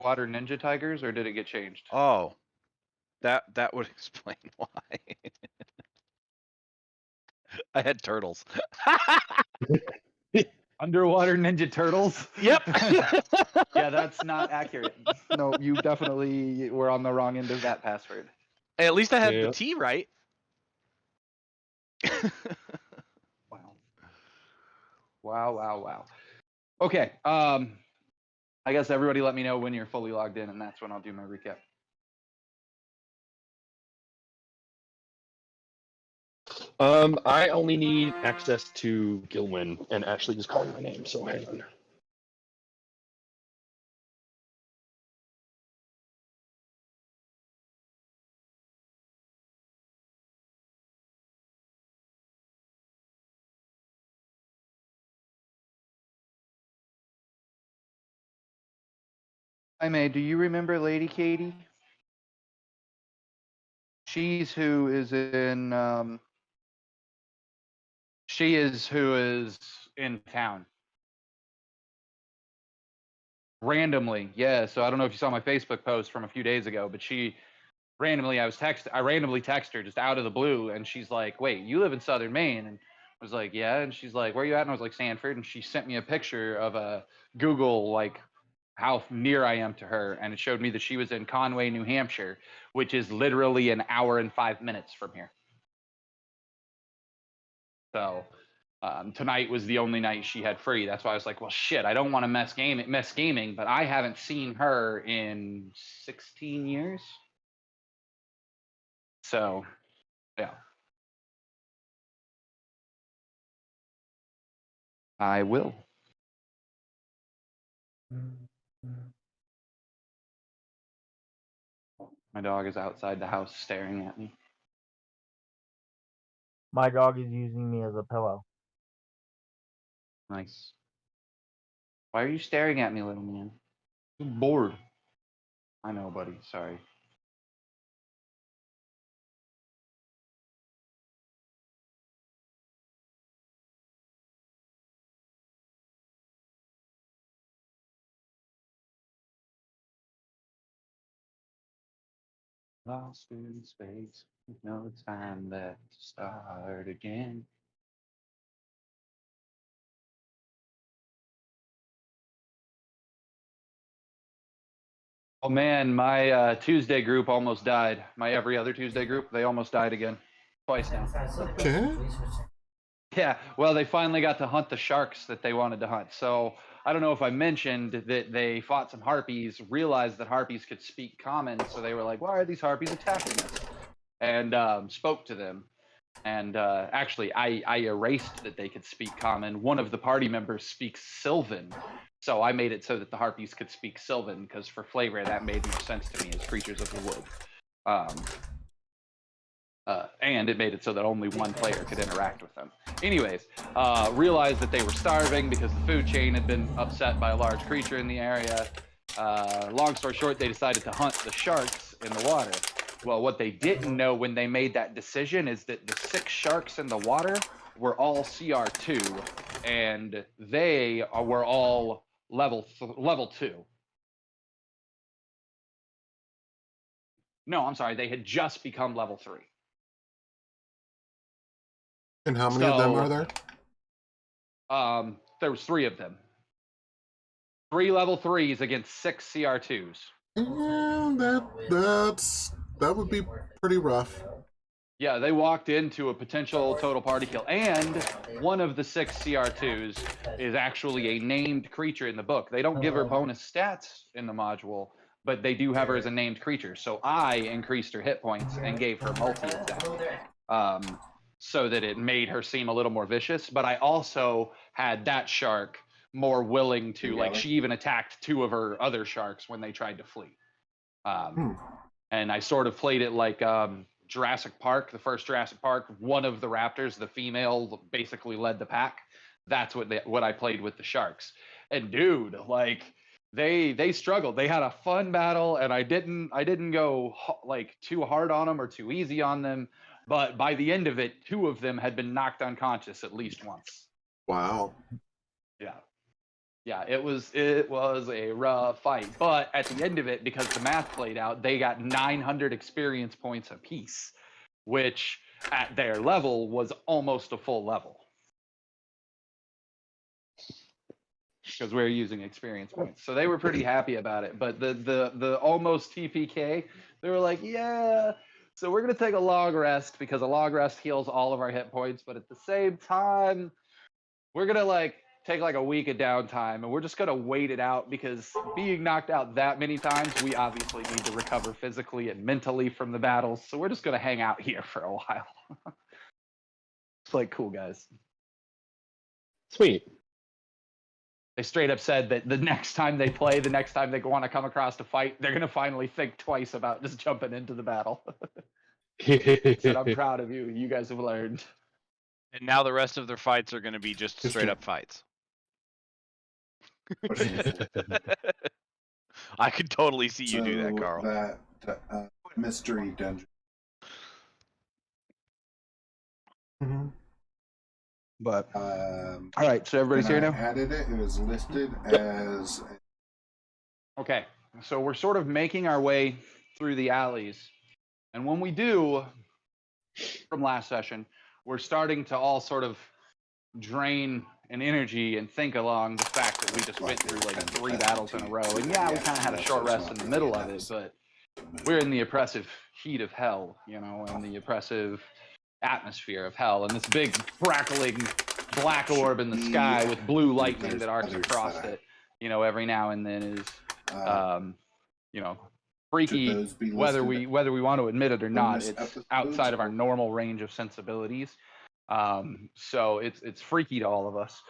Water ninja tigers, or did it get changed? Oh, that would explain why. I had turtles. Underwater ninja turtles? Yep. Yeah, that's not accurate. No, you definitely were on the wrong end of that password. Hey, at least I had Yeah. the T right. Wow. Wow. Okay. I guess everybody let me know when you're fully logged in, and that's when I'll do my recap. I only need access to Gilwyn and Ashley just calling my name, so hang on. Hi, May. Do you remember Lady Katie? She's who is in. She is who is in town. Randomly, yeah. So I don't know if you saw my Facebook post from a few days ago, but she randomly, I randomly texted her just out of the blue, and she's like, "Wait, you live in Southern Maine?" And I was like, "Yeah." And she's like, "Where are you at?" And I was like, "Sanford." And she sent me a picture of a Google like how near I am to her, and it showed me that she was in Conway, New Hampshire, which is literally an hour and 5 minutes from here. So tonight was the only night she had free. That's why I was like, well, shit, I don't want to mess gaming, but I haven't seen her in 16 years. So, yeah. I will. My dog is outside the house staring at me. My dog is using me as a pillow. Nice. Why are you staring at me, little man? I'm bored. I know, buddy. Sorry. Lost in space, with no time left to start again. Oh man, my Tuesday group almost died. My every other Tuesday group, they almost died again. Twice now. Okay. Yeah, well, they finally got to hunt the sharks that they wanted to hunt. So I don't know if I mentioned that they fought some harpies, realized that harpies could speak common, so they were like, "Why are these harpies attacking us?" And spoke to them. And actually, I erased that they could speak common. One of the party members speaks Sylvan, so I made it so that the harpies could speak Sylvan because for flavor that made more sense to me as creatures of the wood. And it made it so that only one player could interact with them. Anyways, realized that they were starving because the food chain had been upset by a large creature in the area. Long story short, they decided to hunt the sharks in the water. Well, what they didn't know when they made that decision is that the 6 sharks in the water were all CR2, and they were all level 2. No, I'm sorry, they had just become level 3. And how many of them are there? There was 3 of them. 3 level 3s against 6 CR2s. Yeah, that would be pretty rough. Yeah, they walked into a potential total party kill, and one of the 6 CR2s is actually a named creature in the book. They don't give her bonus stats in the module, but they do have her as a named creature. So I increased her hit points and gave her multi-attack, so that it made her seem a little more vicious. But I also had that shark more willing to, like, she even attacked 2 of her other sharks when they tried to flee. And I sort of played it like Jurassic Park, the first Jurassic Park. One of the raptors, the female, basically led the pack. That's what I played with the sharks. And dude, like they struggled. They had a fun battle, and I didn't go like too hard on them or too easy on them. But by the end of it, 2 of them had been knocked unconscious at least once. Wow. Yeah. Yeah, it was a rough fight, but at the end of it, because the math played out, they got 900 experience points apiece, which at their level was almost a full level because we were using experience points. So they were pretty happy about it. But the almost TPK, they were like, yeah. So we're gonna take a long rest because a long rest heals all of our hit points, but at the same time, we're gonna like take like a week of downtime and we're just gonna wait it out because being knocked out that many times, we obviously need to recover physically and mentally from the battles. So we're just gonna hang out here for a while. It's like, cool guys. Sweet. They straight up said that the next time they play, the next time they want to come across a fight, they're gonna finally think twice about just jumping into the battle. Said, I'm proud of you. You guys have learned. And now the rest of their fights are going to be just It's straight true. up fights. What did you say? I could totally see you do that, So Carl. That mystery dungeon. Hmm. But all right, so everybody's when here I now. added it. It was listed as Okay, so we're sort of making our way through the alleys, and when we do, from last session, we're starting to all sort of drain an energy and think along the fact that we just went through like 3 battles in a row. And yeah, we kind of had a short rest in the middle of it, but we're in the oppressive heat of hell, you know, and the oppressive atmosphere of hell, and this big crackling black orb in the sky with blue lightning that arcs across it, you know, every now and then is, you know, freaky. those be Whether listed we want to admit it or not, bonus it's episodes outside of our or- normal range of sensibilities. So it's freaky to all of us.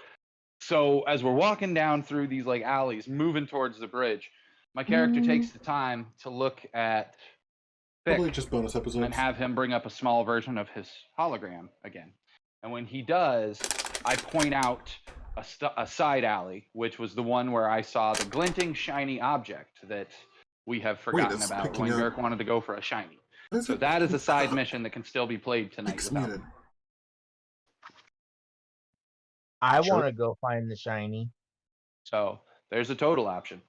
So as we're walking down through these like alleys, moving towards the bridge, my character takes the time to look at Probably Vic just bonus episodes. and have him bring up a small version of his hologram again. And when he does, I point out a side alley, which was the one where I saw the glinting shiny object that we have forgotten it's about picking when up. Girk wanted to go for a shiny. Why is So it that is a picking side up? mission that can still be played tonight It's without muted. I Sure. want to go find the shiny. So there's a total option.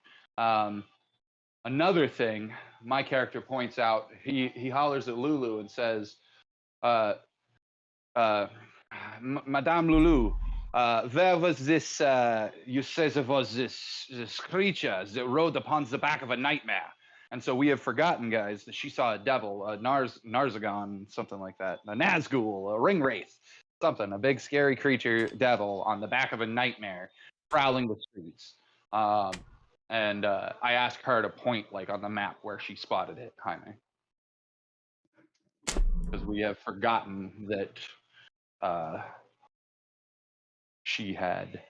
Another thing, my character points out, he hollers at Lulu and says, Madame Lulu, where was this, you say there was this creature that rode upon the back of a nightmare. And so we have forgotten, guys, that she saw a devil, a Narzagon, something like that, a Nazgul, a ring wraith, something, a big scary creature devil on the back of a nightmare prowling the streets. And I asked her to point like on the map where she spotted it, Jaime. Because we have forgotten that she had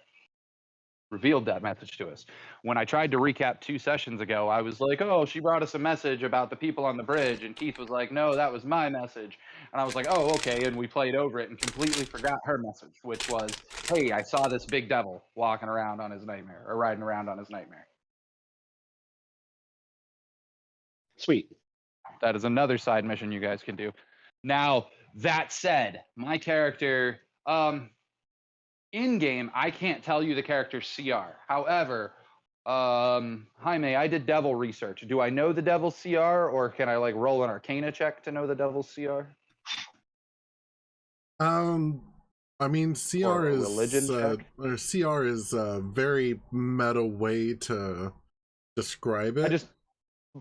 revealed that message to us. When I tried to recap 2 sessions ago, I was like, oh, she brought us a message about the people on the bridge. And Keith was like, no, that was my message. And I was like, oh, okay. And we played over it and completely forgot her message, which was, hey, I saw this big devil walking around on his nightmare or riding around on his nightmare. Sweet. That is another side mission you guys can do. Now, that said, my character, in game, I can't tell you the character's CR. However, Jaime, I did devil research. Do I know the devil's CR, or can I like roll an Arcana check to know the devil's CR? I mean, CR Or a is religion check? or CR is a very meta way to describe it.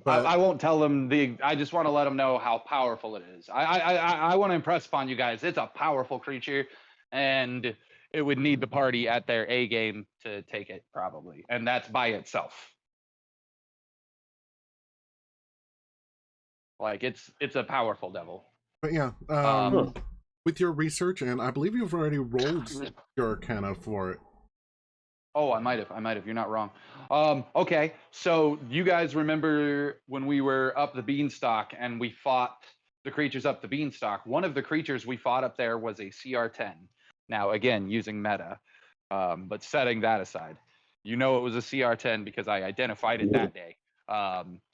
I won't tell them I just want to let them know how powerful it is. I want to impress upon you guys. It's a powerful creature, and it would need the party at their A game to take it, probably, and that's by itself. Like it's a powerful devil. But yeah, Um, with your research, and I believe you've already rolled your Arcana for it. Oh, I might have. You're not wrong. Okay, so you guys remember when we were up the beanstalk and we fought the creatures up the beanstalk? One of the creatures we fought up there was a CR10. Now, again, using meta, but setting that aside, you know it was a CR10 because I identified it that day.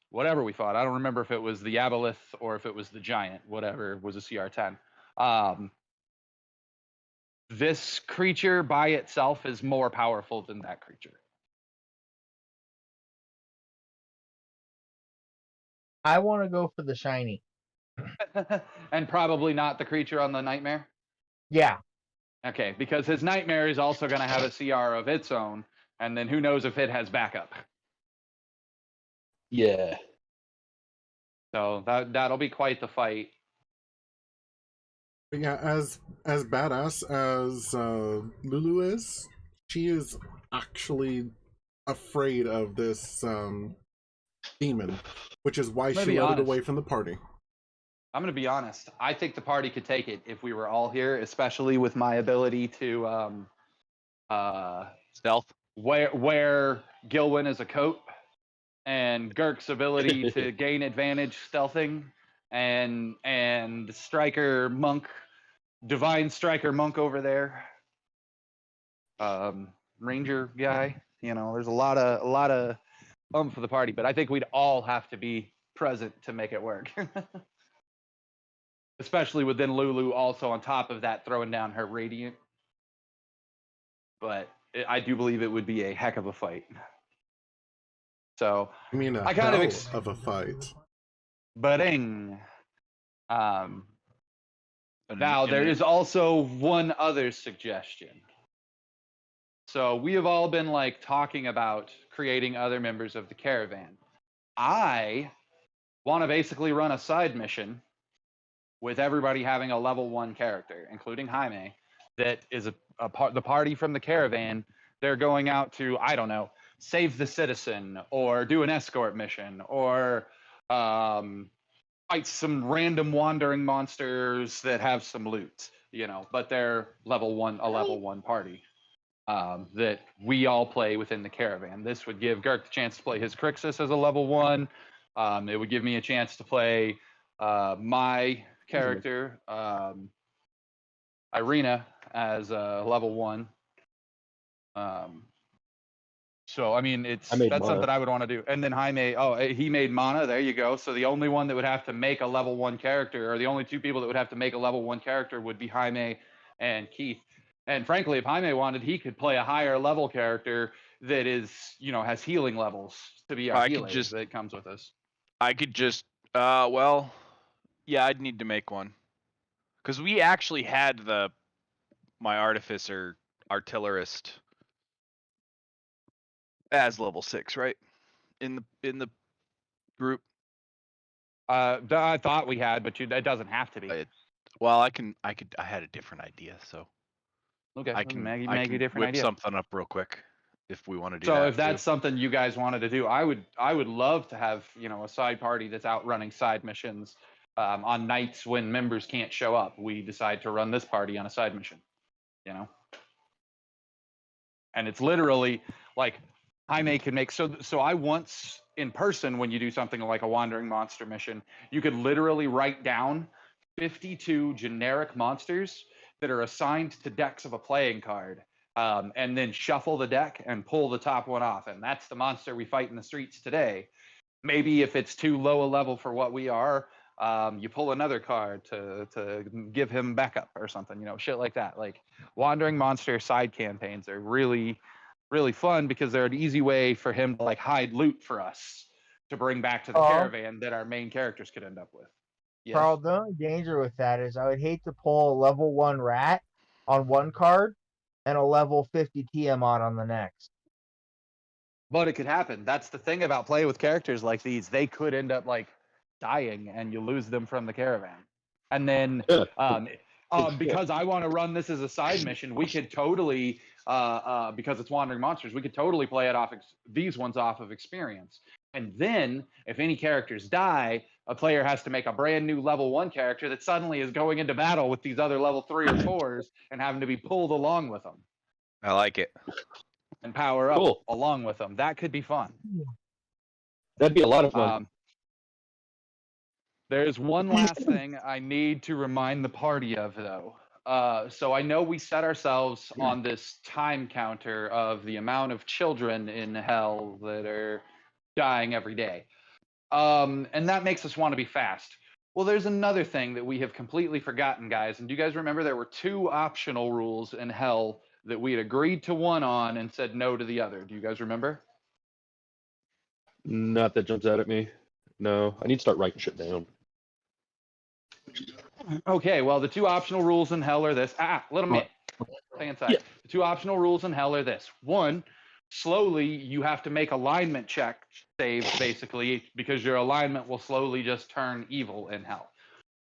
Whatever we fought, I don't remember if it was the Aboleth or if it was the giant. Whatever was a CR10. This creature by itself is more powerful than that creature. I want to go for the shiny. And probably not the creature on the nightmare. Yeah. Okay, because his nightmare is also going to have a CR of its own, and then who knows if it has backup. Yeah. So that'll be quite the fight. But yeah, as badass as Lulu is, she is actually afraid of this demon, which is why I'm gonna she be led it honest. away from the party. I'm going to be honest. I think the party could take it if we were all here, especially with my ability to Stealth. wear Gilwyn as a coat, and Girk's ability to gain advantage stealthing, and Striker Monk, Divine Striker Monk over there, Ranger guy. You know, there's a lot of for the party, but I think we'd all have to be present to make it work. Especially with then Lulu also on top of that throwing down her radiant. But I do believe it would be a heck of a fight. So I mean, I kind of of a fight. Bang. And- Now and there it- is also one other suggestion. So we have all been like talking about creating other members of the caravan. I want to basically run a side mission with everybody having a level 1 character, including Jaime, that is the party from the caravan. They're going out to, I don't know, save the citizen, or do an escort mission, or fight some random wandering monsters that have some loot, you know, but they're a level 1 party that we all play within the caravan. This would give Girk the chance to play his Crixus as a level 1. It would give me a chance to play my character, Irina, as a level 1. So I mean, that's Mana. something I would want to do. And then Jaime, he made Mana. There you go. So the only one that would have to make a level 1 character, or the only 2 people that would have to make a level 1 character, would be Jaime and Keith. And frankly, if Jaime wanted, he could play a higher level character that is, you know, has healing levels to be our healer that comes with us. I could just, well, yeah, I'd need to make one, because we actually had my artificer artillerist as level 6, right? In the group. I thought we had, but it doesn't have to be. Well, I had a different idea, so Okay, I can make I a can different whip idea. something up real quick if we want to do So that. if that's something you guys wanted to do, I would love to have, you know, a side party that's out running side missions on nights when members can't show up. We decide to run this party on a side mission, you know. And it's literally like Jaime can make so I once in person, when you do something like a wandering monster mission, you could literally write down 52 generic monsters that are assigned to decks of a playing card. And then shuffle the deck and pull the top one off. And that's the monster we fight in the streets today. Maybe if it's too low a level for what we are, you pull another card to give him backup or something, you know, shit like that. Like wandering monster side campaigns are really, really fun because they're an easy way for him to like hide loot for us to bring back to the caravan that our main characters could end up with. Yes. Carl, the only danger with that is I would hate to pull a level 1 rat on one card and a level 50 Tiamat on the next. But it could happen. That's the thing about playing with characters like these. They could end up like dying and you lose them from the caravan. And then because I want to run this as a side mission, we could totally, because it's Wandering Monsters, we could totally play it off these ones off of experience. And then if any characters die, a player has to make a brand new level 1 character that suddenly is going into battle with these other level 3 or 4s and having to be pulled along with them. I like it. And power up Cool. along with them. That could be fun. That'd be a lot of fun. There's one last thing I need to remind the party of, though. So I know we set ourselves on this time counter of the amount of children in hell that are dying every day. And that makes us want to be fast. Well, there's another thing that we have completely forgotten, guys. And do you guys remember there were 2 optional rules in hell that we had agreed to one on and said no to the other? Do you guys remember? Not that jumps out at me. No, I need to start writing shit down. Okay, well, the two optional rules in hell are this. Little man, stay inside. Yeah. The two optional rules in hell are this. One, slowly you have to make alignment check saves, basically, because your alignment will slowly just turn evil in hell.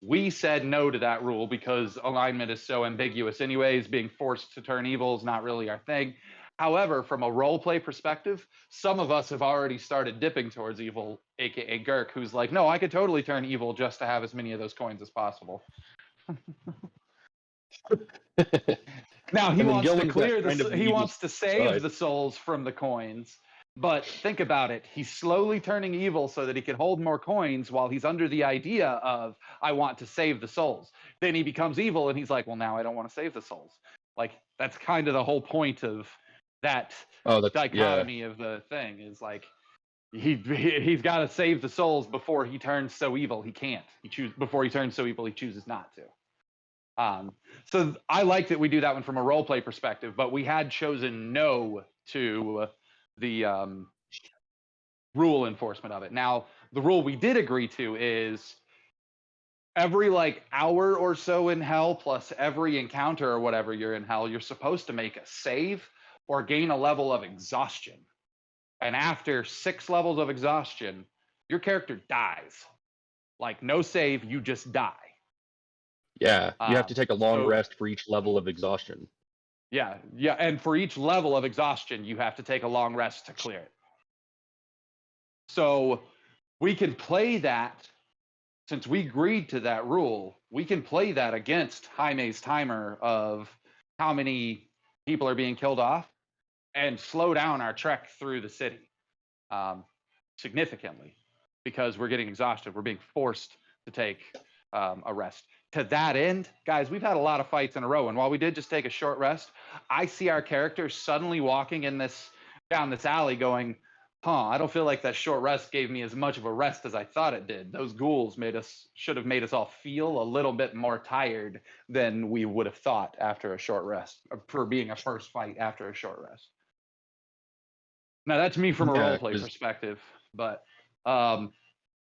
We said no to that rule because alignment is so ambiguous anyways. Being forced to turn evil is not really our thing. However, from a roleplay perspective, some of us have already started dipping towards evil, aka Girk, who's like, no, I could totally turn evil just to have as many of those coins as possible. Now he And then wants to Gilman's clear that kind of he evil wants to save side. the souls from the coins. But think about it. He's slowly turning evil so that he can hold more coins while he's under the idea of, I want to save the souls. Then he becomes evil and he's like, well, now I don't want to save the souls. Like, that's kind of the whole point of that dichotomy of the thing is like, he's got to save the souls before he turns so evil he can't. Before he turns so evil he chooses not to. So I like that we do that one from a roleplay perspective, but we had chosen no to the rule enforcement of it. Now, the rule we did agree to is every like hour or so in hell, plus every encounter or whatever you're in hell, you're supposed to make a save or gain a level of exhaustion. And after 6 levels of exhaustion, your character dies. Like, no save, you just die. Yeah, you have to take a long so- rest for each level of exhaustion. Yeah, and for each level of exhaustion, you have to take a long rest to clear it. So we can play that, since we agreed to that rule, we can play that against Jaime's timer of how many people are being killed off and slow down our trek through the city significantly because we're getting exhausted. We're being forced to take a rest. To that end, guys, we've had a lot of fights in a row, and while we did just take a short rest, I see our characters suddenly walking down this alley going, I don't feel like that short rest gave me as much of a rest as I thought it did. Those ghouls should have made us all feel a little bit more tired than we would have thought after a short rest, for being a first fight after a short rest. Now, that's me from a roleplay perspective, but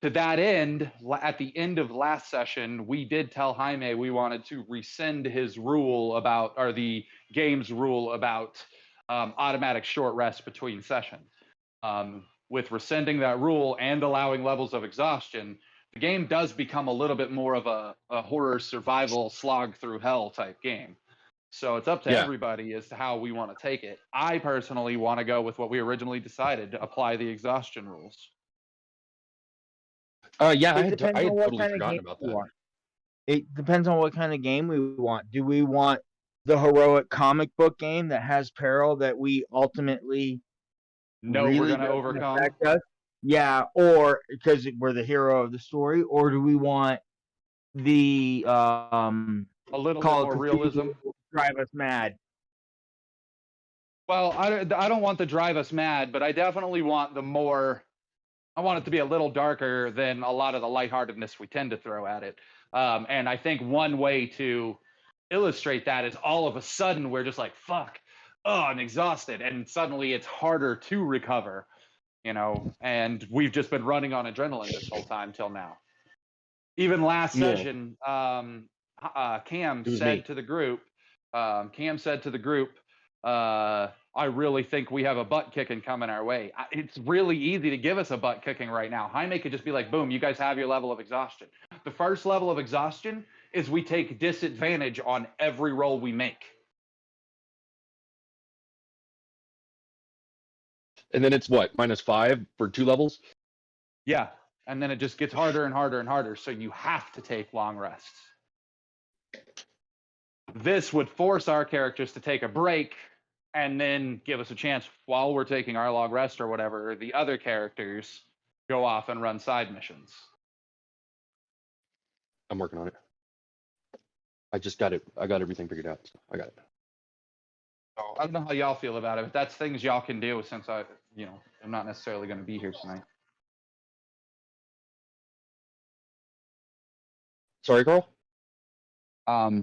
to that end, at the end of last session, we did tell Jaime we wanted to rescind his rule about, or the game's rule about automatic short rest between sessions. With rescinding that rule and allowing levels of exhaustion, the game does become a little bit more of a horror survival slog through hell type game. So it's up to everybody as to how we want to take it. I personally want to go with what we originally decided, to apply the exhaustion rules. I It had depends on what totally kind of forgotten game about we that. want. It depends on what kind of game we want. Do we want the heroic comic book game that has peril that we ultimately We're really going to doesn't overcome. affect us? Yeah, or because we're the hero of the story, or do we want the A little bit Call of more Cthulhu realism. drive us mad? Well, I don't want the drive us mad, but I definitely want I want it to be a little darker than a lot of the lightheartedness we tend to throw at it. And I think one way to illustrate that is all of a sudden we're just like, fuck, I'm exhausted. And suddenly it's harder to recover, and we've just been running on adrenaline this whole time till now. Even last session, Cam said to the group, I really think we have a butt kicking coming our way. It's really easy to give us a butt kicking right now. Jaime could just be like, boom, you guys have your level of exhaustion. The first level of exhaustion is we take disadvantage on every roll we make. And then it's what, -5 for 2 levels? Yeah. And then it just gets harder and harder and harder. So you have to take long rests. This would force our characters to take a break and then give us a chance while we're taking our long rest or whatever, the other characters go off and run side missions. I'm working on it. I just got it. I got everything figured out. So I got it. I don't know how y'all feel about it, but that's things y'all can do since I'm not necessarily going to be here tonight. Sorry, Carl? I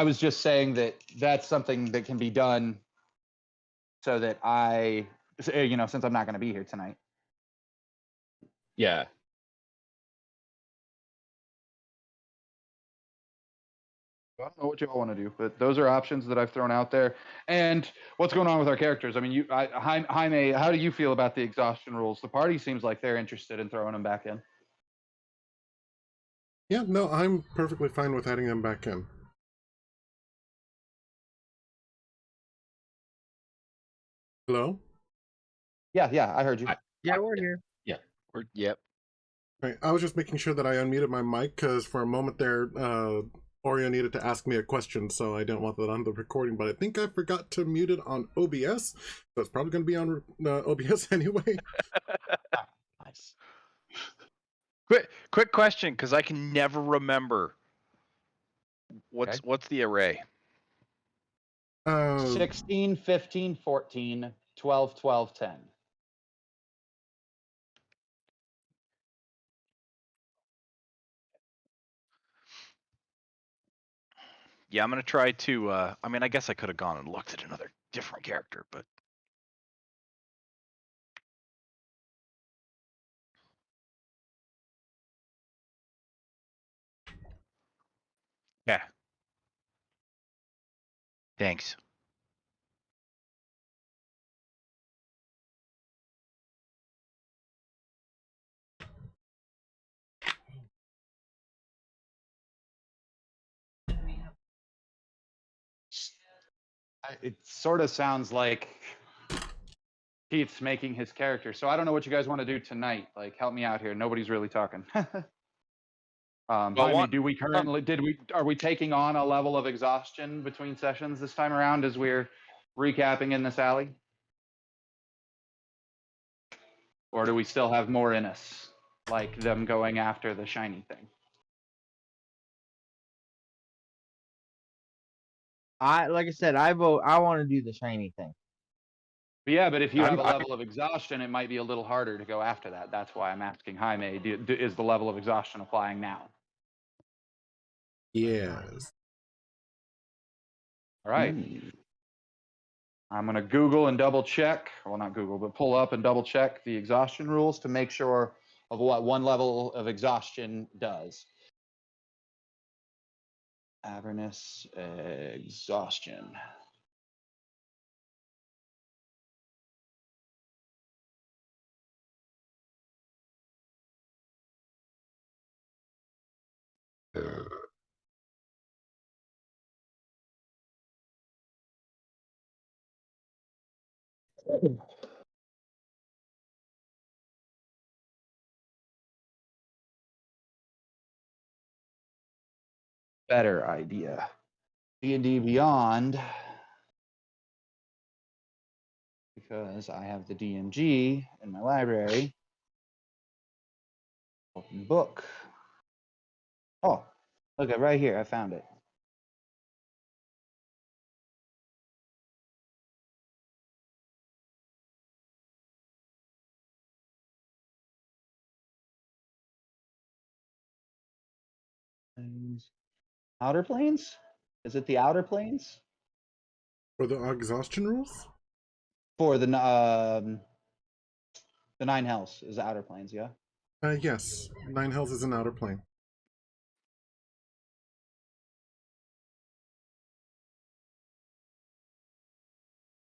was just saying that's something that can be done so that since I'm not going to be here tonight. Yeah. I don't know what you all want to do, but those are options that I've thrown out there. And what's going on with our characters? I mean, Jaime, how do you feel about the exhaustion rules? The party seems like they're interested in throwing them back in. Yeah, no, I'm perfectly fine with adding them back in. Hello? Yeah, I heard you. Yeah, we're here. Yep. Right, I was just making sure that I unmuted my mic because for a moment there, Oreo needed to ask me a question, so I didn't want that on the recording. But I think I forgot to mute it on OBS, so it's probably going to be on OBS anyway. Nice. Quick question, because I can never remember. What's the array? 16, 15, 14, 12, 12, 10. Yeah, I'm gonna try to. I mean, I guess I could have gone and looked at another different character, but yeah. Thanks. It sort of sounds like Keith's making his character. So I don't know what you guys want to do tonight. Like, help me out here. Nobody's really talking. Well, Jaime, are we taking on a level of exhaustion between sessions this time around as we're recapping in this alley? Or do we still have more in us, like them going after the shiny thing? Like I said, I vote. I want to do the shiny thing. But yeah, but if you have a I- level of exhaustion, it might be a little harder to go after that. That's why I'm asking Jaime, is the level of exhaustion applying now? Yes. All right. I'm going to Google and double check. Well, not Google, but pull up and double check the exhaustion rules to make sure of what one level of exhaustion does. Avernus exhaustion. Better idea. D&D Beyond, because I have the DMG in my library. Open book. Oh, look at right here. I found it. Outer Planes? Is it the Outer Planes? For the exhaustion rules? For the Nine Hells is the Outer Planes, yeah? Yes. Nine Hells is an outer plane.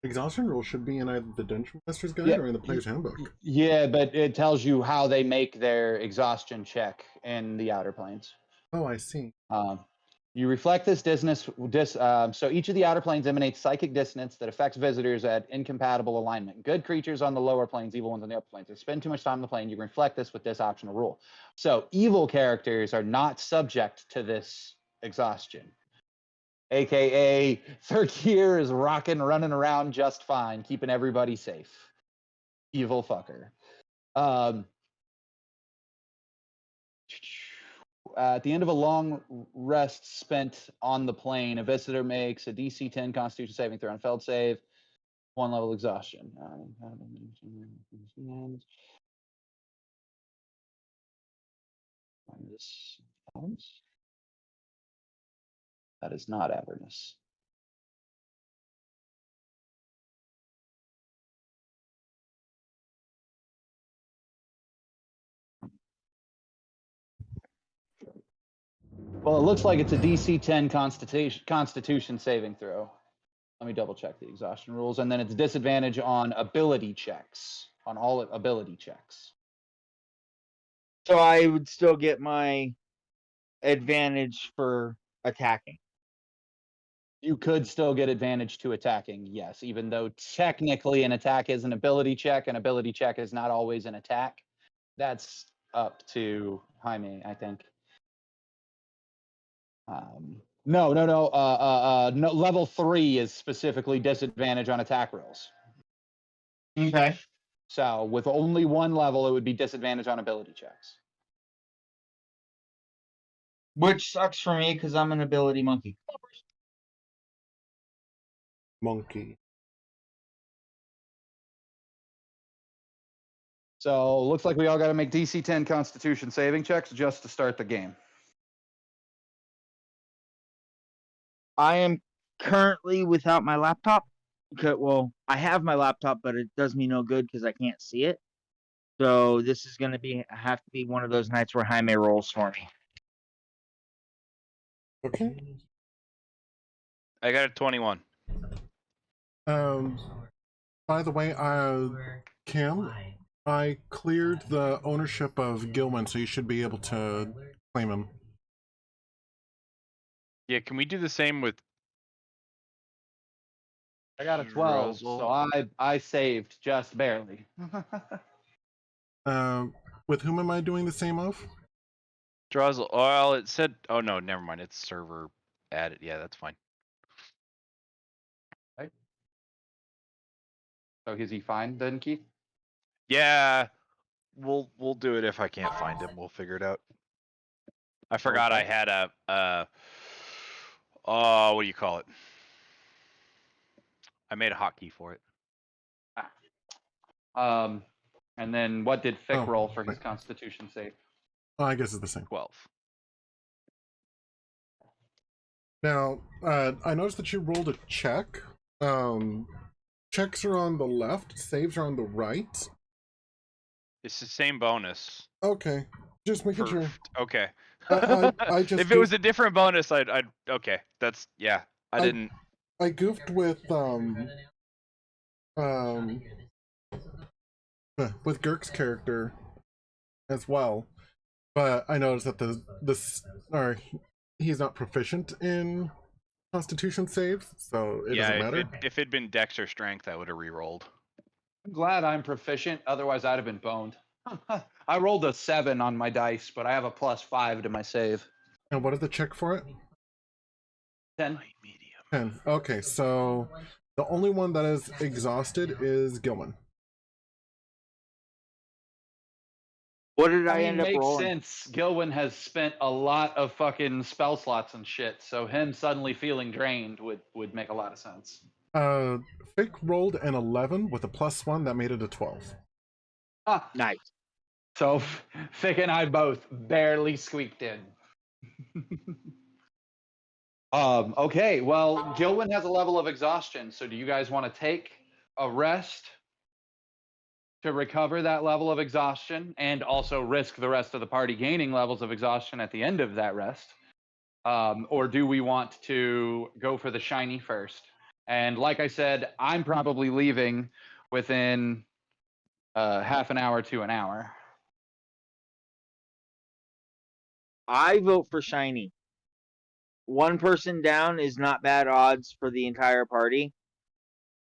Exhaustion rules should be in either the Dungeon Master's Guide Yeah. or in the Player's Handbook. Yeah, but it tells you how they make their exhaustion check in the Outer Planes. Oh, I see. You reflect this dissonance. So each of the outer planes emanates psychic dissonance that affects visitors at incompatible alignment. Good creatures on the lower planes, evil ones on the upper planes. If you spend too much time on the plane, you can reflect this with this optional rule. So evil characters are not subject to this exhaustion. AKA, third gear is rocking, running around just fine, keeping everybody safe. Evil fucker. At the end of a long rest spent on the plane, a visitor makes a DC 10 Constitution saving throw on failed save, one level exhaustion. That is not Avernus. Well, it looks like it's a DC 10 Constitution saving throw. Let me double check the exhaustion rules, and then it's disadvantage on ability checks, on all ability checks. So I would still get my advantage for attacking. You could still get advantage to attacking, yes, even though technically an attack is an ability check. An ability check is not always an attack. That's up to Jaime, I think. No. Level 3 is specifically disadvantage on attack rolls. Okay. So with only one level, it would be disadvantage on ability checks. Which sucks for me because I'm an ability monkey. Monkey. So looks like we all got to make DC 10 Constitution saving checks just to start the game. I am currently without my laptop. Well, I have my laptop, but it does me no good because I can't see it. So this is going to have to be one of those nights where Jaime rolls for me. Okay. I got a 21. By the way, Cam, I cleared the ownership of Gilman, so you should be able to claim him. Yeah, can we do the same with? I got a 12, Druzzl? so I saved just barely. With whom am I doing the same of? Druzzl. Well, it said. Oh no, never mind. It's server added. Yeah, that's fine. So is he fine then, Keith? Yeah, we'll do it if I can't find him. We'll figure it out. I forgot I had what do you call it? I made a hotkey for it. And then what did Fick Oh, roll for his right. Constitution save? Oh, I guess it's the same. 12. Now, I noticed that you rolled a check. Checks are on the left, saves are on the right. It's the same bonus. Okay, just making sure. Okay. I just if it was a different bonus, I'd okay. That's yeah. I didn't. I goofed with Girk's character as well, but I noticed that he's not proficient in Constitution saves, so it doesn't matter. If it'd been Dex or Strength, I would have re-rolled. I'm glad I'm proficient, otherwise I'd have been boned. I rolled a 7 on my dice, but I have a +5 to my save. And what is the check for it? 10. 10. Okay, so the only one that is exhausted is Gilman. What did I mean, end up makes rolling? sense. Gilwin has spent a lot of fucking spell slots and shit, so him suddenly feeling drained would make a lot of sense. Fick rolled an 11 with a +1 that made it a 12. Ah, Nice. so Fick and I both barely squeaked in. Okay, well, Gilwin has a level of exhaustion, so do you guys want to take a rest to recover that level of exhaustion and also risk the rest of the party gaining levels of exhaustion at the end of that rest? Or do we want to go for the shiny first? And like I said, I'm probably leaving within half an hour to an hour. I vote for shiny. One person down is not bad odds for the entire party,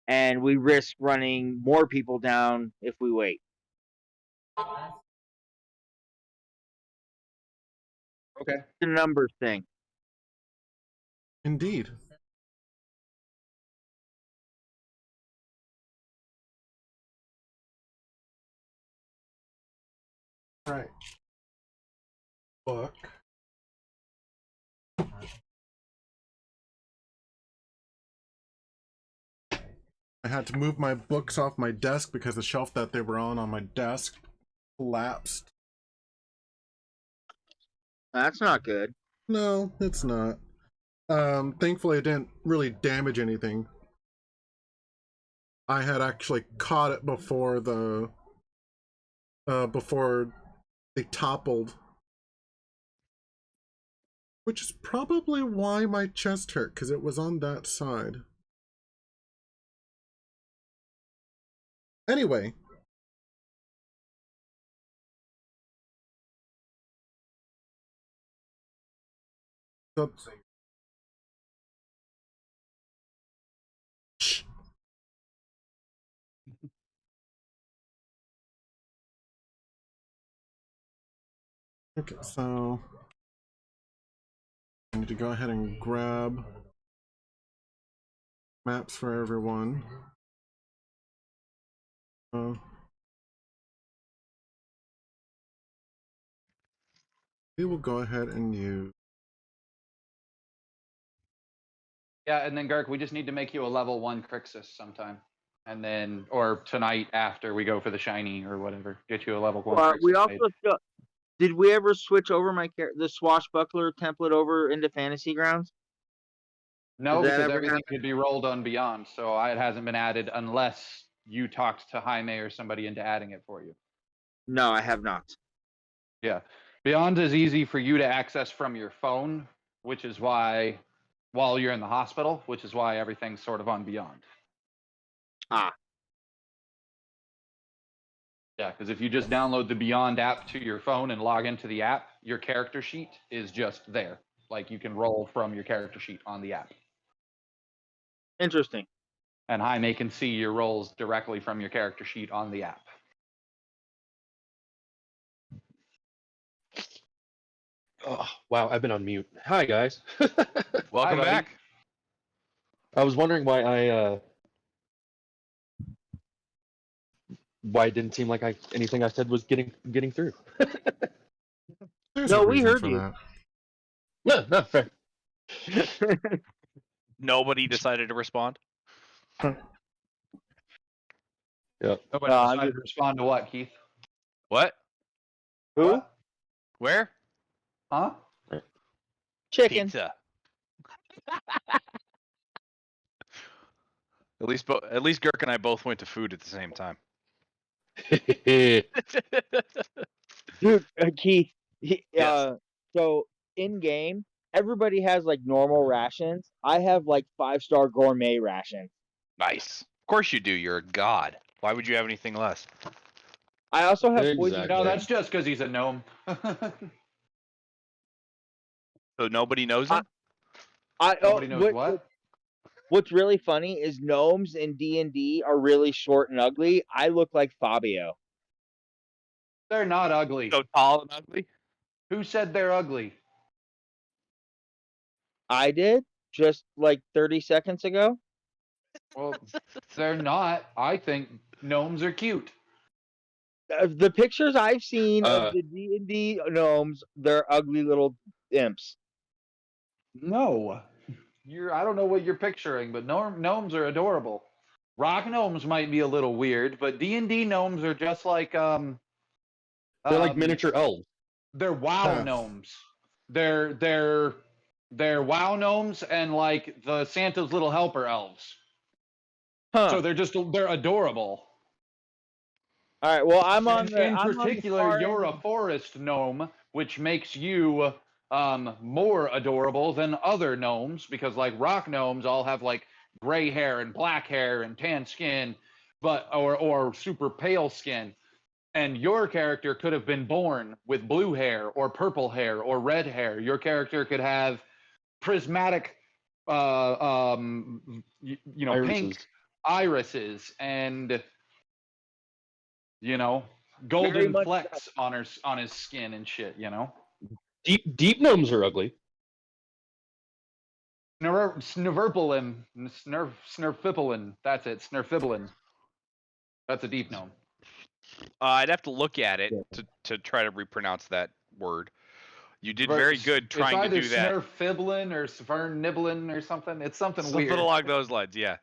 and we risk running more people down if we wait. Okay. The numbers thing. Indeed. Right. Book. I had to move my books off my desk because the shelf that they were on my desk collapsed. That's not good. No, it's not. Thankfully it didn't really damage anything. I had actually caught it before before they toppled. Which is probably why my chest hurt, because it was on that side. Anyway. So, shh. Okay, so I need to go ahead and grab maps for everyone. We will go ahead and use. Yeah, and then Gark, we just need to make you a level 1 Crixus sometime. And then, or tonight after we go for the shiny or whatever, get you a level 1 Crixus. We also made. did we ever switch over the swashbuckler template over into Fantasy Grounds? No, Did that because ever everything happen? could be rolled on Beyond, so it hasn't been added unless you talked to Jaime or somebody into adding it for you. No, I have not. Yeah. Beyond is easy for you to access from your phone, which is why, while you're in the hospital, which is why everything's sort of on Beyond. Ah. Yeah, because if you just download the Beyond app to your phone and log into the app, your character sheet is just there. Like you can roll from your character sheet on the app. Interesting. And Jaime can see your rolls directly from your character sheet on the app. Oh, wow, I've been on mute. Hi, guys. Welcome buddy. back. I was wondering why why it didn't seem like anything I said was getting through. There's No, a we reason heard for you. that. No, no, fair. Nobody decided to respond. Yeah. Nobody I'm decided to respond to what, Keith? What? Who? What? Where? Huh? Chicken. Pizza. At least Girk and I both went to food at the same time. Dude, Keith. Yes. So in game, everybody has like normal rations. I have like 5-star gourmet rations. Nice. Of course you do. You're a god. Why would you have anything less? I also have poison. Exactly. No, that's just because he's a gnome. So nobody knows him? Nobody knows what? What's really funny is gnomes in D&D are really short and ugly. I look like Fabio. They're not ugly. So tall and ugly? Who said they're ugly? I did just like 30 seconds ago. Well, they're not. I think gnomes are cute. The pictures I've seen Uh, of the D&D gnomes, they're ugly little imps. No. I don't know what you're picturing, but gnomes are adorable. Rock gnomes might be a little weird, but D&D gnomes are just like they're like miniature elves. They're WoW Yes. gnomes. They're WoW gnomes and like the Santa's little helper elves. Huh. So they're adorable. All right. Well, I'm on And the. in I'm on the particular, far you're end. a forest gnome, which makes you more adorable than other gnomes because like rock gnomes all have like gray hair and black hair and tan skin, but or super pale skin. And your character could have been born with blue hair or purple hair or red hair. Your character could have prismatic pink Irises. irises and Very golden much flecks on his skin and shit. Deep gnomes are ugly. Snurfipilin. That's it. Snurfipilin. That's a deep gnome. I'd have to look at it to try to repronounce that word. You did very good It's trying to either do that. Snurfiblin or Svernibblin or something. It's something weird. along those lines, yeah.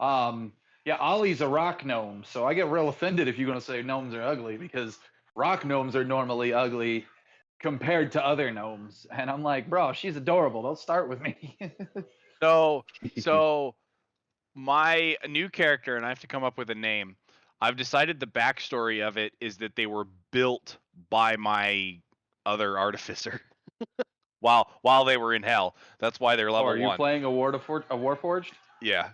Yeah, Ollie's a rock gnome, so I get real offended if you're gonna say gnomes are ugly because rock gnomes are normally ugly compared to other gnomes, and I'm like, bro, she's adorable. Don't start with me. So my new character, and I have to come up with a name. I've decided the backstory of it is that they were built by my other artificer while they were in hell. That's why they're Oh, level are you 1. playing a Warforged? Yeah.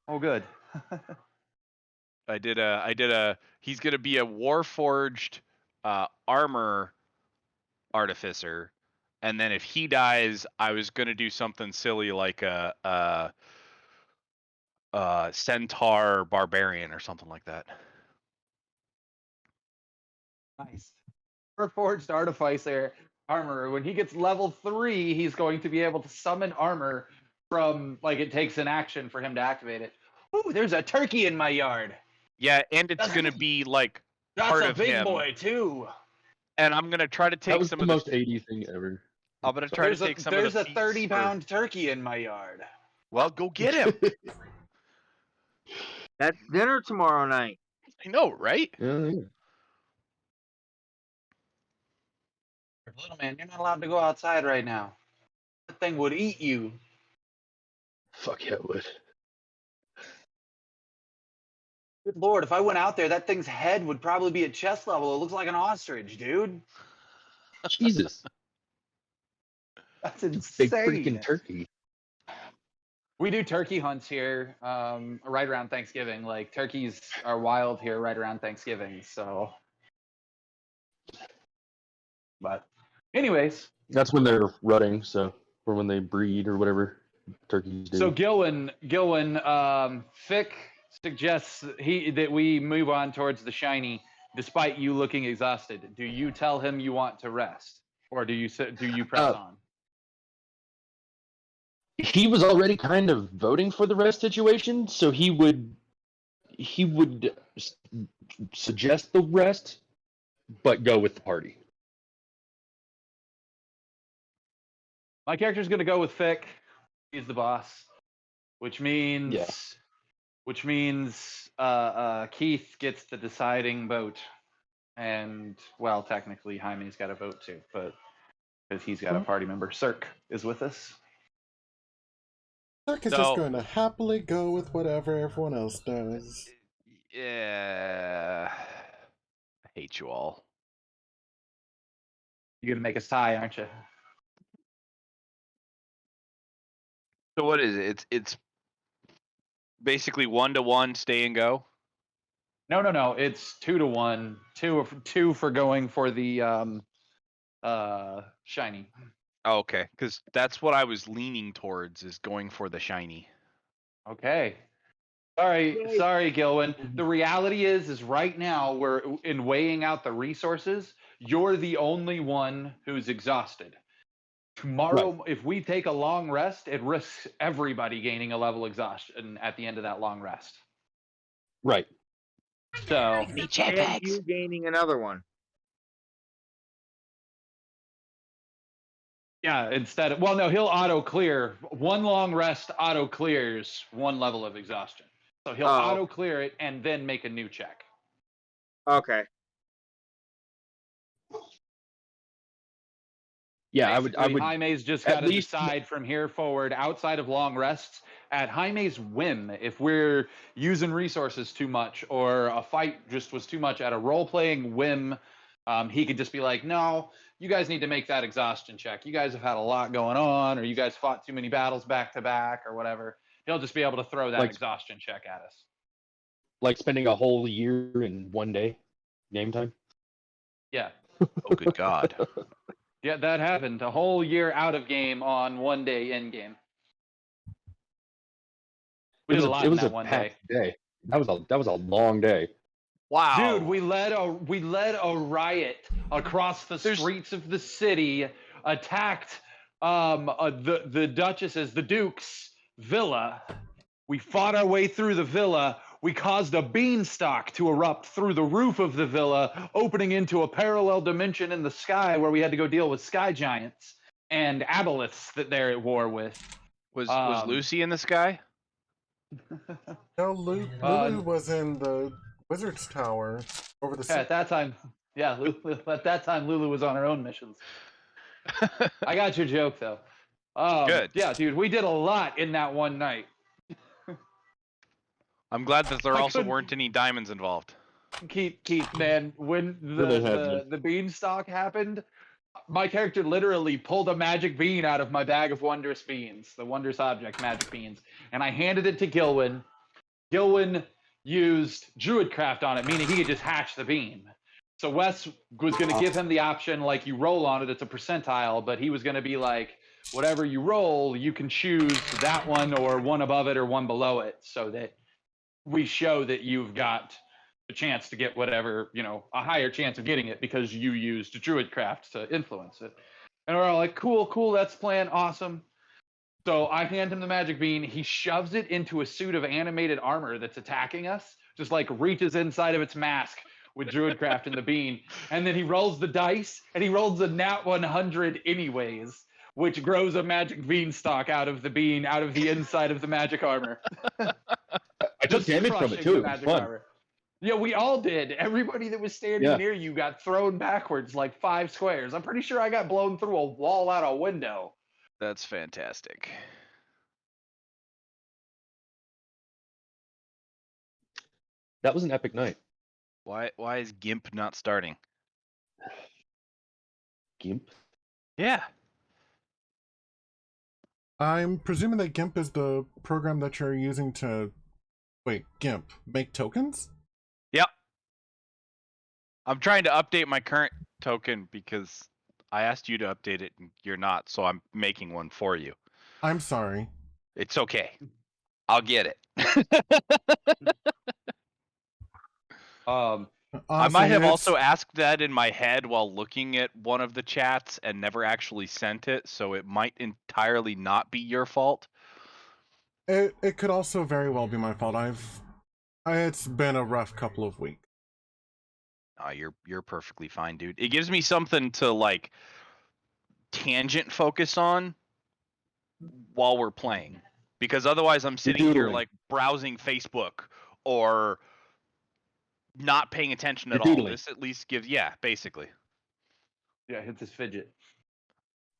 Oh, good. I did a he's going to be a warforged armor artificer, and then if he dies, I was going to do something silly like a centaur barbarian or something like that. Nice. Warforged Artificer armor. When he gets level 3, he's going to be able to summon armor from, like, it takes an action for him to activate it. Ooh, there's a turkey in my yard. Yeah, and it's That's going to neat. be like That's part a of big him. boy, too. And I'm going to try to That take was some the of most 80 thing ever. I'm going to try to There's take some of there's the a feats 30-pound turkey in my yard. Well, go get him. That's dinner tomorrow night. I know, right? Yeah. Little man, you're not allowed to go outside right now. That thing would eat you. Fuck yeah, it would. Good lord, if I went out there, that thing's head would probably be at chest level. It looks like an ostrich, dude. Jesus. That's Big insane. freaking turkey. We do turkey hunts here right around Thanksgiving. Like, turkeys are wild here right around Thanksgiving, so. But, anyways. That's when they're rutting, so, or when they breed or whatever turkeys do. So Gilwin, Fick suggests that we move on towards the shiny, despite you looking exhausted. Do you tell him you want to rest, or do you press on? He was already kind of voting for the rest situation, so he would suggest the rest, but go with the party. My character's gonna go with Fick. He's the boss, which means Keith gets the deciding vote, and well, technically Jaime's got a vote too, but because he's got a party member. Cirque is with us. Cirque is just going to happily go with whatever everyone else does. Yeah. I hate you all. You're gonna make us tie, aren't you? So what is it? It's basically 1-to-1 stay and go. No. It's 2-to-1. Two for going for the shiny. Oh, okay, because that's what I was leaning towards, is going for the shiny. Okay. Sorry, Gilwin. The reality is right now we're in weighing out the resources. You're the only one who's exhausted. Tomorrow, if we take a long rest, it risks everybody gaining a level exhaustion at the end of that long rest. Right. So, And you gaining another one. yeah, he'll auto clear. One long rest auto clears one level of exhaustion. So he'll auto clear it and then make a new check. Okay. Yeah, Basically, I would. Jaime's just at got to least- decide from here forward, outside of long rests, at Jaime's whim. If we're using resources too much, or a fight just was too much at a role-playing whim, he could just be like, no, you guys need to make that exhaustion check. You guys have had a lot going on, or you guys fought too many battles back to back, or whatever. He'll just be able to throw that exhaustion check at us. Like spending a whole year in one day game time? Yeah. Oh, good God. Yeah, that happened. A whole year out of game on one day in game. We did a lot in that one day. That was a long day. Wow. Dude, we led a riot across the streets of the city, attacked the Duchess's, the Duke's villa. We fought our way through the villa. We caused a beanstalk to erupt through the roof of the villa, opening into a parallel dimension in the sky where we had to go deal with sky giants and aboleths that they're at war with. Was Lucy in the sky? No, Lulu was in the Wizard's Tower over the. At that time, Lulu was on her own missions. I got your joke though. Good. Yeah, dude, we did a lot in that one night. I'm glad that there also weren't any diamonds involved. Keith, man, when the beanstalk happened, my character literally pulled a magic bean out of my bag of wondrous beans, the wondrous object magic beans, and I handed it to Gilwin. Gilwin used druidcraft on it, meaning he could just hatch the bean. So Wes was going to give him the option, like, you roll on it, it's a percentile, but he was going to be like, whatever you roll, you can choose that one or one above it or one below it, so that we show that you've got a chance to get whatever, a higher chance of getting it because you used druidcraft to influence it. And we're all like, cool, that's plan, awesome. So I hand him the magic bean. He shoves it into a suit of animated armor that's attacking us, just like reaches inside of its mask with druidcraft in the bean. And then he rolls the dice, and he rolls a nat 100 anyways, which grows a magic beanstalk out of the bean, out of the inside of the magic armor. I took damage from it too. It was fun. Armor. Yeah, we all did. Everybody that was standing near you got thrown backwards like 5 squares. I'm pretty sure I got blown through a wall out a window. That's fantastic. That was an epic night. Why is GIMP not starting? GIMP? Yeah. I'm presuming that GIMP is the program that you're using to... Wait, GIMP. Make tokens? Yep. I'm trying to update my current token because I asked you to update it and you're not, so I'm making one for you. I'm sorry. It's okay. I'll get it. I might have also asked that in my head while looking at one of the chats and never actually sent it, so it might entirely not be your fault. It could also very well be my fault. It's been a rough couple of weeks. You're perfectly fine, dude. It gives me something to like tangent focus on while we're playing, because otherwise I'm sitting here like browsing Facebook or not paying attention at all. This at least gives, basically. Yeah, hit this fidget.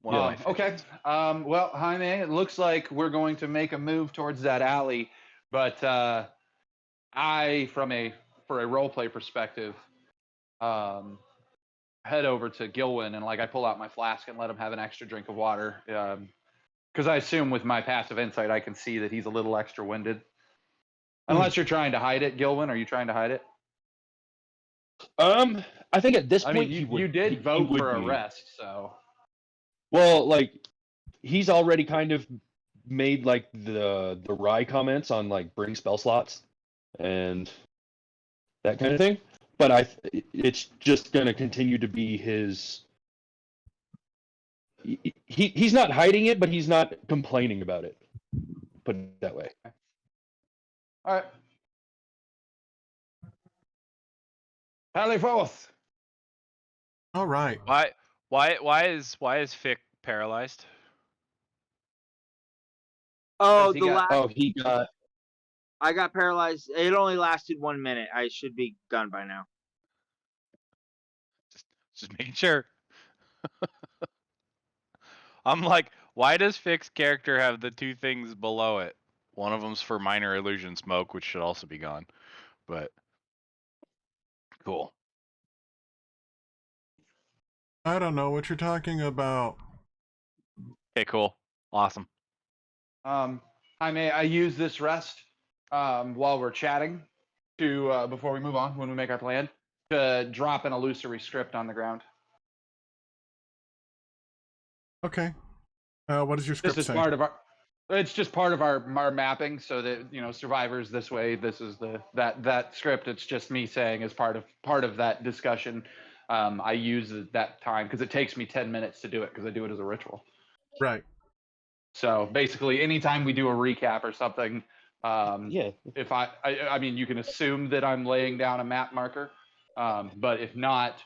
Okay. Well, Jaime, it looks like we're going to make a move towards that alley, but for a roleplay perspective, head over to Gilwin and I pull out my flask and let him have an extra drink of water, because I assume with my passive insight I can see that he's a little extra winded. Unless you're trying to hide it, Gilwin, are you trying to hide it? I think at this point, you did vote for a rest, so. Well, he's already kind of made the wry comments on bring spell slots and that kind of thing. But it's just gonna continue to be his. He's not hiding it, but he's not complaining about it. Put it that way. All right. Alley forth. All right. Why is Fick paralyzed? Oh, he got. I got paralyzed. It only lasted 1 minute. I should be done by now. Just making sure. I'm like, why does Fick's character have the 2 things below it? One of them's for minor illusion smoke, which should also be gone. But cool. I don't know what you're talking about. Okay, cool. Awesome. I use this rest while we're chatting to before we move on, when we make our plan, to drop an illusory script on the ground. Okay. What does your script say? It's just part of our mapping, so that survivors this way. This is that script. It's just me saying as part of that discussion. I use that time because it takes me 10 minutes to do it because I do it as a ritual. Right. So basically, anytime we do a recap or something, if I mean, you can assume that I'm laying down a map marker, but if not,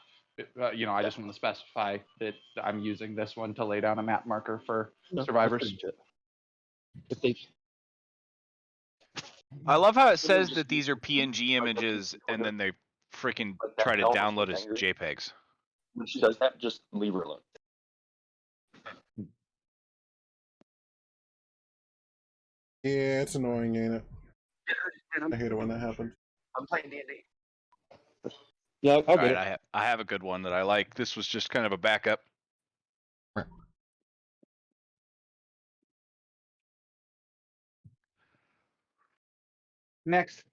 I just want to specify that I'm using this one to lay down a map marker for survivors. I love how it says that these are PNG images, and then they freaking try to download as JPEGs. When she does that, just leave her alone. Yeah, it's annoying, ain't it? I hate it when that happens. I'm playing D&D. Yeah, I'll All get right, it. I have a good one that I like. This was just kind of a backup. Next.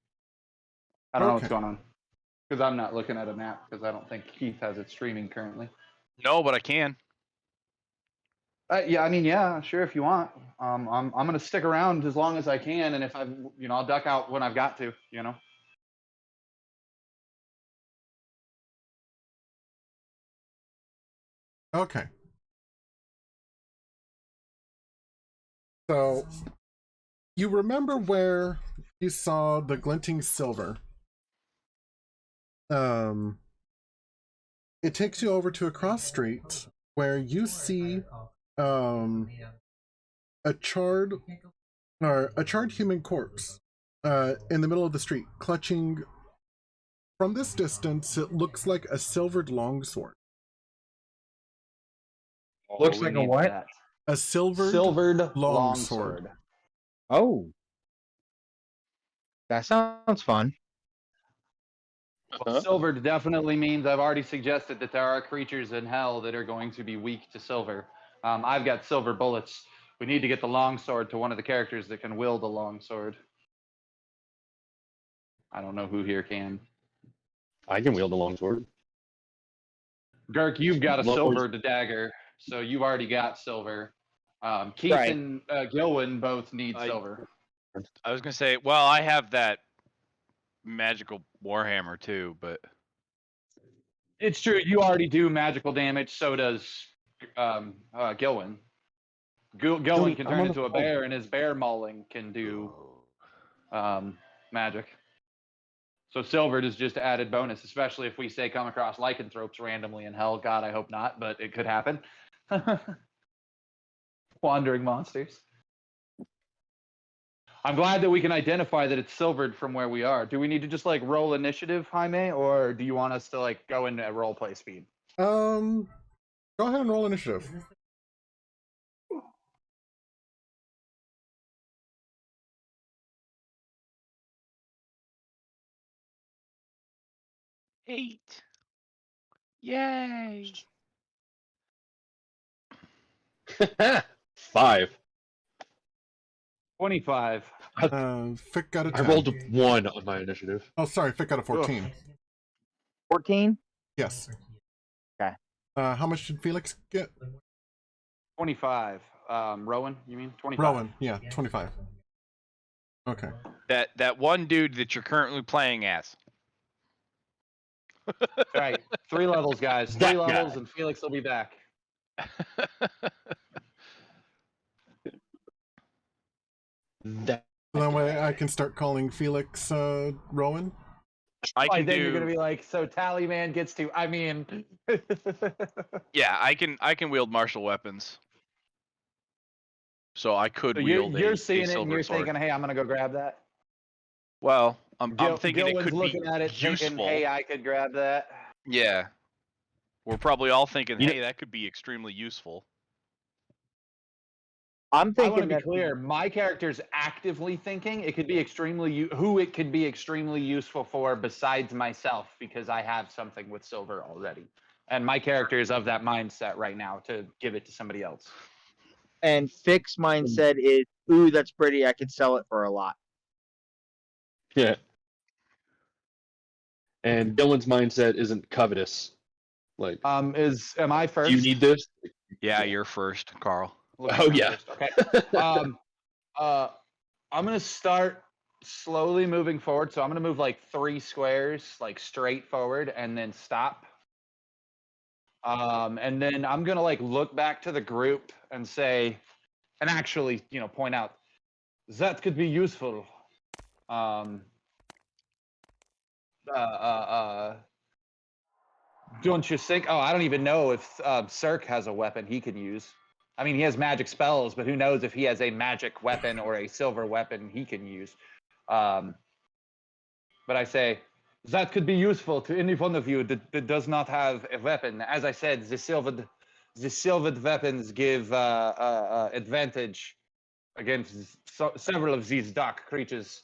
I don't know what's Okay. going on because I'm not looking at a map because I don't think Keith has it streaming currently. No, but I can. Yeah, I mean, yeah, sure, if you want. I'm gonna stick around as long as I can, and if I'll duck out when I've got to. Okay. So, you remember where you saw the glinting silver? It takes you over to a cross street where you see a charred human corpse in the middle of the street, clutching. From this distance, it looks like a silvered longsword. Looks we like a need what? that. A silvered Silvered longsword. longsword. Oh, that sounds fun. Well, silvered definitely means I've already suggested that there are creatures in hell that are going to be weak to silver. I've got silver bullets. We need to get the longsword to one of the characters that can wield a longsword. I don't know who here can. I can wield a longsword. Girk, you've got a Lo- silver dagger, so you've already got silver. Keith Right. and Gilwin both need I- silver. I was gonna say, well, I have that magical warhammer too, but It's true. You already do magical damage. So does Gilwin. Gilwin Dude, can I'm turn on into the a phone. bear, and his bear mauling can do magic. So silvered is just added bonus, especially if we say come across lycanthropes randomly in hell. God, I hope not, but it could happen. Wandering monsters. I'm glad that we can identify that it's silvered from where we are. Do we need to just like roll initiative, Jaime, or do you want us to like go into role play speed? Go ahead and roll initiative. eight. Yay! 5. 25. Fick got a 10. I rolled a 1 on my initiative. Oh, sorry, Fick got a 14. 14? Yes. Okay. How much did Felix get? 25. Rowan, you mean? 25. Rowan, yeah, 25. Okay. That one dude that you're currently playing as. Right. 3 levels, guys. 3 That levels, guy. and Felix will be back. That That way I can start calling Felix Rowan. I can then do. you're gonna be like, so Tallyman gets to. I mean. Yeah, I can wield martial weapons. So I could So wield you're a seeing it and silver you're sword. thinking, hey, I'm gonna go grab that. Well, I'm thinking it Gilwin's could looking be at it, useful. thinking, hey, I could grab that. Yeah. We're probably all thinking, You know- hey, that could be extremely useful. I'm I want thinking to be that clear. My character's actively thinking it could be who it could be extremely useful for besides myself because I have something with silver already, and my character is of that mindset right now to give it to somebody else. and fixed mindset is, ooh, that's pretty. I could sell it for a lot. Yeah. And Dylan's mindset isn't covetous. Like, Am I first? do you need this? Yeah, you're first, Carl. Looks Oh, like I'm yeah. first. Okay. I'm gonna start slowly moving forward. So I'm gonna move like 3 squares, like straight forward, and then stop. And then I'm gonna like look back to the group and say, and actually, point out that could be useful. Don't you think? Oh, I don't even know if Cirque has a weapon he can use. I mean, he has magic spells, but who knows if he has a magic weapon or a silver weapon he can use. But I say, that could be useful to any one of you that does not have a weapon. As I said, the silvered weapons give advantage against several of these dark creatures.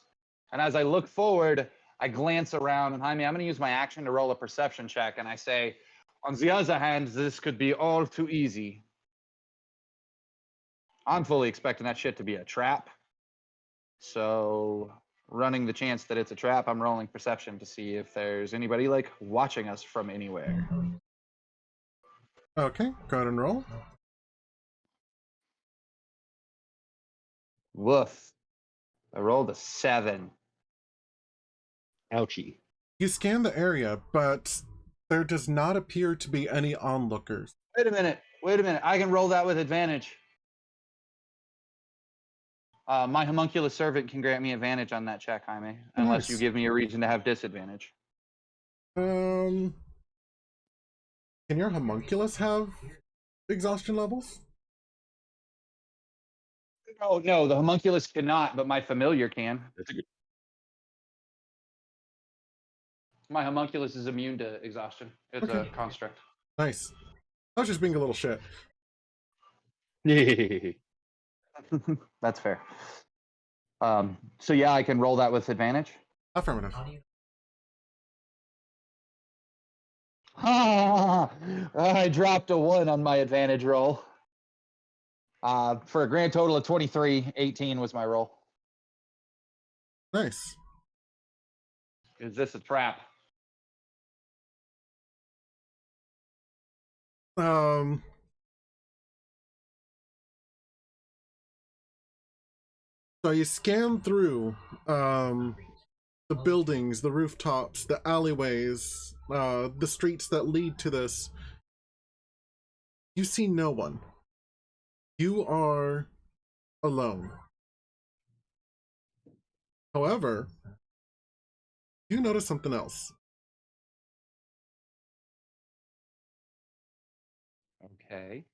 And as I look forward, I glance around, and Jaime, I'm going to use my action to roll a perception check, and I say, on the other hand, this could be all too easy. I'm fully expecting that shit to be a trap. So, running the chance that it's a trap, I'm rolling perception to see if there's anybody, like, watching us from anywhere. Okay, go ahead and roll. Woof. I rolled a 7. Ouchie. You scan the area, but there does not appear to be any onlookers. Wait a minute. I can roll that with advantage. My homunculus servant can grant me advantage on that check, Jaime, unless you Nice. give me a reason to have disadvantage. Can your homunculus have exhaustion levels? Oh, no, the homunculus cannot, but my familiar can. That's a good. My homunculus is immune to exhaustion. It's Okay. a construct. Nice. I was just being a little shit. That's fair. So yeah, I can roll that with advantage. Affirmative. I dropped a 1 on my advantage roll. For a grand total of 23, 18 was my roll. Nice. Is this a trap? So you scan through the buildings, the rooftops, the alleyways, the streets that lead to this. You see no one. You are alone. However, you notice something else. Okay.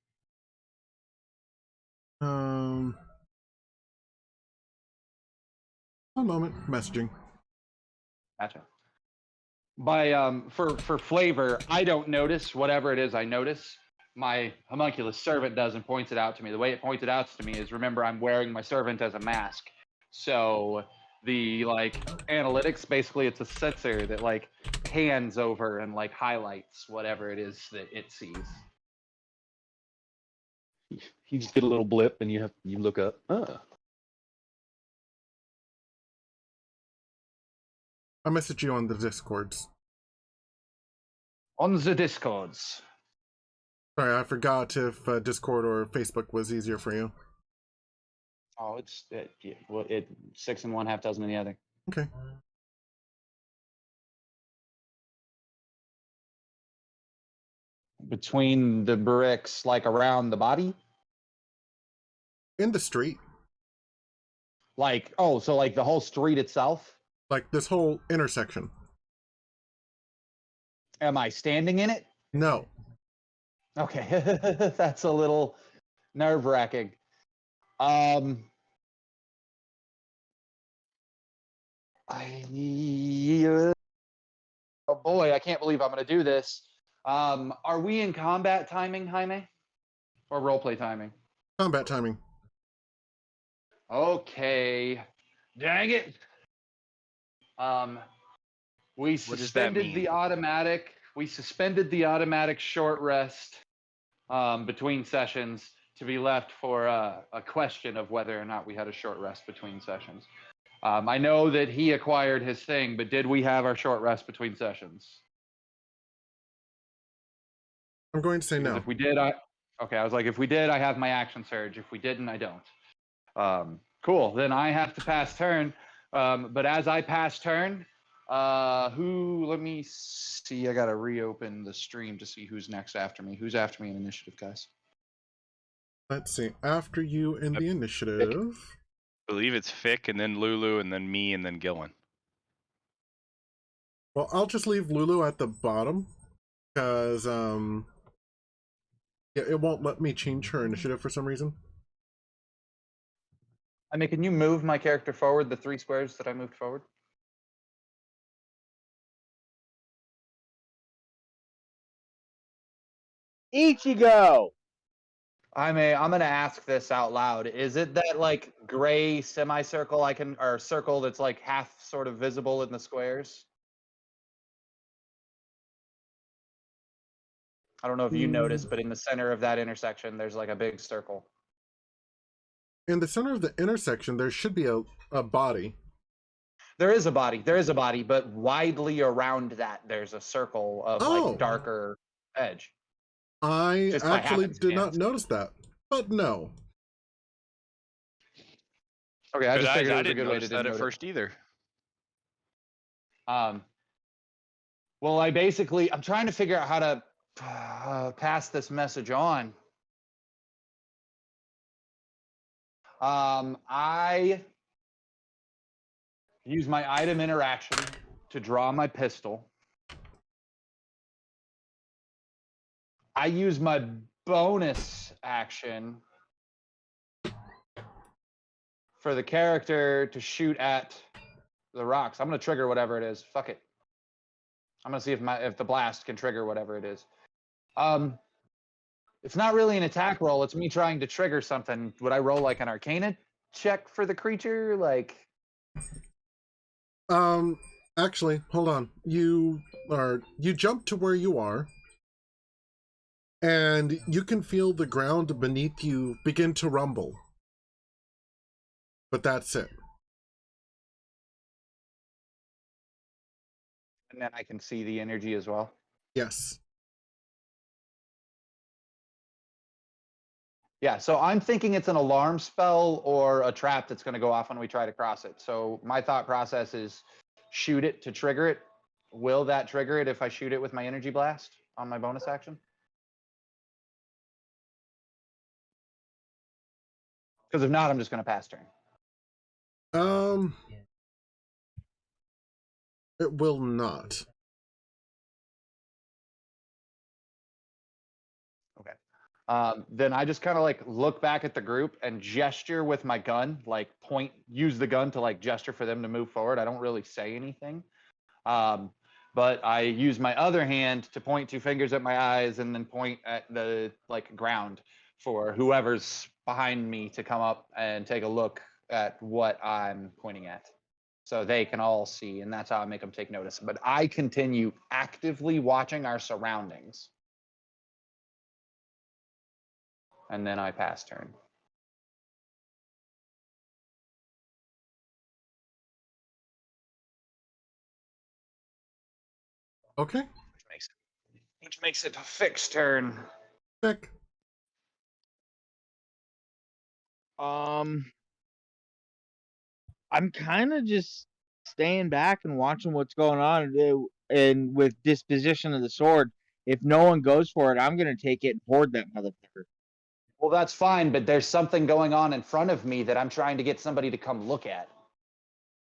One moment, messaging. Gotcha. For flavor, I don't notice whatever it is I notice. My homunculus servant does and points it out to me. The way it points it out to me is, remember, I'm wearing my servant as a mask. So the analytics, basically it's a sensor that pans over and highlights whatever it is that it sees. You just get a little blip and you look up. I message you on the Discords. On the Discords. Sorry, I forgot if Discord or Facebook was easier for you. Oh, it's 6 in one, half dozen in the other. Okay. Between the bricks, around the body? In the street. So the whole street itself? Like this whole intersection. Am I standing in it? No. Okay, that's a little nerve-wracking. Oh boy, I can't believe I'm going to do this. Are we in combat timing, Jaime? Or roleplay timing? Combat timing. Okay. Dang it. We What does that suspended mean? the automatic. We suspended the automatic short rest between sessions to be left for a question of whether or not we had a short rest between sessions. I know that he acquired his thing, but did we have our short rest between sessions? I'm going to say Because no. if we did, if we did, I have my action surge. If we didn't, I don't. Cool. Then I have to pass turn. But as I pass turn, let me see. I got to reopen the stream to see who's next after me. Who's after me in initiative, guys? Let's see. After you in the initiative. I believe it's Fick, and then Lulu, and then me, and then Gillen. Well, I'll just leave Lulu at the bottom. Because, it won't let me change her initiative for some reason. I mean, can you move my character forward the 3 squares that I moved forward? Ichigo! I'm gonna ask this out loud. Is it that like gray semicircle or circle that's like half sort of visible in the squares? I don't know if you noticed, but in the center of that intersection, there's like a big circle. In the center of the intersection, there should be a body. There is a body, but widely around that, there's a circle of like darker edge. I Just by actually did not happenstance. notice that, but no. Okay, I Good just eyes, figured it I was a didn't good way notice to that at denote it. first either. Well, I'm trying to figure out how to pass this message on. I use my item interaction to draw my pistol. I use my bonus action for the character to shoot at the rocks. I'm gonna trigger whatever it is. Fuck it. I'm gonna see if the blast can trigger whatever it is. It's not really an attack roll. It's me trying to trigger something. Would I roll like an Arcana check for the creature? Like, Actually, hold on. You jump to where you are, and you can feel the ground beneath you begin to rumble. But that's it. and then I can see the energy as well. Yes. Yeah, so I'm thinking it's an alarm spell or a trap that's going to go off when we try to cross it. So my thought process is shoot it to trigger it. Will that trigger it if I shoot it with my energy blast on my bonus action? Because if not, I'm just going to pass turn. It will not. Then I just kind of like look back at the group and gesture with my gun, like use the gun to like gesture for them to move forward. I don't really say anything. But I use my other hand to point 2 fingers at my eyes and then point at the like ground for whoever's behind me to come up and take a look at what I'm pointing at. So they can all see, and that's how I make them take notice. But I continue actively watching our surroundings. And then I pass turn. Okay. Which makes it a fixed turn. Vic. I'm kind of just staying back and watching what's going on, and with disposition of the sword. If no one goes for it, I'm gonna take it and hoard that motherfucker. Well, that's fine, but there's something going on in front of me that I'm trying to get somebody to come look at.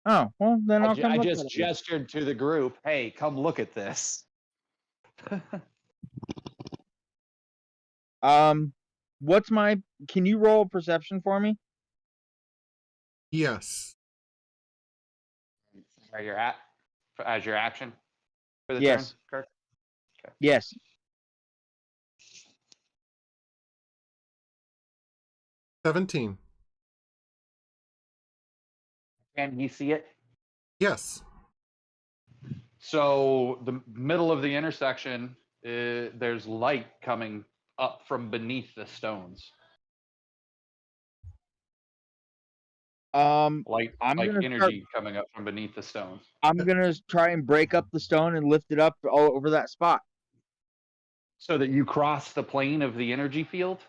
Oh, well, then I'll come I look just at it. gestured to the group, hey, come look at this. What's my? Can you roll a perception for me? Yes. Where you're at as your action for the Yes. turn, Kirk? Yes. $17. Can he see it? Yes. So the middle of the intersection, there's light coming up from beneath the stones. Light, I'm like gonna energy coming up from beneath the stones. I'm gonna try and break up the stone and lift it up all over that spot. So that you cross the plane of the energy field?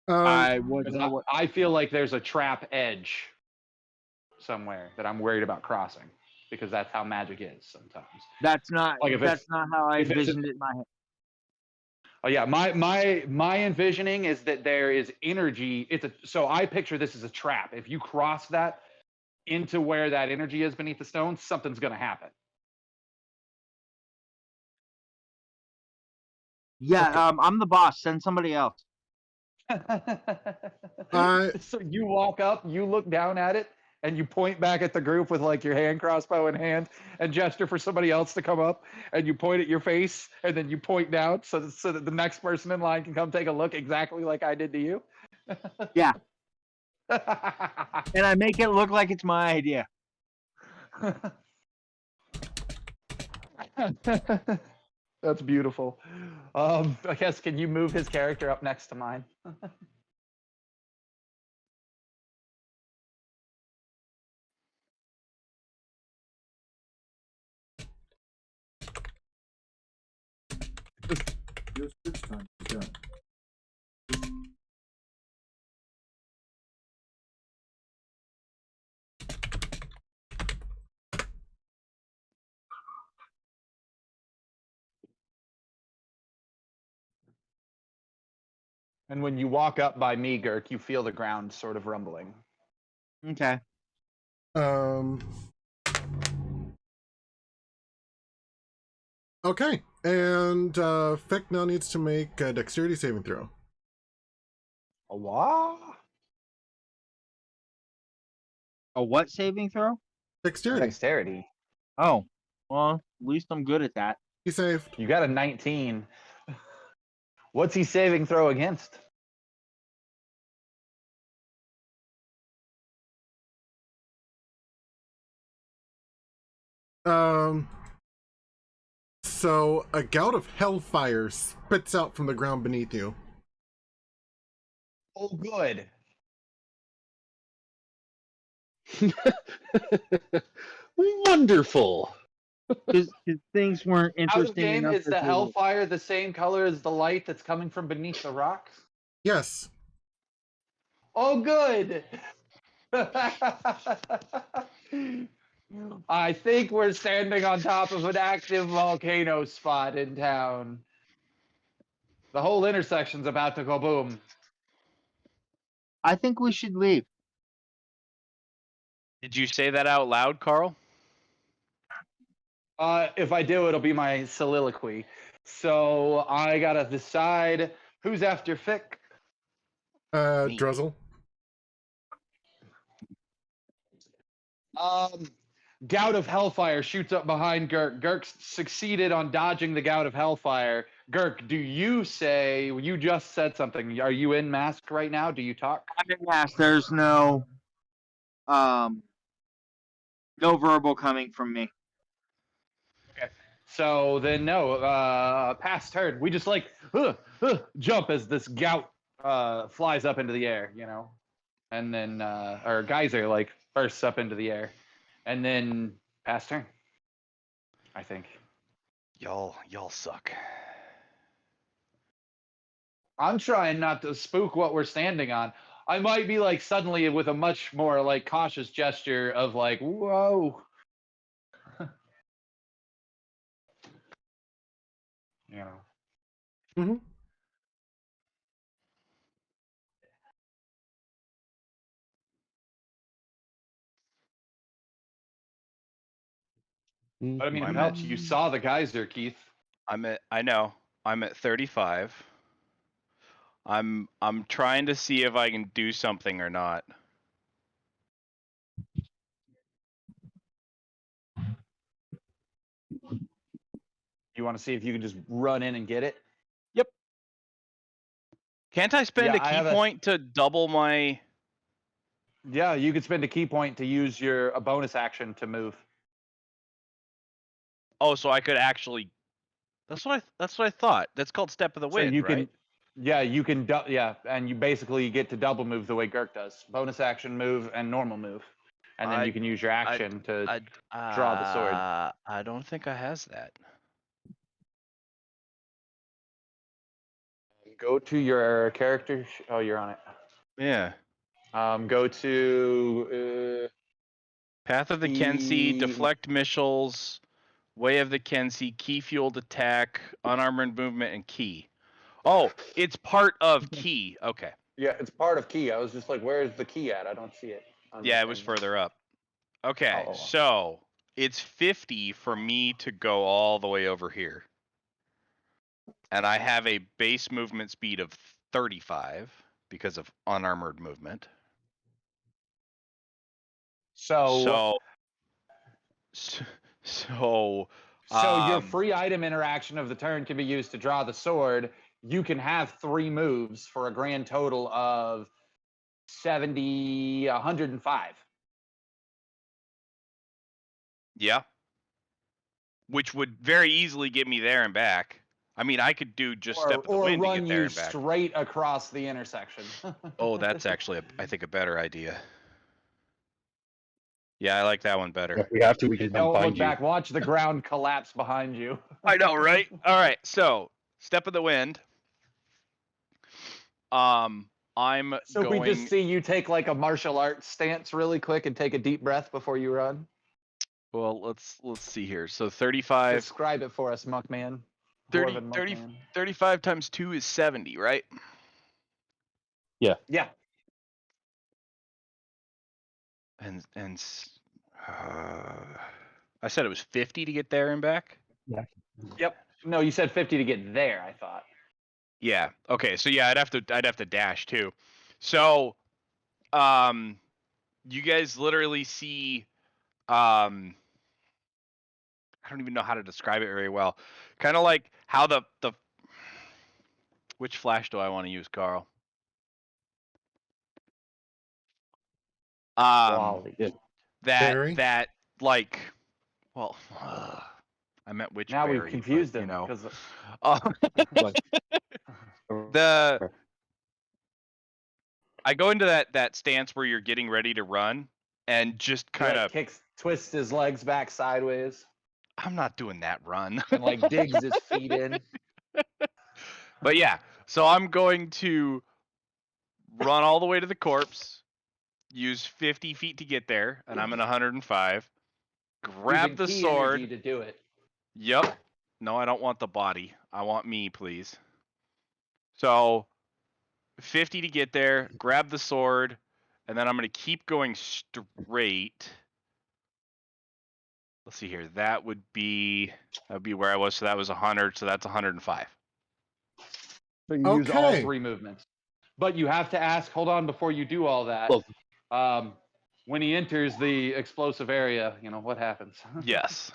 I 'Cause wasn't aware. I feel like there's a trap edge somewhere that I'm worried about crossing because that's how magic is sometimes. That's not. Like if That's not how I if it's a- envisioned it in my head. Oh yeah, my envisioning is that there is energy. So I picture this as a trap. If you cross that into where that energy is beneath the stone, something's going to happen. Yeah. I'm the boss. Send somebody else. So you walk up, you look down at it, and you point back at the group with like your hand crossbow in hand and gesture for somebody else to come up, and you point at your face and then you point down so that the next person in line can come take a look exactly like I did to you. Yeah. And I make it look like it's my idea. That's beautiful. I guess, can you move his character up next to mine? Yours this time. Done. And when you walk up by me, Girk, you feel the ground sort of rumbling. Okay. Okay, and Feck now needs to make a dexterity saving throw. A what? A what saving throw? Dexterity. Dexterity. Oh, well, at least I'm good at that. He saved. You got a 19. What's he saving throw against? So a gout of hellfire spits out from the ground beneath you. Oh, good. Wonderful. Because things weren't Out of interesting game, enough. is for the people. hellfire the same color as the light that's coming from beneath the rocks? Yes. Oh, good. I think we're standing on top of an active volcano spot in town. The whole intersection's about to go boom. I think we should leave. Did you say that out loud, Carl? If I do, it'll be my soliloquy. So I gotta decide who's after Fick. Me. Druzzl. Gout of Hellfire shoots up behind Girk. Girk succeeded on dodging the Gout of Hellfire. Girk, do you say, you just said something. Are you in mask right now? Do you talk? I'm in mass. There's no verbal coming from me. So then no, past turn. We just like jump as this Gout flies up into the air, you know? And then, or Geyser like bursts up into the air. And then past turn, I think. Y'all suck. I'm trying not to spook what we're standing on. I might be like suddenly with a much more like cautious gesture of like, whoa. You know. Mm-hmm. But I mean, I'm who at- helps? You saw the geyser, Keith. I know. I'm at 35. I'm trying to see if I can do something or not. You want to see if you can just run in and get it? Can't I spend Yeah, a I key have a- point to double my? Yeah, you could spend a key point to use a bonus action to move. Oh, so I could actually. That's what I thought. That's called Step of the So Wind, you right? can, yeah, you can, yeah, and you basically get to double move the way Girk does. Bonus action move and normal move, and then you can use your action to draw the sword. I don't think I has that. Go to your character. Oh, you're on it. Yeah. Go to. Path of the Kensi, E- deflect missiles, way of the Kensi, key fueled attack, unarmored movement, and key. Oh, it's part of key. Okay. Yeah, it's part of key. I was just like, where's the key at? I don't see it. Yeah, it was further up. Okay, Oh. so it's 50 for me to go all the way over here. And I have a base movement speed of 35 because of unarmored movement. So So your um, free item interaction of the turn can be used to draw the sword. You can have 3 moves for a grand total of 70, 105. yeah, which would very easily get me there and back. I mean, I could do just step of the Or wind to run get there you and back. straight across the intersection. Oh, that's actually, I think, a better idea. Yeah, I like that one better. If we have to, we can come Don't look find you. back. Watch the ground collapse behind you. I know, right? All right, so step of the wind. I'm So going. we just see you take like a martial arts stance really quick and take a deep breath before you run. Well, let's see here. So 35, Describe it for us, Muckman. 30, Dwarven 30 Muckman. 35 times 2 is 70, right? Yeah. And I said it was 50 to get there and back. Yep. No, you said 50 to get there, I thought. Yeah. Okay. So yeah, I'd have to dash too. So, you guys literally see, I don't even know how to describe it very well. Kind of like how the which flash do I want to use, Carl? Wally. Barry? That like, well, I meant which Now Barry, we've confused but, him. you know, 'Cause I go into that stance where you're getting ready to run and just he, kind of, twists his legs back sideways I'm not doing that run. and like digs his feet in. But yeah, so I'm going to run all the way to the corpse, use 50 feet to get there, and I'm in 105. Grab Using the key sword. energy to do it. Yep. No, I don't want the body. I want me, please. So 50 to get there, grab the sword, and then I'm going to keep going straight. Let's see here. That would be where I was. So that was 100. So that's 105. So you use all Okay. 3 movements. But you have to ask, hold on, before you do all that. When he enters the explosive area, what happens? Yes.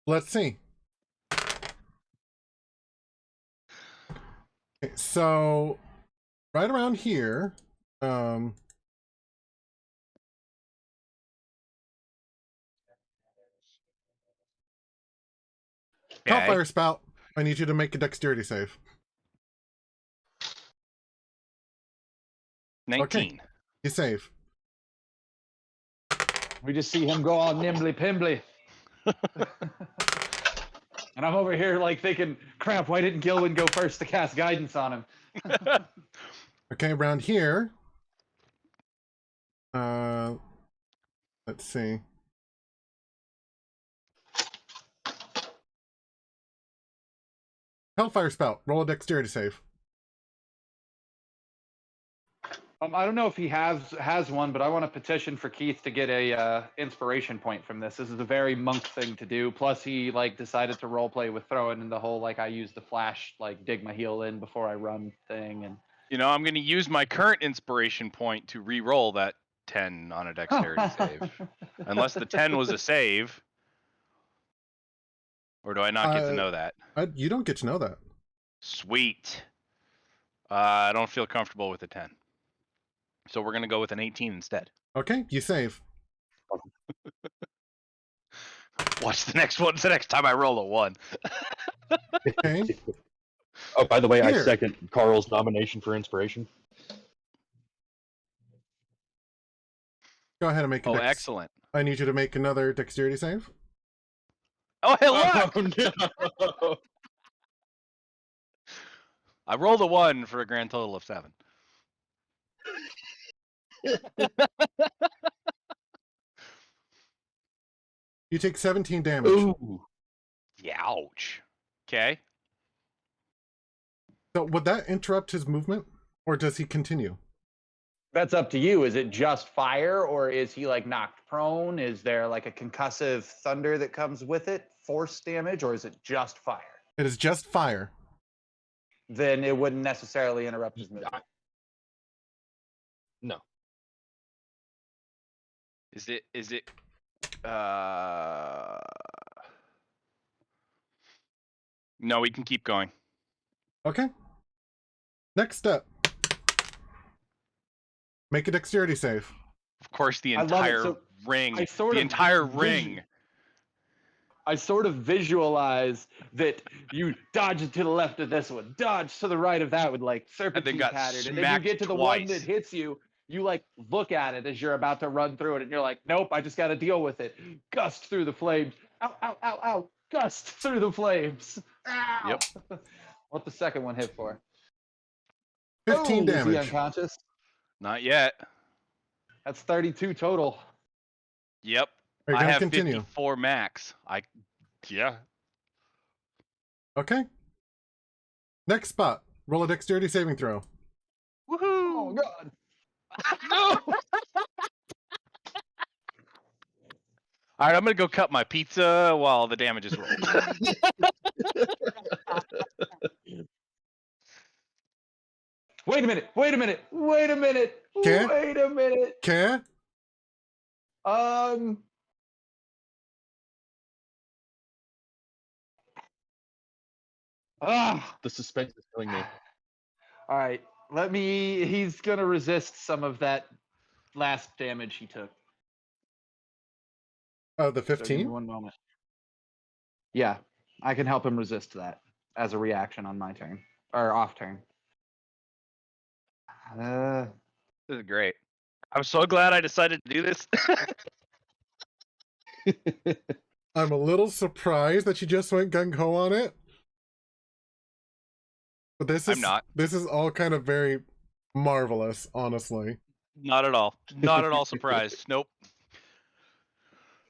Let's see. Okay, so right around here, Hellfire Spout, I need you to make a dexterity save. 19. Okay. You save. We just see him go all nimbly pimbly. And I'm over here like thinking, crap, why didn't Gilwin go first to cast guidance on him? Okay, around here. Let's see. Hellfire Spout, roll a dexterity save. I don't know if he has one, but I want to petition for Keith to get a inspiration point from this. This is a very monk thing to do. Plus, he decided to roleplay with throwing in the whole I use the flash dig my heel in before I run thing. And I'm going to use my current inspiration point to re-roll that 10 on a dexterity save, unless the 10 was a save. Or do I not get to know that? You don't get to know that. Sweet. I don't feel comfortable with the 10. So we're going to go with an 18 instead. Okay, you save. Watch the next one. The next time I roll a 1. Okay. Oh, by the way, Here. I second Carl's nomination for inspiration. Go ahead and make a Oh, excellent. I need you to make another dexterity save. Oh, hey, look! Oh, no. I rolled a 1 for a grand total of 7. You take 17 damage. Ooh. Yeah, ouch. Okay. So would that interrupt his movement? Or does he continue? that's up to you. Is it just fire, or is he knocked prone? Is there a concussive thunder that comes with it, force damage, or is it just fire? It is just fire. Then it wouldn't necessarily interrupt his movement. No. Is it no, we can keep going. Okay. Next step. Make a dexterity save. Of course, the I love it. entire So ring. I sort The of entire visu- ring. I sort of visualize that you dodge to the left of this one, dodge to the right of that one, like serpentine got pattern, and then you smacked get to the one twice. that hits you. You like look at it as you're about to run through it, and you're like, "Nope, I just got to deal with it." Gust through the flames. Ow! Ow! Ow! Ow! Gust through the flames. Ow! Yep. What the second one hit for? 15 Oh, is he damage. unconscious? Not yet. That's 32 total. Yep. Are you I gonna have continue? 54 max. Yeah. Okay. Next spot. Roll a dexterity saving throw. Woohoo! Oh God! No! All right, I'm gonna go cut my pizza while the damage is rolled. Wait a minute! Wait a minute! Wait a minute! Okay. Wait a minute! Okay. Ah! The suspense is killing me. All right. He's gonna resist some of that last damage he took. Oh, the So give me 15? one moment. Yeah, I can help him resist that as a reaction on my turn or off turn. This is great. I'm so glad I decided to do this. I'm a little surprised that you just went gung-ho on it. But I'm not. This is all kind of very marvelous, honestly. Not at all. Not at all surprised. Nope.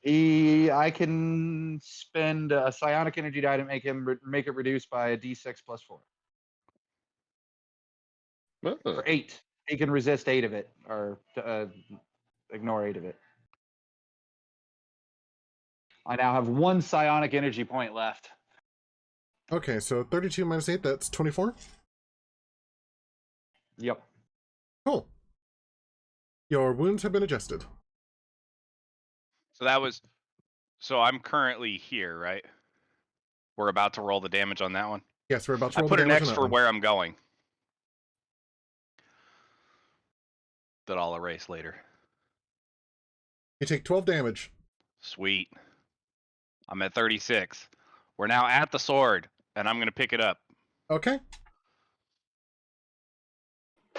I can spend a psionic energy die to make it reduce by a d6 plus 4 Oh. or 8. He can resist 8 of it or ignore 8 of it. I now have 1 psionic energy point left. Okay, so 32 minus 8, that's 24. Yep. Cool. Your wounds have been adjusted. So I'm currently here, right? We're about to roll the damage on that one. Yes, we're about to I roll put the an damage X on that for one. where I'm going. That I'll erase later. You take 12 damage. Sweet. I'm at 36. We're now at the sword, and I'm going to pick it up Okay.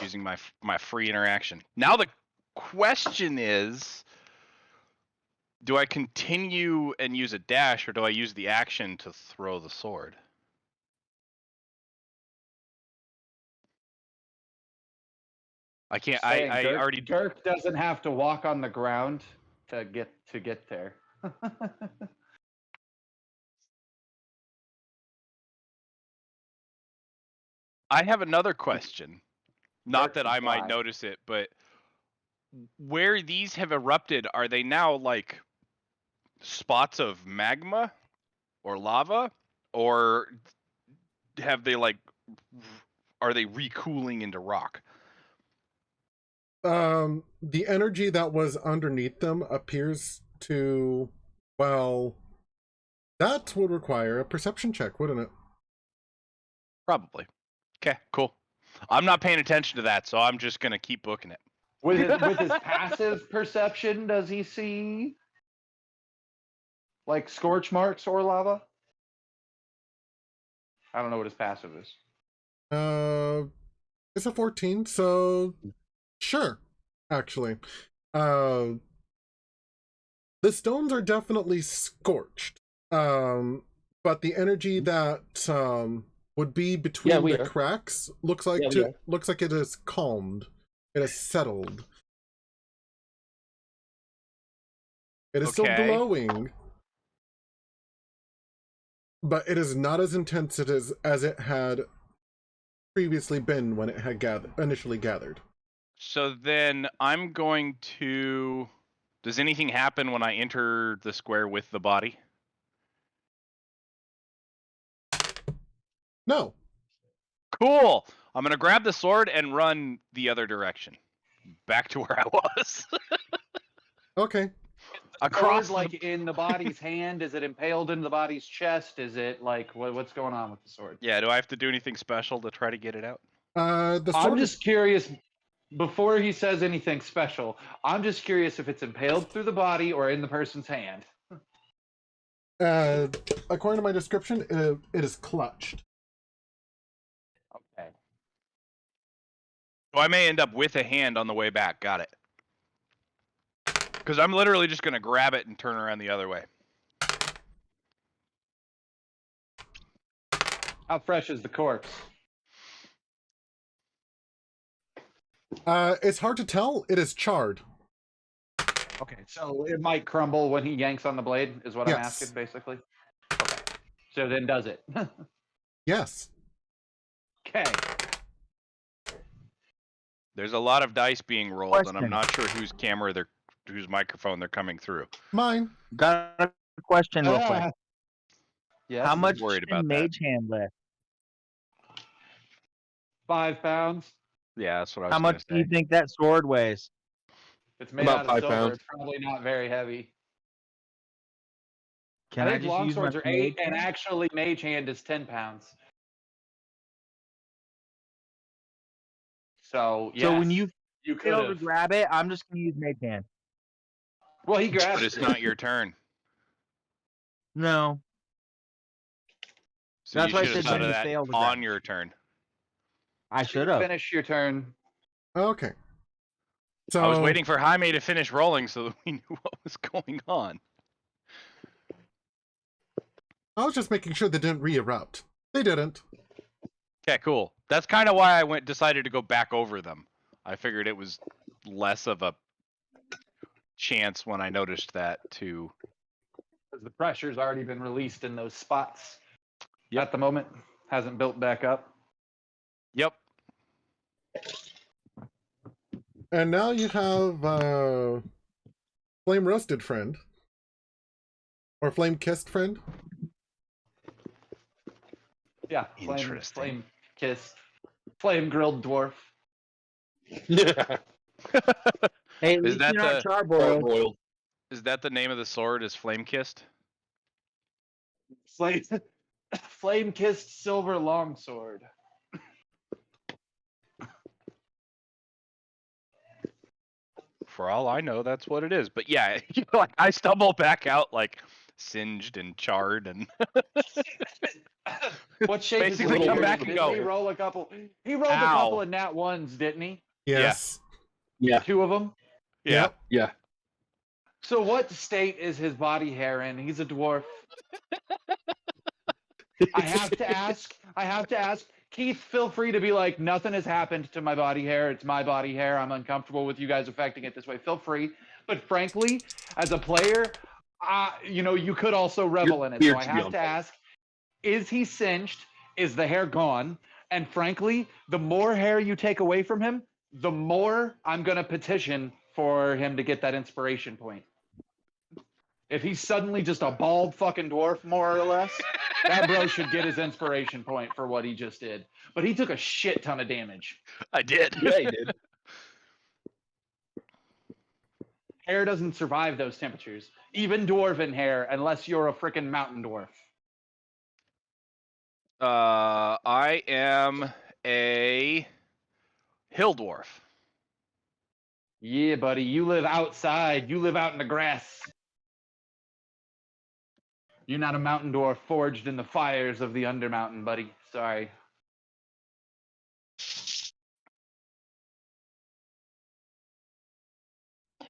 using my free interaction. Now the question is, do I continue and use a dash, or do I use the action to throw the sword? I can't. I already. Dirk doesn't have to walk on the ground to get there. I have another question. Not Dirk that can I might fly. notice it, but where these have erupted, are they now like spots of magma or lava, or have they like? Are they recooling into rock? The energy that was underneath them appears to, well, that would require a perception check, wouldn't it? Probably. Okay, cool. I'm not paying attention to that, so I'm just gonna keep booking it. With his passive perception, does he see like scorch marks or lava? I don't know what his passive is. It's a 14, so sure, actually. The stones are definitely scorched. But the energy that would be between the cracks looks like it is calmed. It is settled. It is still glowing, but it is not as intense as it had previously been when it had initially gathered. So then I'm going to. Does anything happen when I enter the square with the body? No. Cool. I'm gonna grab the sword and run the other direction, back to where I was. Okay. Across Sword, like in the body's hand? Is it impaled into the body's chest? Is it like what's going on with the sword? Yeah, do I have to do anything special to try to get it out? The I'm sword just curious. Before he says anything special, I'm just curious if it's impaled through the body or in the person's hand. according to my description, it is clutched. Okay. So I may end up with a hand on the way back. Got it. Because I'm literally just going to grab it and turn around the other way. How fresh is the corpse? It's hard to tell. It is charred. Okay, so it might crumble when he yanks on the blade, is what I'm Yes. asking, basically. Okay. So then does it? Yes. Okay. There's a lot of dice being rolled, and I'm Question. not sure whose microphone they're coming through. Mine. Got a question real quick. Yes. How much worried can about that. Mage Hand lift? 5 pounds. Yeah, that's what I was How going to much do you say. think that sword weighs? If it's made About out of 5 silver, pounds. it's probably not very heavy. Can I I think just use my longswords are 8, Mage and Hand? actually mage hand is 10 pounds. So, yes, So when you you could fail to have. grab it, I'm just gonna use Mage Hand. Well, he But grabs it's it. not your turn. No. So That's you why I should have said thought when of you that fail to grab on it. your turn. I should have. Finish your turn. Okay. So I was waiting for Jaime to finish rolling so that we knew what was going on. I was just making sure they didn't re-erupt. They didn't. Okay, cool. That's kind of why I decided to go back over them. I figured it was less of a chance when I noticed that too. Because the pressure's already been released in those spots. Yep. At the moment, hasn't built back up. Yep. And now you have flame roasted friend. Or flame kissed friend. Yeah, flame Interesting. kissed, flame grilled dwarf. Yeah. Hey, at Is least that you're not the- charbroiled. Royal. Is that the name of the sword? Is Flame Kissed? Flame, flame kissed silver longsword. For all I know, that's what it is. But yeah, like I stumble back out like singed and charred and What shape is Basically his come beard? back and Didn't go, he roll a couple? He rolled a "Ow." couple of nat ones, didn't he? Yes. Yeah. 2 of them. yeah. Yep. Yeah. So what state is his body hair in? He's a dwarf. I have to ask. Keith, feel free to be like, nothing has happened to my body hair. It's my body hair. I'm uncomfortable with you guys affecting it this way. Feel free. But frankly, as a player, you could also revel in it. So beard I should be have on to point. ask, is he singed? Is the hair gone? And frankly, the more hair you take away from him, the more I'm going to petition for him to get that inspiration point. If he's suddenly just a bald fucking dwarf, more or less, that bro should get his inspiration point for what he just did. But he took a shit ton of damage. I did. Yeah, he did. Hair doesn't survive those temperatures. Even dwarven hair, unless you're a freaking mountain dwarf. I am a hill dwarf. Yeah, buddy, you live outside. You live out in the grass. You're not a mountain dwarf forged in the fires of the Undermountain, buddy. Sorry.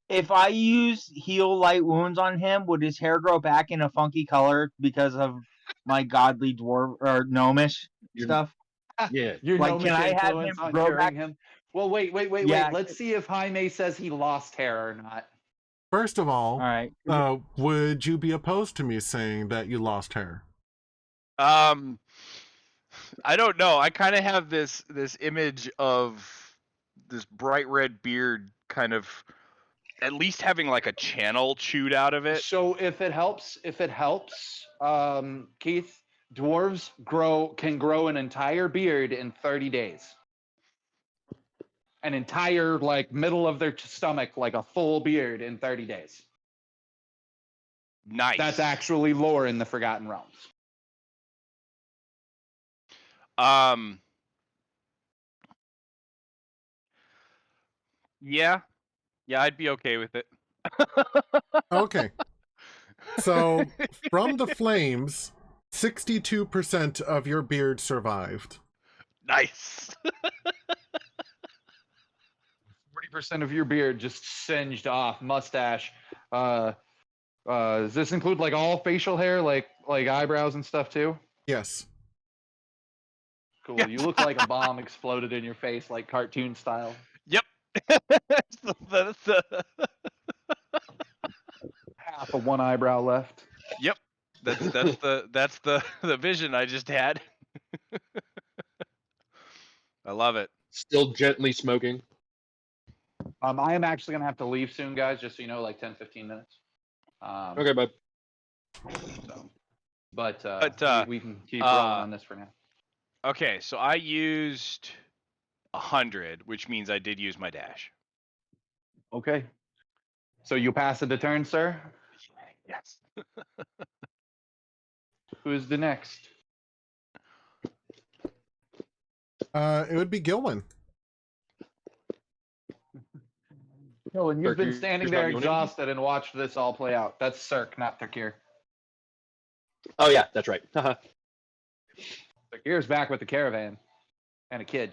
If I use heal light wounds on him, would his hair grow back in a funky color because of my godly dwarf or gnomish You're- stuff? Yeah. Your Like, gnomish can I have influence him on grow curing back- him. Well, wait. Yeah, Let's see if Jaime says he lost hair or not. First of all, All right. would you be opposed to me saying that you lost hair? I don't know. I kind of have this image of this bright red beard kind of at least having like a channel chewed out of it. So if it helps, Keith, dwarves can grow an entire beard in 30 days. an entire like middle of their stomach, like a full beard in 30 days. Nice. That's actually lore in the Forgotten Realms. Yeah, I'd be okay with it. Okay. So, from the flames, 62% of your beard survived. Nice. 40% of your beard just singed off, mustache. Does this include like all facial hair, like eyebrows and stuff too? Yes. Cool. You look like a bomb exploded in your face, like cartoon style. Yep. That's the Half of one eyebrow left. Yep. That's the vision I just had. I love it. Still gently smoking. I am actually gonna have to leave soon, guys. Just so you know, like 10-15 minutes. Okay, bud. So, but we can keep rolling on this for now. Okay, so I used 100, which means I did use my dash. Okay. So you pass it a turn, sir. Yes. Who's the next? It would be Gilwin. No, and you've Cirque, been you're standing not there doing exhausted and watched this all play out. That's Cirque, not Thakir. Oh yeah, that's right. Haha. Thakir's back with the caravan and a kid.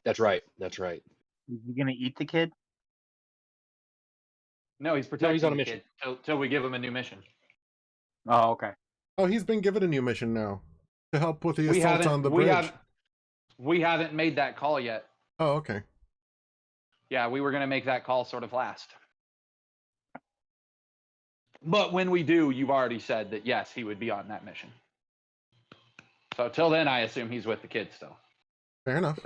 That's right. That's right. Is he gonna eat the kid? No, he's protecting he's on a the mission. kid till we give him a new mission. Oh, okay. Oh, he's been given a new mission now to help with the We assault haven't, on the we bridge. haven't, we haven't made that call yet. Oh, okay. Yeah, we were going to make that call sort of last. But when we do, you've already said that, yes, he would be on that mission. So till then, I assume he's with the kid still. Fair enough.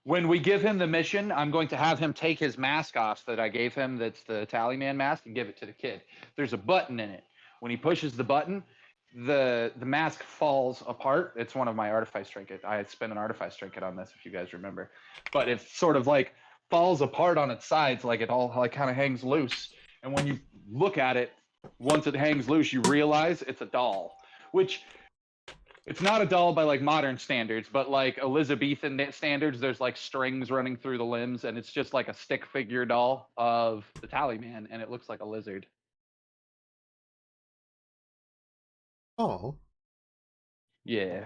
When we give him the mission, I'm going to have him take his mask off that I gave him, that's the Tallyman mask, and give it to the kid. There's a button in it. When he pushes the button, the mask falls apart. It's one of my artifice trinket. I had spent an artifice trinket on this, if you guys remember. But it sort of like falls apart on its sides, like it all like kind of hangs loose. And when you look at it, once it hangs loose, you realize it's a doll, which it's not a doll by like modern standards, but like Elizabethan standards, there's like strings running through the limbs, and it's just like a stick figure doll of the Tallyman, and it looks like a lizard. Oh. Yeah.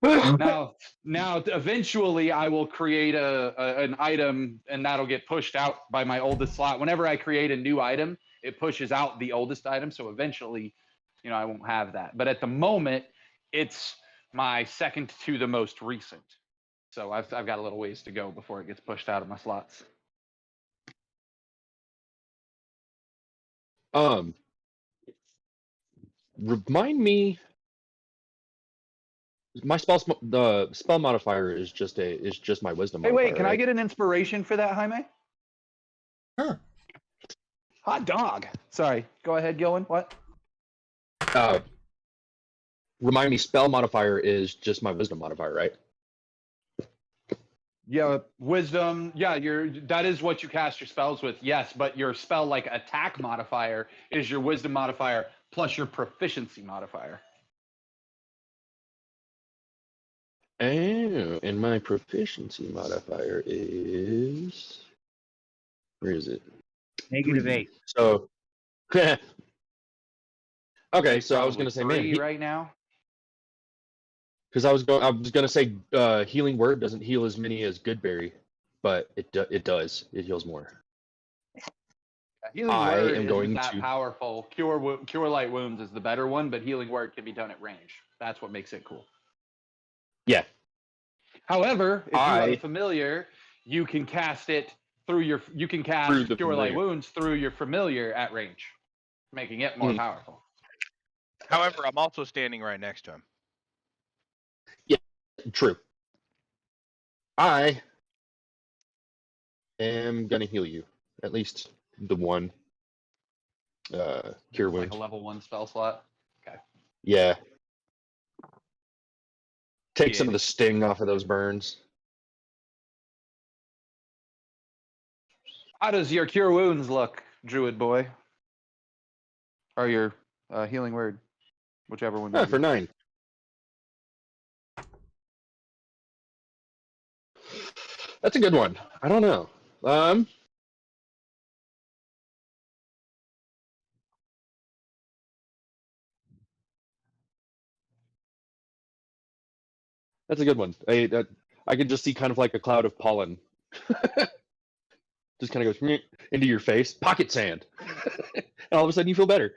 Now, eventually, I will create an item, and that'll get pushed out by my oldest slot. Whenever I create a new item, it pushes out the oldest item. So eventually, I won't have that. But at the moment, it's my second to the most recent. So I've got a little ways to go before it gets pushed out of my slots. Remind me. My the spell modifier is just my wisdom Hey, modifier. wait, can I get an inspiration for that, Jaime? Sure. Hot dog. Sorry. Go ahead, Gillen. What? Remind me, spell modifier is just my wisdom modifier, right? Yeah, wisdom. Yeah, that is what you cast your spells with. Yes, but your spell like attack modifier is your wisdom modifier plus your proficiency modifier. Oh, and my proficiency modifier is, where is it? -8. So, okay. So I was gonna say, man, right now. because I was gonna say, healing word doesn't heal as many as Goodberry, but it does. It heals more. Healing I word am isn't going that to- powerful. Cure light wounds is the better one, but healing word can be done at range. That's what makes it cool. Yeah. However, if you have I- a familiar, you can cast it through your. You can cast Through the cure light familiar. wounds through your familiar at range, making it more Hmm. powerful. However, I'm also standing right next to him. True. I am gonna heal you, at least the one. Cure Like wounds. a level 1 spell slot. Yeah. Take some Yeah. of the sting off of those burns. How does your cure wounds look, druid boy? Or your healing word, whichever one. For 9. That's a good one. I don't know. That's a good one. I can just see kind of like a cloud of pollen. Just kind of goes into your face. Pocket sand. And all of a sudden you feel better.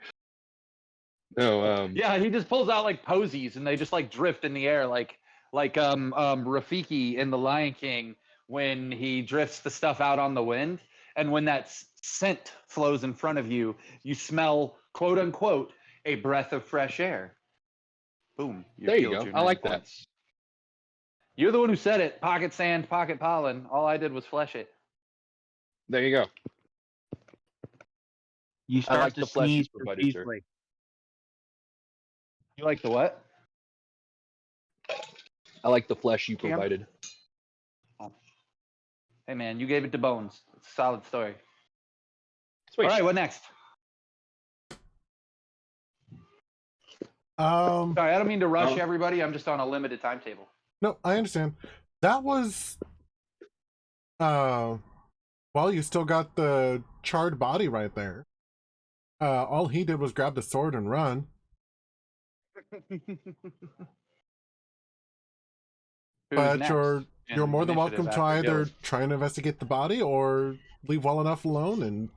No, Yeah, he just pulls out like posies, and they just like drift in the air, like Rafiki in The Lion King when he drifts the stuff out on the wind, and when that scent flows in front of you, you smell quote unquote a breath of fresh air. Boom! There you go. I like that. You're the one who said it. Pocket sand, pocket pollen. All I did was flesh it. There you go. You start like to the flesh sneeze you provided, sir. profusely. You like the what? I like the flesh you Cam? provided. Hey man, you gave it to Bones. It's a solid story. Sweet. All right, what next? Sorry, I don't mean to rush everybody. I'm just on a limited timetable. No, I understand. That was well, you still got the charred body right there. All he did was grab the sword and run. But you're more than welcome to either try and investigate the body or leave well enough alone and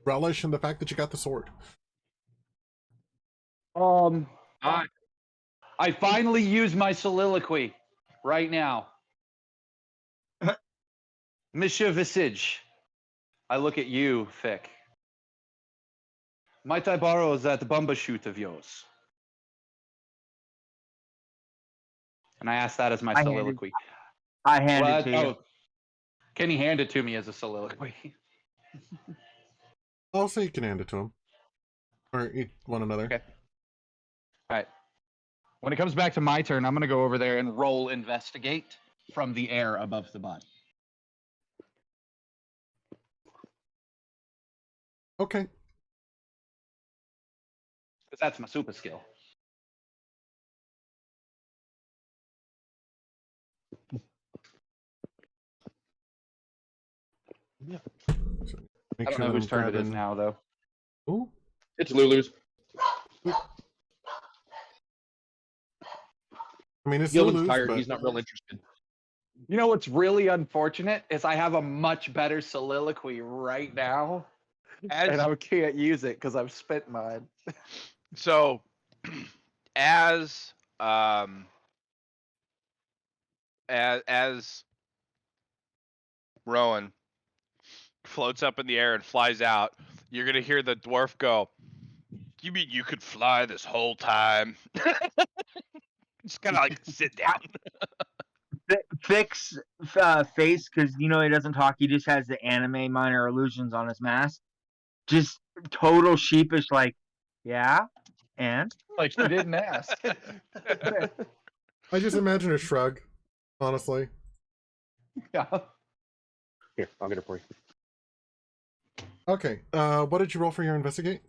relish in the fact that you got the sword. I finally use my soliloquy right now. Monsieur Visage, I look at you, Fick. Might I borrow that bumbershoot of yours? And I ask that as my soliloquy. I hand it to you. Oh, can he hand it to me as a soliloquy? I'll say you can hand it to him. Or one another. Okay. All right. When it comes back to my turn, I'm going to go over there and roll investigate from the air above the body. Okay. Because that's my super skill. Yeah. I don't know whose turn it is now, though. Ooh. It's Lulu's. I mean, it's Gillen's Lulu's, tired. but... He's not real interested. You know what's really unfortunate is I have a much better soliloquy right now, and I can't use it because I've spent mine. So, as Rowan floats up in the air and flies out, you're gonna hear the dwarf go, "You mean you could fly this whole time?" Just kind of like sit down. Fix face, because you know he doesn't talk. He just has the anime minor illusions on his mask. Just total sheepish, like, yeah, and Like you didn't ask. I just imagine a shrug, honestly. Yeah. Here, I'll get it for you. Okay, what did you roll for your investigate?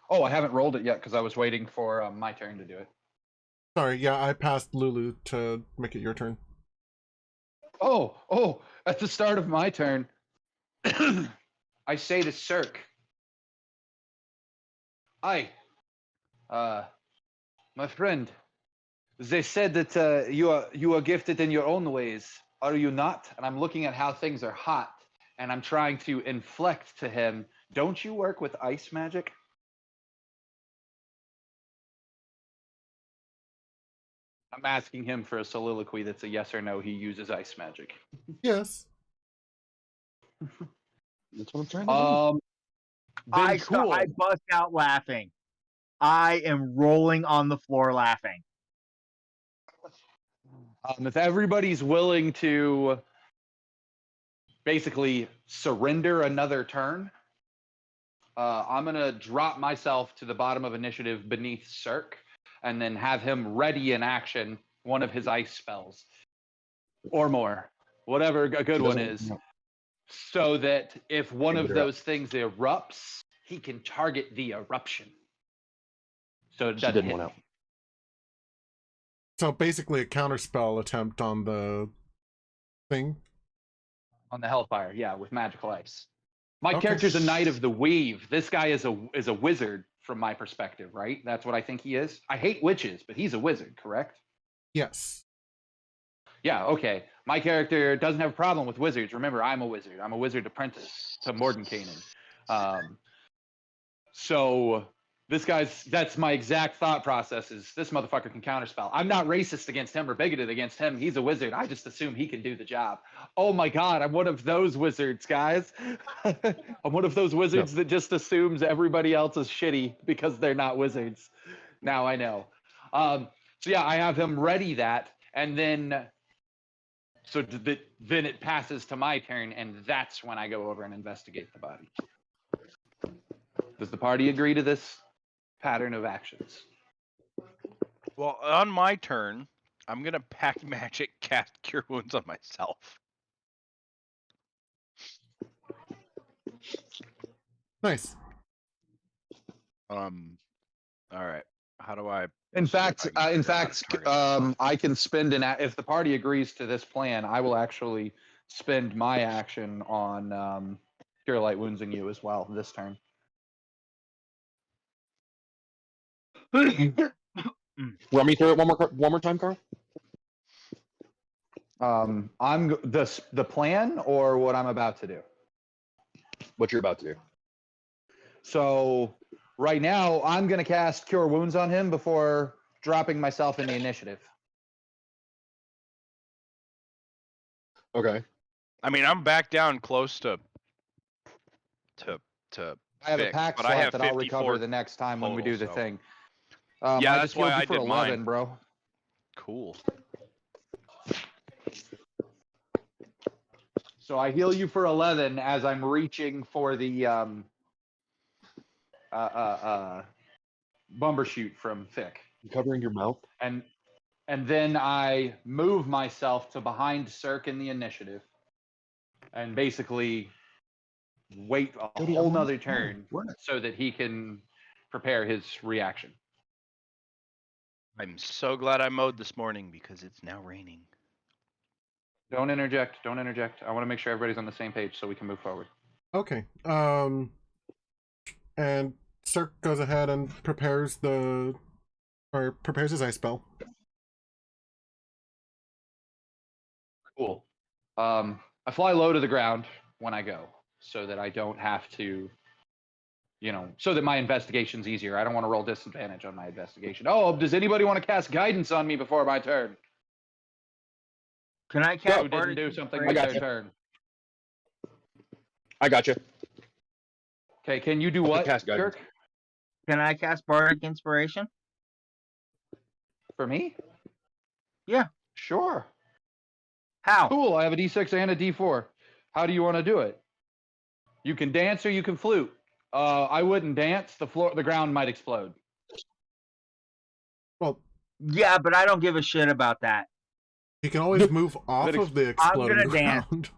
Oh, I haven't rolled it yet because I was waiting for my turn to do it. Sorry, yeah, I passed Lulu to make it your turn. Oh, at the start of my turn, I say to Cirque, "Hi, my friend. They said that you are gifted in your own ways. Are you not?" And I'm looking at how things are hot, and I'm trying to inflect to him. Don't you work with ice magic? I'm asking him for a soliloquy that's a yes or no. He uses ice magic. Yes. That's what I'm trying to do. I bust out laughing. I am rolling on the floor laughing. If everybody's willing to basically surrender another turn, I'm going to drop myself to the bottom of initiative beneath Cirque and then have him ready in action one of his ice spells. Or more. Whatever a good one is. so that if one of Figure it out. those things erupts, he can target the eruption. So it She doesn't didn't hit want out. me. So basically a counterspell attempt on the thing. On the Hellfire, yeah, with magical ice. My Okay. character's a Knight of the Weave. This guy is a wizard from my perspective, right? That's what I think he is. I hate witches, but he's a wizard, correct? Yes. Yeah, okay. My character doesn't have a problem with wizards. Remember, I'm a wizard. I'm a wizard apprentice to Mordenkainen. So that's my exact thought process is this motherfucker can counterspell. I'm not racist against him or bigoted against him. He's a wizard. I just assume he can do the job. Oh my God, I'm one of those wizards, guys. I'm one of those wizards that just assumes everybody else is shitty because they're not wizards. Now I know. So yeah, I have him ready that, and then then it passes to my turn, and that's when I go over and investigate the body. Does the party agree to this pattern of actions? Well, on my turn, I'm gonna pack magic, cast Cure Wounds on myself. Nice. All right. How do I? In fact, I can figure out how to target I can spend if the party agrees to this plan, I will actually spend my action on Cure Light Woundsing you as well this turn. Run me through it one more time, Carl. The plan or what I'm about to do. What you're about to do. So right now, I'm gonna cast Cure Wounds on him before dropping myself in the initiative. Okay. I mean, I'm back down close to. I have a fixed, pack but slot I have that I'll 54 recover the next time when we do the total, so- thing. Yeah, I that's just healed why you I for did 11, mine. bro. Cool. So I heal you for 11 as I'm reaching for the Bumbershoot from Thick. You covering your mouth? And then I move myself to behind Cirque in the initiative. And basically wait a Daddy, whole I'm nother not- turn we're not- so that he can prepare his reaction. I'm so glad I mowed this morning because it's now raining. Don't interject. Don't interject. I want to make sure everybody's on the same page so we can move forward. Okay. And Cirque goes ahead and prepares his ice spell. Cool. I fly low to the ground when I go so that I don't have to, so that my investigation's easier. I don't want to roll disadvantage on my investigation. Oh, does anybody want to cast guidance on me before my turn? Can I Who cast didn't Bardic do something Inspiration? with their gotcha. turn? I got you. Okay, can you do I'll what, cast guidance. Kirk? Can I cast Bardic Inspiration? For me? Yeah. Sure. How? Cool, I have a D6 and a D4. How do you want to do it? You can dance or you can flute. I wouldn't dance. The ground might explode. Well, Yeah, but I don't give a shit about that. he can always move off of the exploding gonna dance. ground.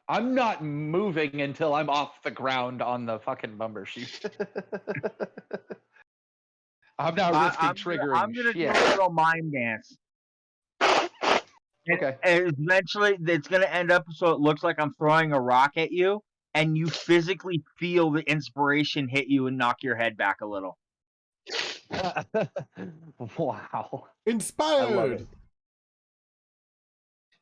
I'm not moving until I'm off the ground on the fucking Bumbershoot. I'm not risking triggering I'm gonna do shit. a little mime dance. Okay. And eventually, it's gonna end up so it looks like I'm throwing a rock at you, and you physically feel the inspiration hit you and knock your head back a little. Wow. Inspired.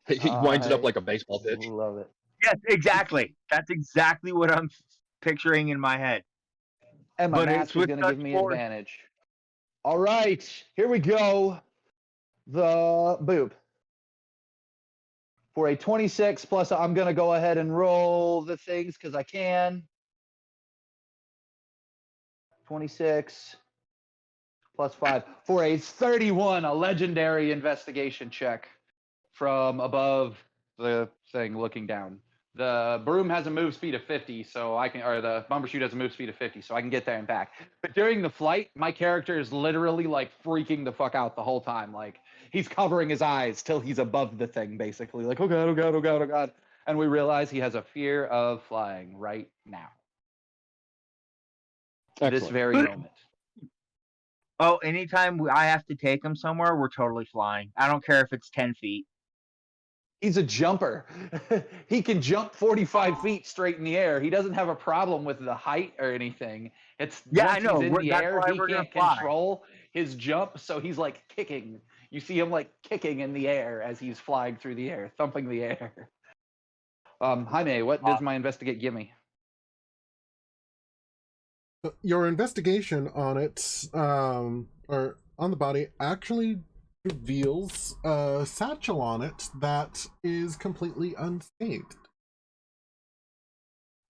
He winds it up I like a baseball pitch. Love it. Yes, exactly. That's exactly what I'm picturing in my head. And my But mask it's is with going to give touch me forward. advantage. All right, here we go. The boop. For a 26 plus, I'm going to go ahead and roll the things because I can. 26 plus 5. For a 31, a legendary investigation check from above the thing looking down. The broom has a move speed of 50, so I can, or the Bumbershoot has a move speed of 50, so I can get there and back. But during the flight, my character is literally like freaking the fuck out the whole time. Like he's covering his eyes till he's above the thing, basically. Like, oh god, oh god, oh god, oh god. And we realize he has a fear of flying right now. This Excellent. very moment. Oh, anytime I have to take him somewhere, we're totally flying. I don't care if it's 10 feet. He's a jumper. He can jump 45 feet straight in the air. He doesn't have a problem with the height or anything. It's Yeah, once I know. he's in the That's air, why he we're gonna can't fly. control his jump, so he's like kicking. You see him like kicking in the air as he's flying through the air, thumping the air. Jaime, what does my investigate give me? Your investigation on it, or on the body, actually reveals a satchel on it that is completely unscathed.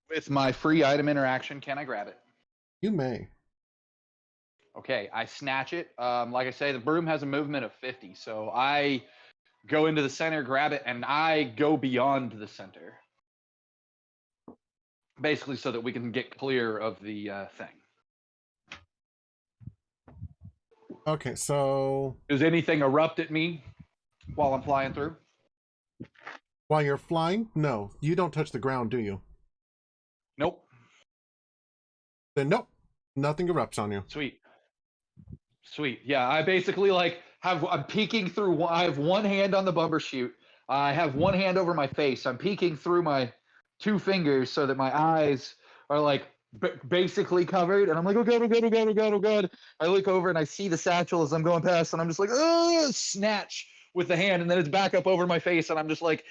With my free item interaction, can I grab it? You may. Okay, I snatch it. Like I say, the broom has a movement of 50, so I go into the center, grab it, and I go beyond the center. Basically, so that we can get clear of the thing. Okay, so Does anything erupt at me while I'm flying through? while you're flying, no, you don't touch the ground, do you? Nope. Then nope, nothing erupts on you. Sweet. Yeah, I basically like I'm peeking through. I have one hand on the bumper chute. I have one hand over my face. I'm peeking through my two fingers so that my eyes are like basically covered. And I'm like, oh god, oh god, oh god, oh god, oh god. I look over and I see the satchel as I'm going past, and I'm just like, oh, snatch with the hand, and then it's back up over my face, and I'm just like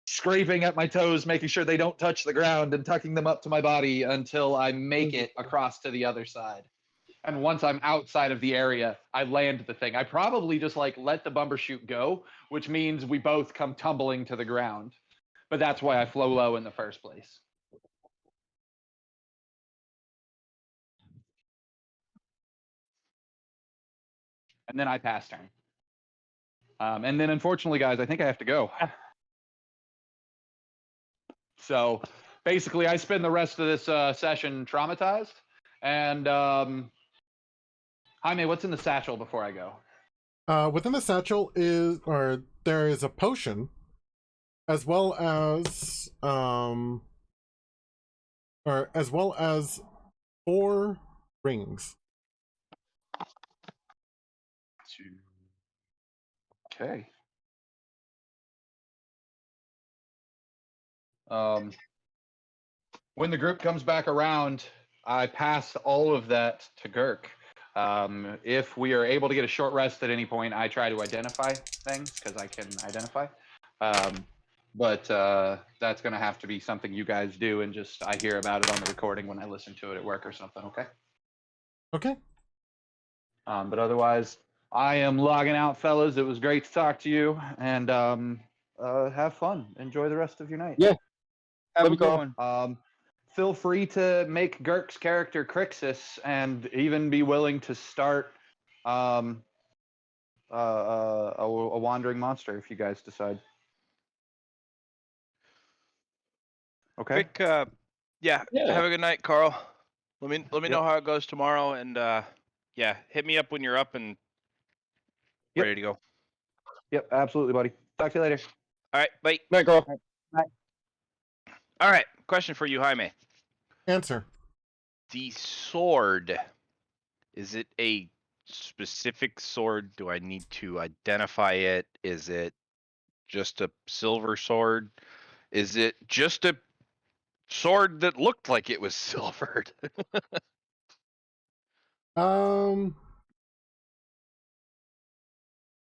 scraping at my toes, making sure they don't touch the ground, and tucking them up to my body until I make it across to the other side. And once I'm outside of the area, I land the thing. I probably just like let the bumper chute go, which means we both come tumbling to the ground. But that's why I flow low in the first place. And then I pass turn. And then unfortunately, guys, I think I have to go. So basically, I spend the rest of this session traumatized. And Jaime, what's in the satchel before I go? Within the satchel there is a potion, as well as as well as 4 rings. Okay. When the group comes back around, I pass all of that to Girk. If we are able to get a short rest at any point, I try to identify things because I can identify. But that's going to have to be something you guys do, and just I hear about it on the recording when I listen to it at work or something, okay? Okay. But otherwise, I am logging out, fellas. It was great to talk to you, and have fun. Enjoy the rest of your night. Yeah. Have Let a me good go. one. Feel free to make Girk's character Crixus, and even be willing to start a wandering monster if you guys decide. Okay. Quick, yeah. Yeah. Have a good night, Carl. Let me Yep. know how it goes tomorrow, and yeah, hit me up when you're up and Yep. ready to go. Yep, absolutely, buddy. Talk to you later. All right, bye. Night, girl. All right, question for you, Jaime. Answer. The sword, is it a specific sword? Do I need to identify it? Is it just a silver sword? Is it just a sword that looked like it was silvered?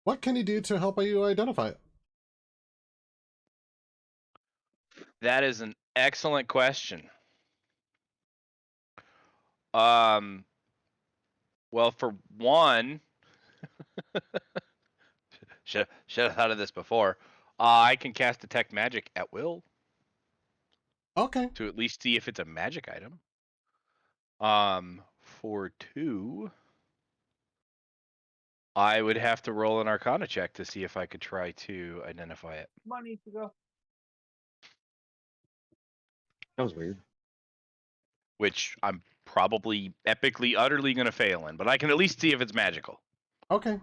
What can you do to help you identify it? That is an excellent question. Well, for one, should have thought of this before. I can cast detect magic at will Okay. to at least see if it's a magic item. For 2, I would have to roll an Arcana check to see if I could try to identify it. Money to go. That was weird. Which I'm probably epically, utterly going to fail in, but I can at least see if it's magical. Okay.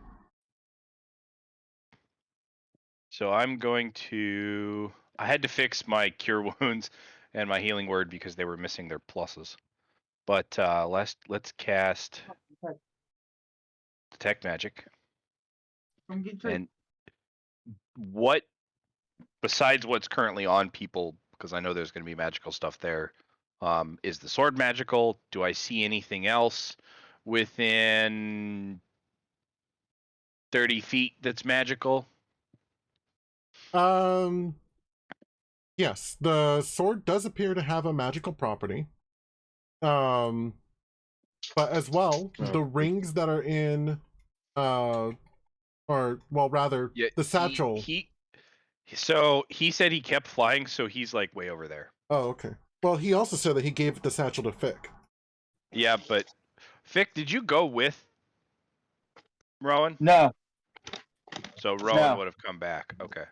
So I'm going to I had to fix my cure wounds and my healing word because they were missing their pluses. But let's cast detect magic. And what, besides what's currently on people, because I know there's going to be magical stuff there, is the sword magical? Do I see anything else within 30 feet that's magical? Yes, the sword does appear to have a magical property. But as well, the rings that are in, or well, rather, Yeah, the satchel. So he said he kept flying, so he's like way over there. Oh, okay. Well, he also said that he gave the satchel to Fick. Yeah, but Fick, did you go with Rowan? No. So Rowan No. would have come back. Okay.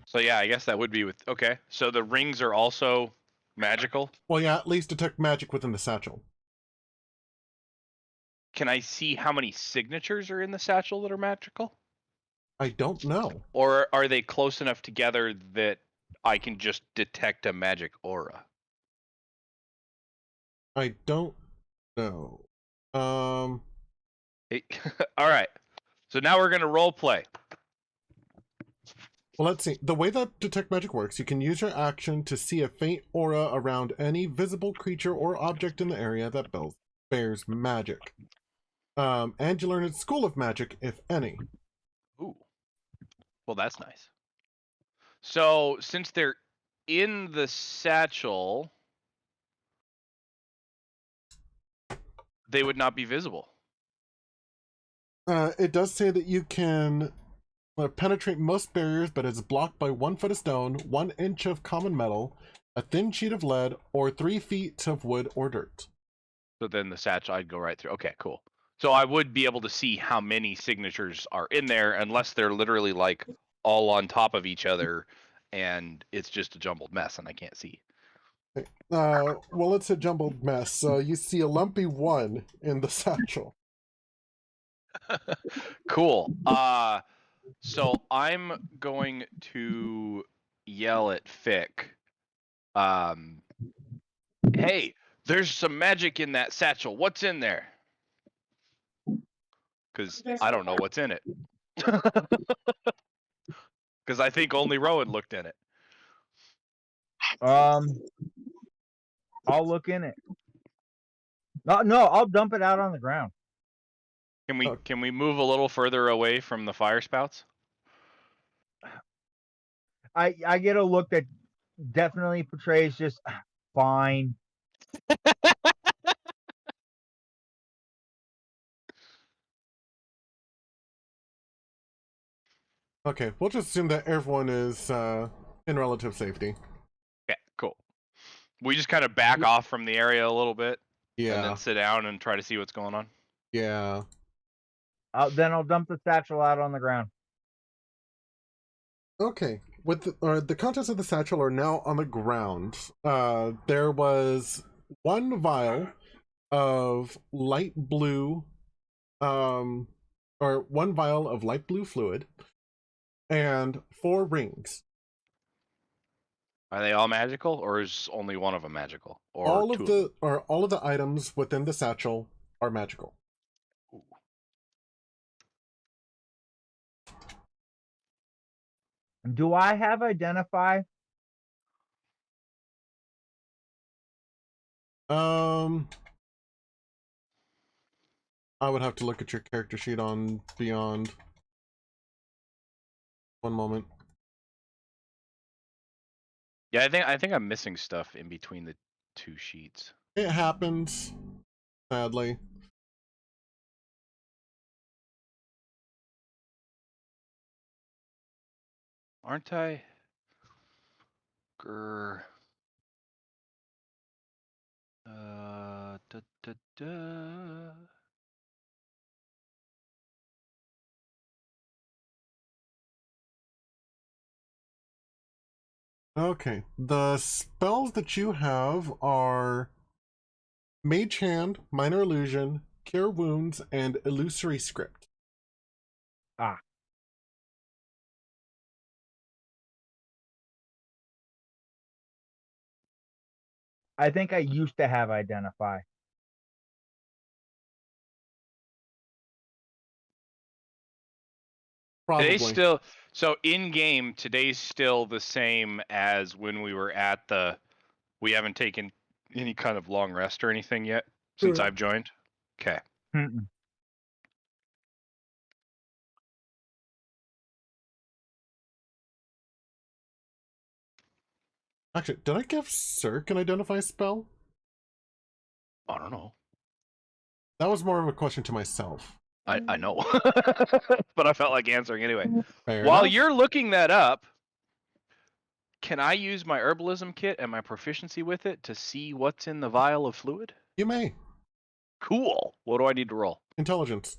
So yeah, I guess that would be with. Okay, so the rings are also magical. Well, yeah, at least detect magic within the satchel. Can I see how many signatures are in the satchel that are magical? I don't know. Or are they close enough together that I can just detect a magic aura? I don't know. Hey, all right. So now we're gonna role play. Well, let's see. The way that detect magic works, you can use your action to see a faint aura around any visible creature or object in the area that bears magic. And you learn its school of magic, if any. Ooh. Well, that's nice. So since they're in the satchel, they would not be visible. It does say that you can penetrate most barriers, but it's blocked by 1 foot of stone, 1 inch of common metal, a thin sheet of lead, or 3 feet of wood or dirt. So then the satchel, I'd go right through. Okay, cool. So I would be able to see how many signatures are in there, unless they're literally like all on top of each other, and it's just a jumbled mess, and I can't see. Well, it's a jumbled mess. So you see a lumpy 1 in the satchel. Cool. So I'm going to yell at Fick. Hey, there's some magic in that satchel. What's in there? Because I don't know what's in it. Because I think only Rowan looked in it. I'll look in it. No, I'll dump it out on the ground. Can we move a little further away from the fire spouts? I get a look that definitely portrays just fine. Okay, we'll just assume that everyone is in relative safety. Okay, cool. We just kind of back off from the area a little bit, and Yeah, then sit down and try to see what's going on. yeah. Then I'll dump the satchel out on the ground. Okay, with the contents of the satchel are now on the ground. There was 1 vial of light blue, or 1 vial of light blue fluid, and 4 rings. Are they all magical, or is only one of them magical? Or All two of the items within the satchel are magical. Ooh. Do I have identify? I would have to look at your character sheet on Beyond. One moment. Yeah, I think I'm missing stuff in between the 2 sheets. It happens, sadly. Aren't I? Grr. Da, da, da. Okay, the spells that you have are Mage Hand, Minor Illusion, Cure Wounds, and Illusory Script. Ah. I think I used to have identify. Probably. Today's still so in game. Today's still the same as when we were at the. We haven't taken any kind of long rest or anything yet since I've joined. Okay. Mm-mm. Actually, did I give Cirque an identify spell? I don't know. That was more of a question to myself. I know, but I felt like answering anyway. Fair While enough. you're looking that up, can I use my herbalism kit and my proficiency with it to see what's in the vial of fluid? You may. Cool. What do I need to roll? Intelligence.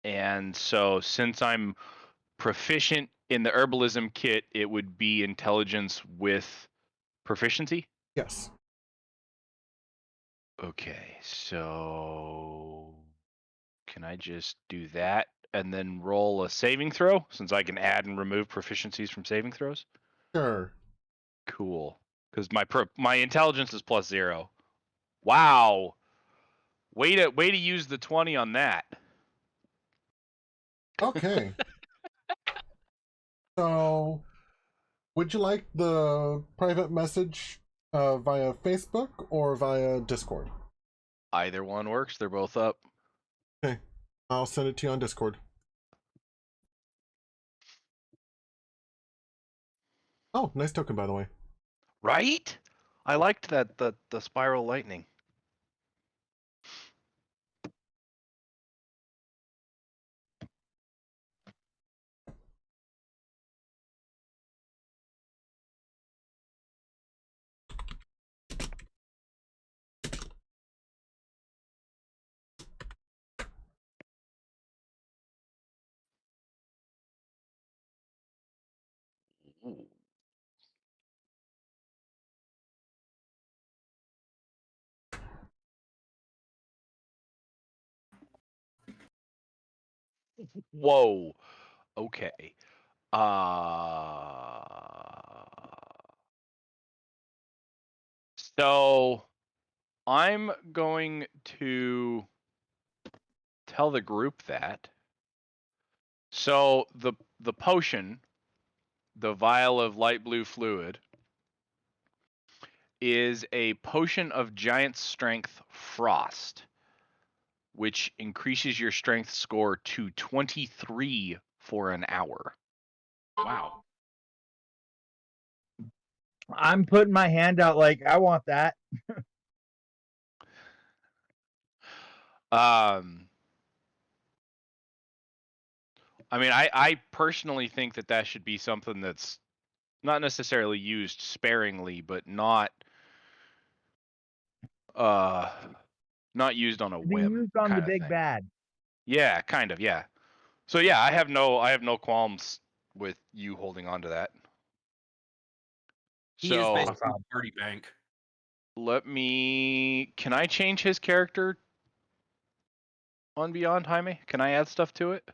And so since I'm proficient in the herbalism kit, it would be intelligence with proficiency? Yes. Okay, so can I just do that and then roll a saving throw since I can add and remove proficiencies from saving throws? Sure. Cool. Because my intelligence is +0. Wow. Way to use the 20 on that. Okay. So, would you like the private message via Facebook or via Discord? Either one works. They're both up. Okay. I'll send it to you on Discord. Oh, nice token, by the way. Right? I liked that the spiral lightning. Ooh. Whoa. Okay. So I'm going to tell the group that. So the potion, the vial of light blue fluid, is a potion of giant strength frost, which increases your strength score to 23 for an hour. Wow. I'm putting my hand out like I want that. I mean, I personally think that should be something that's not necessarily used sparingly, but not used on a To be whim used on the kind of big thing. bad. Yeah, kind of, yeah. So yeah, I have no qualms with you holding on to that. He is So basically the party bank. can I change his character on Beyond, Jaime? Can I add stuff to it?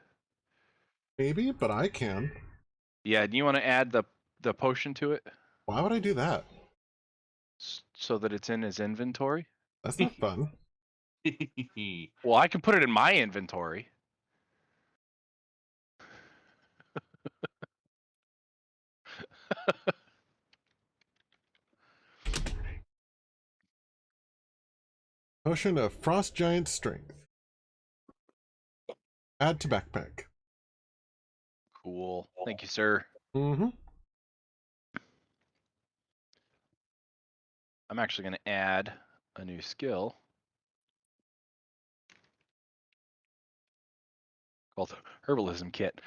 Maybe, but I can. Yeah, do you want to add the potion to it Why would I do that? so that it's in his inventory? That's not fun. Well, I can put it in my inventory. Potion of Frost Giant Strength. Add to backpack. Cool. Thank you, sir. Mm-hmm. I'm actually going to add a new skill called Herbalism Kit.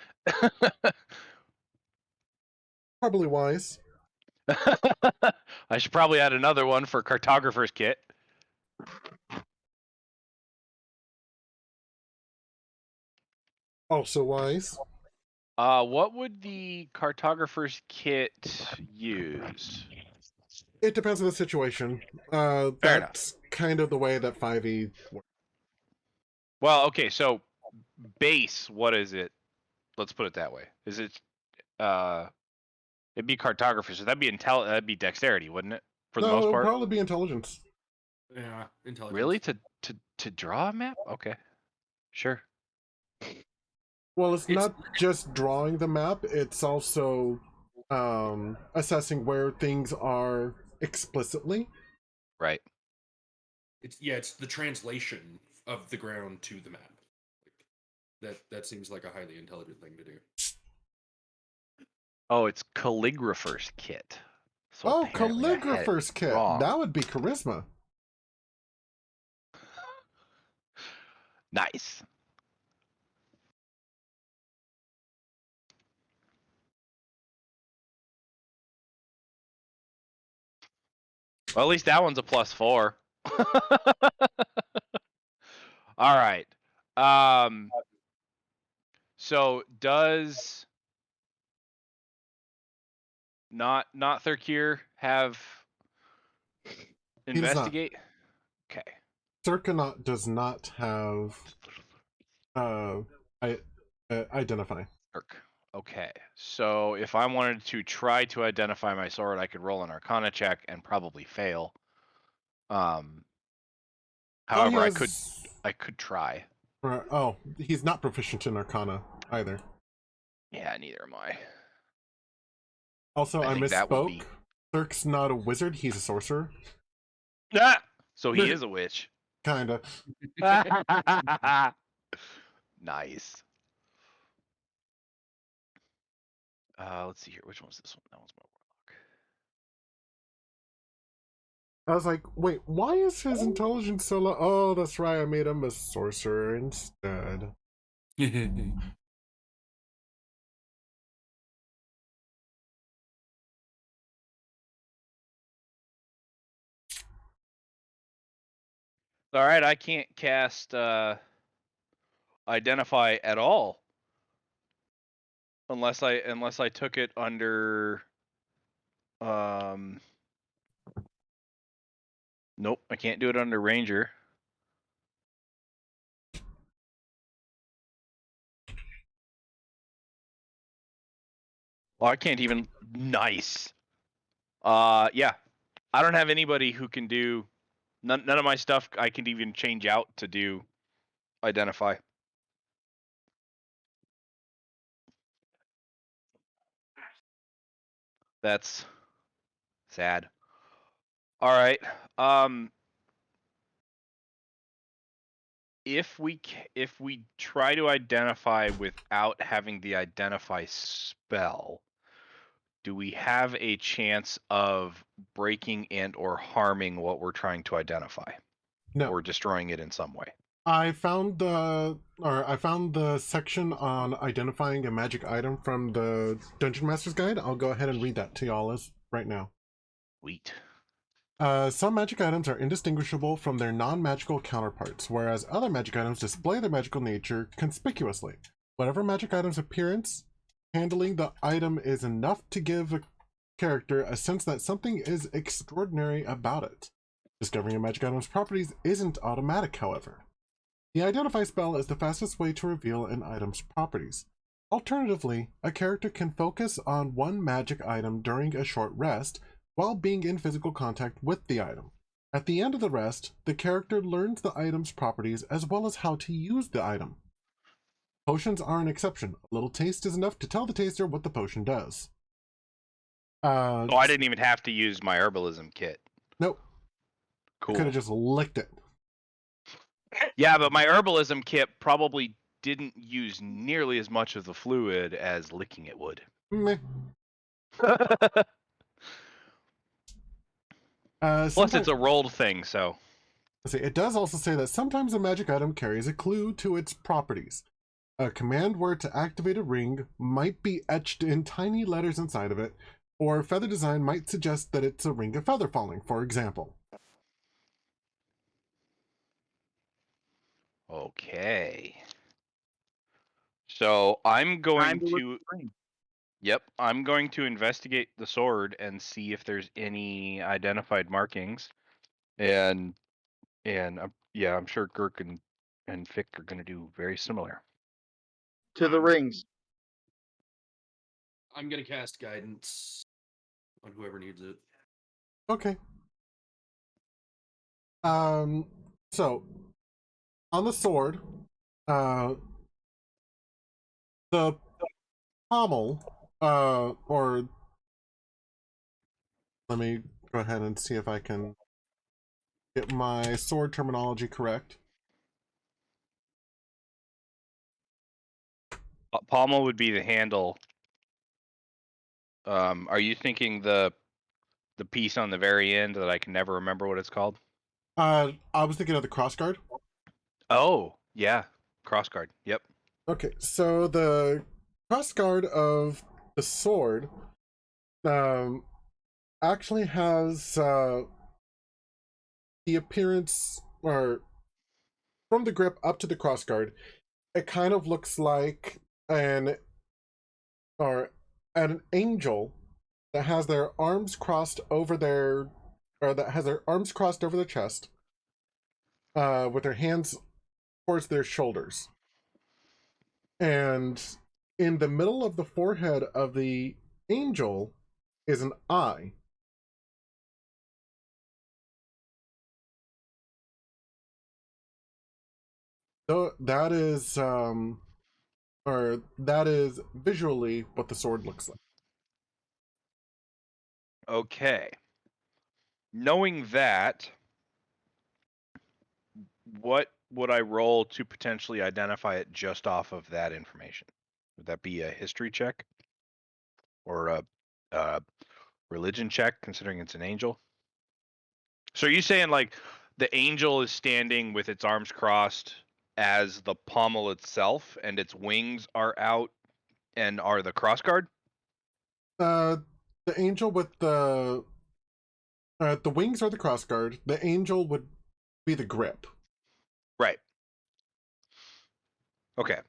Probably wise. I should probably add another one for Cartographer's Kit. Also wise. What would the Cartographer's Kit use? It depends on the situation. Fair That's kind of the way that 5e works. Well, okay, so base, what is it? Let's put it that way. Is it it'd be cartography, so that'd be dexterity, wouldn't it? For the No, most it'll part. probably be intelligence. Yeah, intelligence. Really? To draw a map? Okay. Sure. Well, it's It's- not just drawing the map, it's also assessing where things are explicitly. Right. It's the translation of the ground to the map. That seems like a highly intelligent thing to do. Oh, it's calligrapher's kit. So Oh, apparently I had it calligrapher's kit. wrong. That would be charisma. Nice. Well, at least that one's a +4. All right. So does not Thurkir have does not. investigate? Okay. Circonaut does not have identify. Okay. So if I wanted to try to identify my sword, I could roll an Arcana check and probably fail. However, I could try. Oh, he's not proficient in Arcana either. Yeah, neither am I. Also, I think that would misspoke. be- Thurk's not a wizard, he's a sorcerer. Ah! So he is a witch. Kinda. Nice. Let's see here. Which one's this one? That one's my warlock. I was like, wait, why is his intelligence so low? Oh, that's right, I made him a sorcerer instead. All right, I can't cast identify at all unless I took it under nope, I can't do it under ranger. Well, I can't even. Nice. Yeah, I don't have anybody who can do none of my stuff. I can even change out to do identify. That's sad. All right. If we try to identify without having the identify spell, do we have a chance of breaking and or harming what we're trying to identify? No. Or destroying it in some way? I found the section on identifying a magic item from the Dungeon Master's Guide. I'll go ahead and read that to y'all right now. Sweet. Some magic items are indistinguishable from their non-magical counterparts, whereas other magic items display their magical nature conspicuously. Whatever magic item's appearance, handling the item is enough to give a character a sense that something is extraordinary about it. Discovering a magic item's properties isn't automatic, however. The Identify spell is the fastest way to reveal an item's properties. Alternatively, a character can focus on one magic item during a short rest while being in physical contact with the item. At the end of the rest, the character learns the item's properties as well as how to use the item. Potions are an exception. A little taste is enough to tell the taster what the potion does. Oh, I didn't even have to use my herbalism kit. Nope. Cool. Could have just licked it. Yeah, but my herbalism kit probably didn't use nearly as much of the fluid as licking it would. Meh. Plus, it's a rolled thing, so. Let's see, it does also say that sometimes a magic item carries a clue to its properties. A command word to activate a ring might be etched in tiny letters inside of it, or feather design might suggest that it's a ring of feather falling, for example. Okay. So I'm going Time to look to. at the ring. Yep, I'm going to investigate the sword and see if there's any identified markings, and yeah, I'm sure Girk and Fick are going to do very similar. to the rings. I'm gonna cast guidance on whoever needs it. Okay. So on the sword, the pommel, or let me go ahead and see if I can get my sword terminology correct. Pommel would be the handle. Are you thinking the piece on the very end that I can never remember what it's called? I was thinking of the crossguard. Oh, yeah. Crossguard. Yep. Okay, so the crossguard of the sword actually has the appearance, or from the grip up to the crossguard, it kind of looks like an angel that has their arms crossed over their chest, with their hands towards their shoulders. And in the middle of the forehead of the angel is an eye. So that is visually what the sword looks like. Okay. Knowing that, what would I roll to potentially identify it just off of that information? Would that be a history check or a religion check, considering it's an angel? So are you saying like the angel is standing with its arms crossed as the pommel itself, and its wings are out and are the crossguard? The angel with the wings are the crossguard. The angel would be the grip. Right. Okay.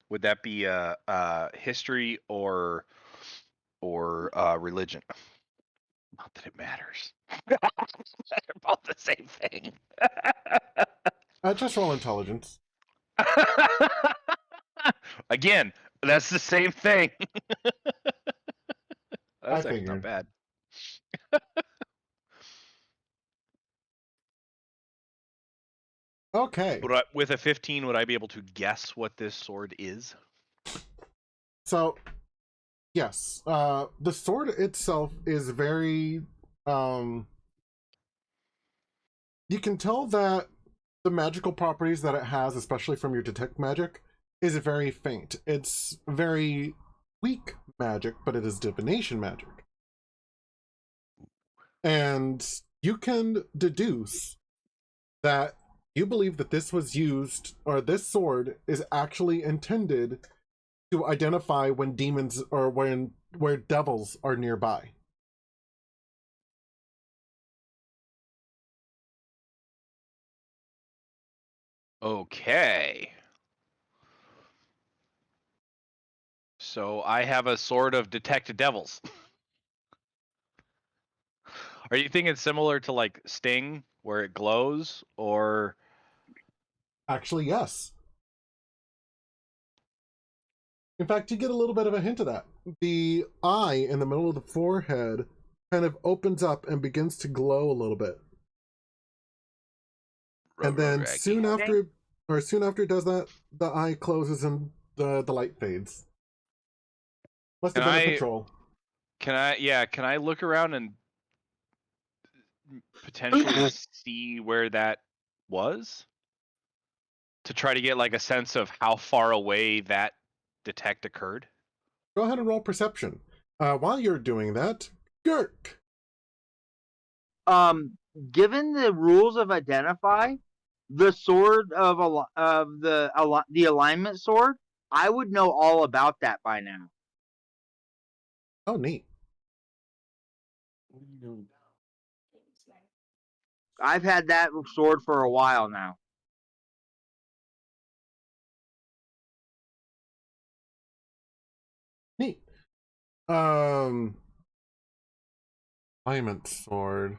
Would that be history or religion? Not that it matters. They're both the same thing. Just roll intelligence. Again, that's the same thing. I That's actually figured. not bad. Okay. With a 15, would I be able to guess what this sword is? So, yes, the sword itself is very. You can tell that the magical properties that it has, especially from your detect magic, is very faint. It's very weak magic, but it is divination magic. And you can deduce that you believe that this was used, or this sword is actually intended to identify when demons or where devils are nearby. Okay. So I have a sword of detect devils. Are you thinking similar to like Sting, where it glows, or? Actually, yes. In fact, you get a little bit of a hint of that. The eye in the middle of the forehead kind of opens up and begins to glow a little bit. And then soon after it does that, the eye closes and the light fades. Must have been a patrol. Can I look around and potentially see where that was? To try to get like a sense of how far away that detect occurred? Go ahead and roll perception. While you're doing that, Gurk. Given the rules of identify, the sword of the alignment sword, I would know all about that by now. Oh, neat. I've had that sword for a while now. Neat. Alignment sword.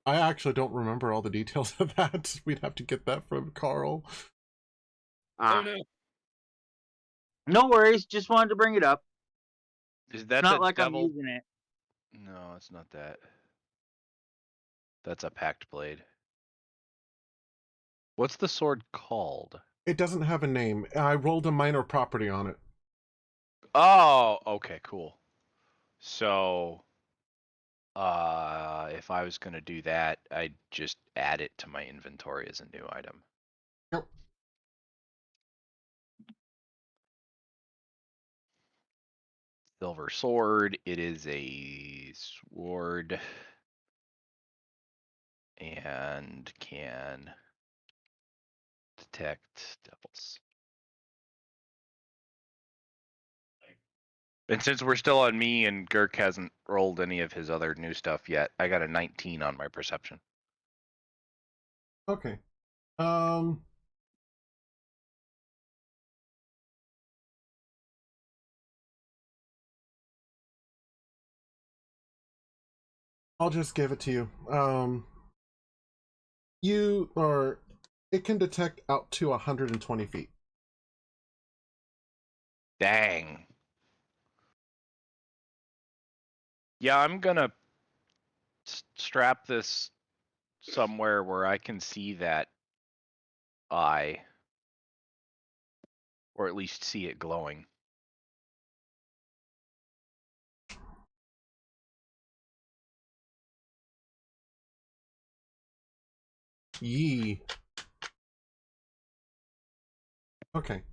I actually don't remember all the details of that. We'd have to get that from Carl. Ah, no. no worries. Just wanted to bring it up. Is that It's not the like devil? I'm using it. No, it's not that. That's a packed blade. What's the sword called? It doesn't have a name. I rolled a minor property on it. Oh, okay, cool. So, if I was gonna do that, I'd just add it to my inventory as a new item. Yep. Silver sword. It is a sword and can detect devils. And since we're still on me and Girk hasn't rolled any of his other new stuff yet, I got a 19 on my perception. Okay. I'll just give it to you. It can detect out to 120 feet. Dang. Yeah, I'm gonna strap this somewhere where I can see that eye. Or at least see it glowing. Yee. Okay.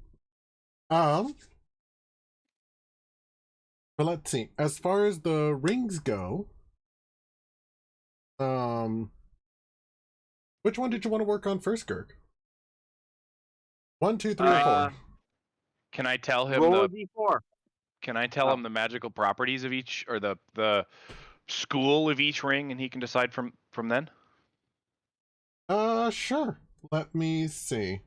But let's see. As far as the rings go, which one did you want to work on first, Girk? 1, 2, 3, or 4? Can I tell him Roll a the d4. Can I tell him the magical properties of each, or the school of each ring, and he can decide from then? Sure. Let me see.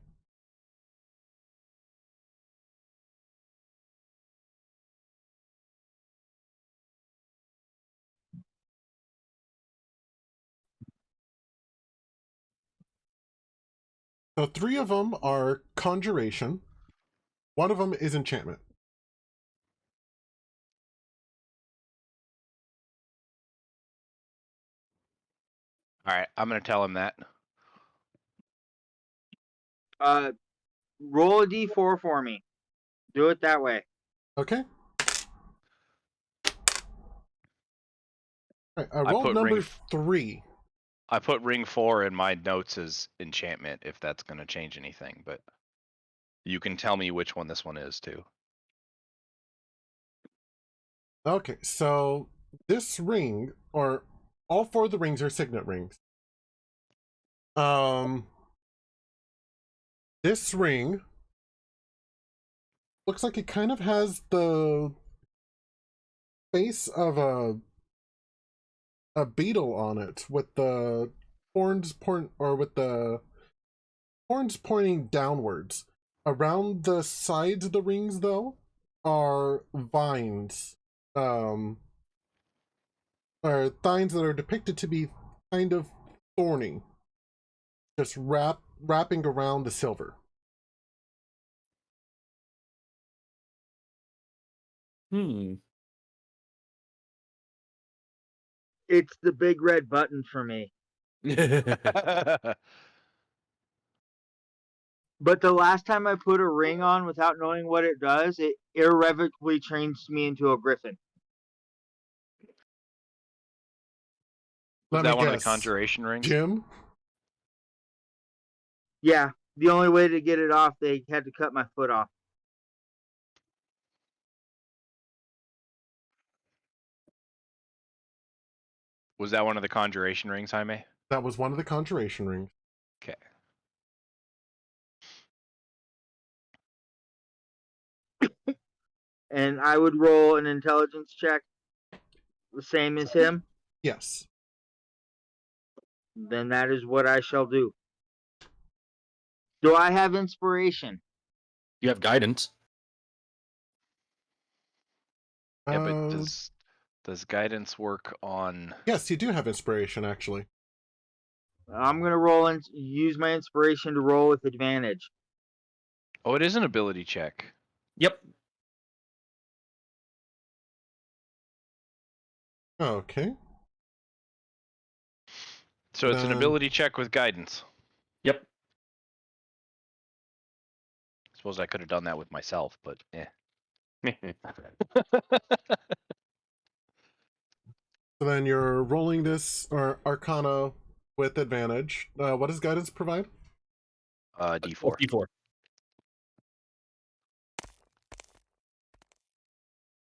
So 3 of them are conjuration. 1 of them is enchantment. All right, I'm gonna tell him that. Roll a d4 for me. Do it that way. Okay. All right, I I rolled put number ring 3. I put ring 4 in my notes as enchantment, if that's gonna change anything, but you can tell me which one this one is too. Okay, so this ring, or all 4 of the rings are signet rings. This ring looks like it kind of has the face of a beetle on it, with the horns pointing downwards. Around the sides of the rings, though, are vines, or thines that are depicted to be kind of thorny, just wrapping around the silver. It's the big red button for me. But the last time I put a ring on without knowing what it does, it irrevocably changed me into a griffin. Was Let that me one of the guess. conjuration rings? Jim? Yeah, the only way to get it off, they had to cut my foot off. Was that one of the conjuration rings, Jaime? That was one of the conjuration rings. Okay. And I would roll an intelligence check the same as him. Yes. Then that is what I shall do. Do I have inspiration? You have guidance. Yeah, but Does guidance work on? Yes, you do have inspiration, actually. I'm gonna roll and use my inspiration to roll with advantage. Oh, it is an ability check. Yep. Okay. So it's an Then- ability check with guidance. Yep. Suppose I could have done that with myself, but eh. So then you're rolling this or Arcana with advantage. What does guidance provide? D4. D4.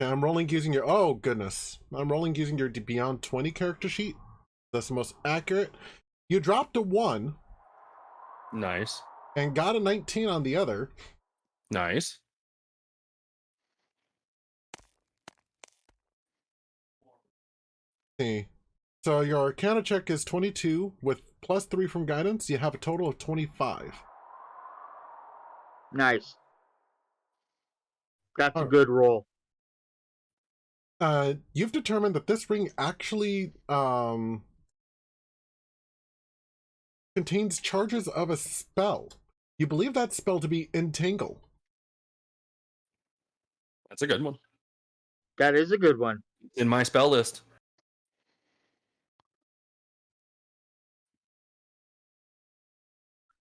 Okay, I'm rolling using your. Oh goodness! I'm rolling using your Beyond 20 character sheet. That's the most accurate. You dropped a 1 Nice. and got a 19 on the other. Nice. See. So your Arcana check is 22 with plus 3 from guidance. You have a total of 25. Nice. That's a Alright. good roll. You've determined that this ring actually contains charges of a spell. You believe that spell to be Entangle. That's a good one. That is a good one. In my spell list.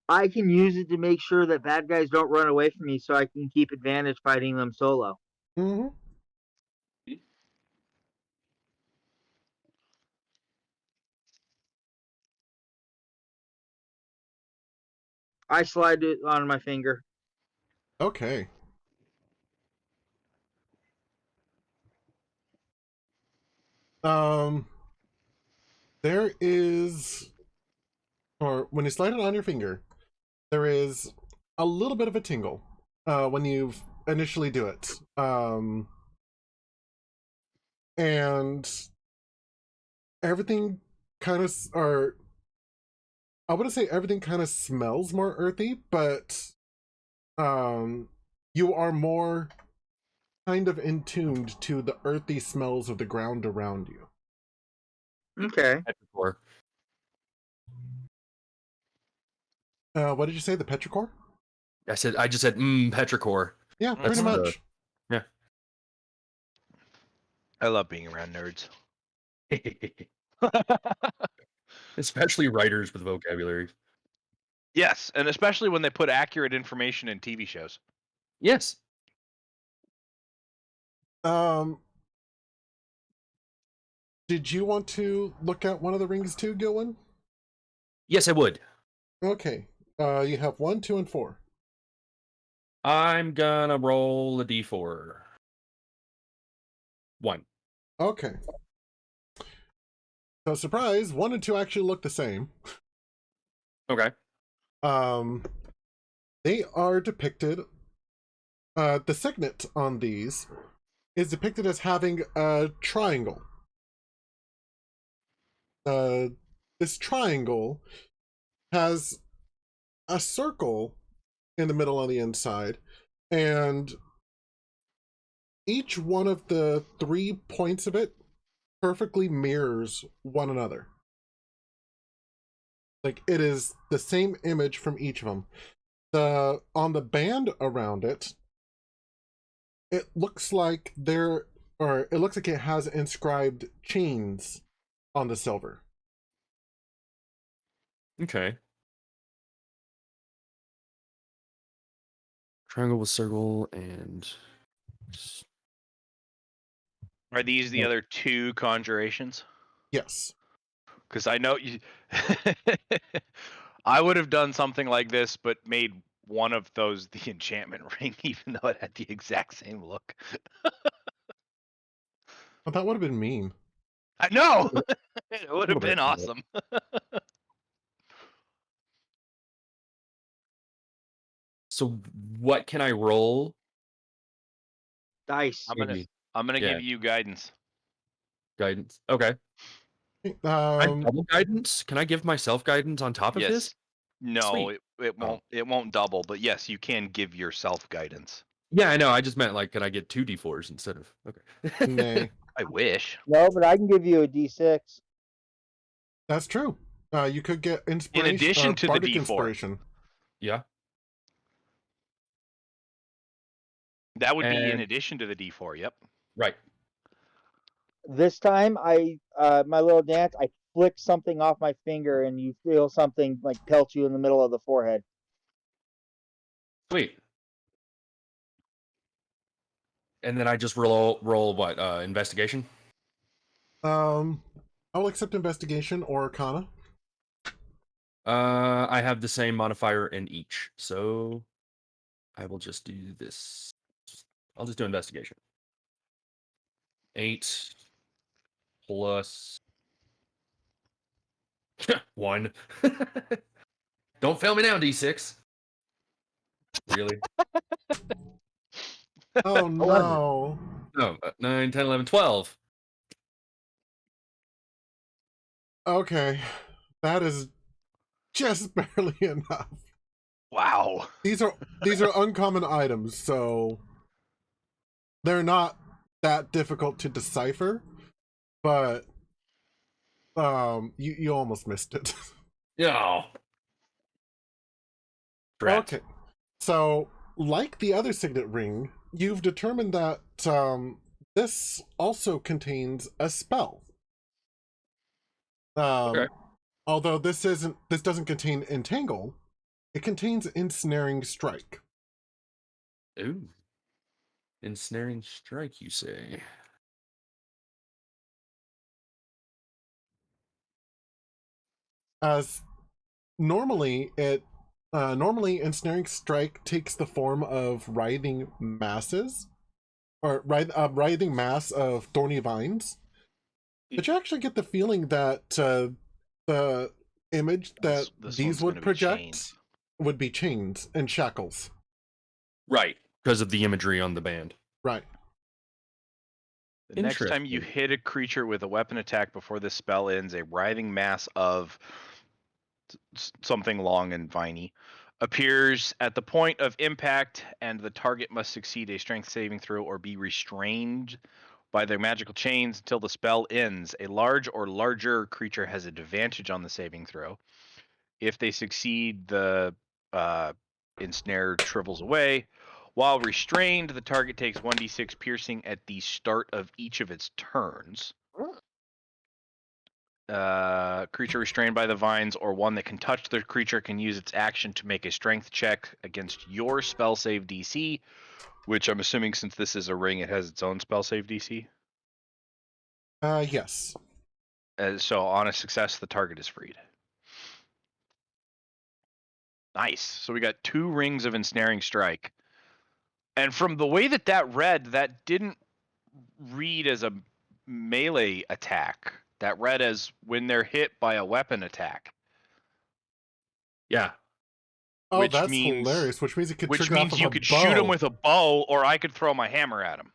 I can use it to make sure that bad guys don't run away from me so I can keep advantage fighting them solo. Mm-hmm. I slide it on my finger. Okay. There is, or when you slide it on your finger, there is a little bit of a tingle when you initially do it. And everything kind of, or I wouldn't say everything kind of smells more earthy, but you are more kind of in tuned to the earthy smells of the ground around you. Okay. Petrichor. What did you say? The petrichor? I just said petrichor. Yeah, That's pretty the- much. I love being around nerds. Especially writers with vocabulary. Yes, and especially when they put accurate information in TV shows. Yes. Did you want to look at one of the rings too, Gilwin? Yes, I would. Okay. You have 1, 2, and 4. I'm gonna roll a d4. 1. Okay. So surprise, 1 and 2 actually look the same. Okay. They are depicted. The signet on these is depicted as having a triangle. This triangle has a circle in the middle on the inside, and each one of the 3 points of it perfectly mirrors one another. Like, it is the same image from each of them. On the band around it, it looks like it has inscribed chains on the silver. Okay. Triangle with circle and Are these the other 2 conjurations? Yes. Because I know you. I would have done something like this, but made one of those the enchantment ring, even though it had the exact same look. Well, that would have been mean. I know. It would Little have been bit. awesome. so what can I roll? Dice. I'm gonna Maybe. give Yeah. you guidance. Guidance. Okay. I double guidance? Can I give myself guidance on top of Yes. this? No, Sweet. it won't. It won't double. But yes, you can give yourself guidance. Yeah, I know. I just meant like, can I get 2 d4s instead of? Okay. Nay. I wish. No, but I can give you a D6. That's true. You could get inspiration. addition to the bardic D4. inspiration. Yeah. That would be in And- addition to the D4. Yep. Right. This time, my little dance, I flick something off my finger, and you feel something like pelt you in the middle of the forehead. Sweet. And then I just roll what? Investigation? I'll accept investigation or arcana. I have the same modifier in each, so I will just do this. I'll just do investigation. 8 plus 1. Don't fail me now, D6. Really? Oh no. No, 9, 10, 11, 12. Okay. That is just barely enough. Wow. These are uncommon items, so they're not that difficult to decipher, but you almost missed it. Yeah. Drat. Okay. So, like the other signet ring, you've determined that this also contains a spell. Okay. Although this doesn't contain entangle, it contains ensnaring strike. Ooh. Ensnaring strike, you say? As normally ensnaring strike takes the form of writhing masses, or writhing mass of thorny vines. But you actually get the feeling that the image that This these one's would gonna be project chains. would be chains and shackles. Right. Because of the imagery on the band. Right. The next time you Interesting. hit a creature with a weapon attack before this spell ends, a writhing mass of something long and viney appears at the point of impact, and the target must succeed a strength saving throw or be restrained by their magical chains until the spell ends. A large or larger creature has advantage on the saving throw. If they succeed, the ensnare shrivels away. While restrained, the target takes 1d6 piercing at the start of each of its turns. Creature restrained by the vines or one that can touch the creature can use its action to make a strength check against your spell save DC, which I'm assuming since this is a ring, it has its own spell save DC. Yes. So on a success, the target is freed. Nice. So we got 2 rings of ensnaring strike. And from the way that read, that didn't read as a melee attack. That read as when they're hit by a weapon attack. Yeah. Oh, Which that's means- hilarious. Which means it could Which trigger means off you of a could shoot him bow. with a bow, or I could throw my hammer at him.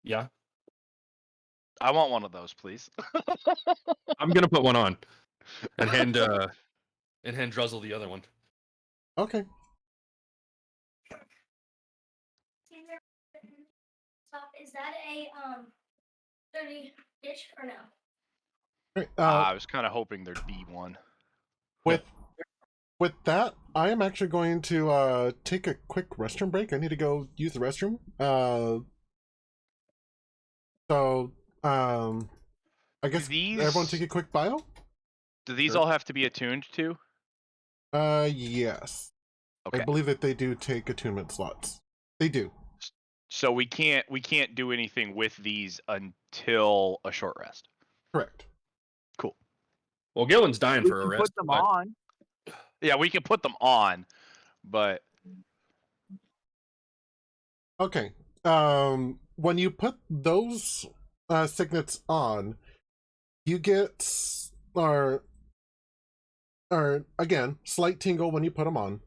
Yeah. I want one of those, please. I'm gonna put one on. And hand Druzzl the other one. Okay. Stop. Is that a dirty dish or no? Right, I was kind of hoping there'd be one. with that, I am actually going to take a quick restroom break. I need to go use the restroom. I guess everyone take a quick bio. Do these Sure. all have to be attuned to? Yes. Okay. I believe that they do take attunement slots. They do. So we can't do anything with these until a short rest. Correct. Cool. Well, Gillen's dying We for a can rest. put them but- on. Yeah, we can put them on, but Okay. When you put those signets on, you get or again, slight tingle when you put them on,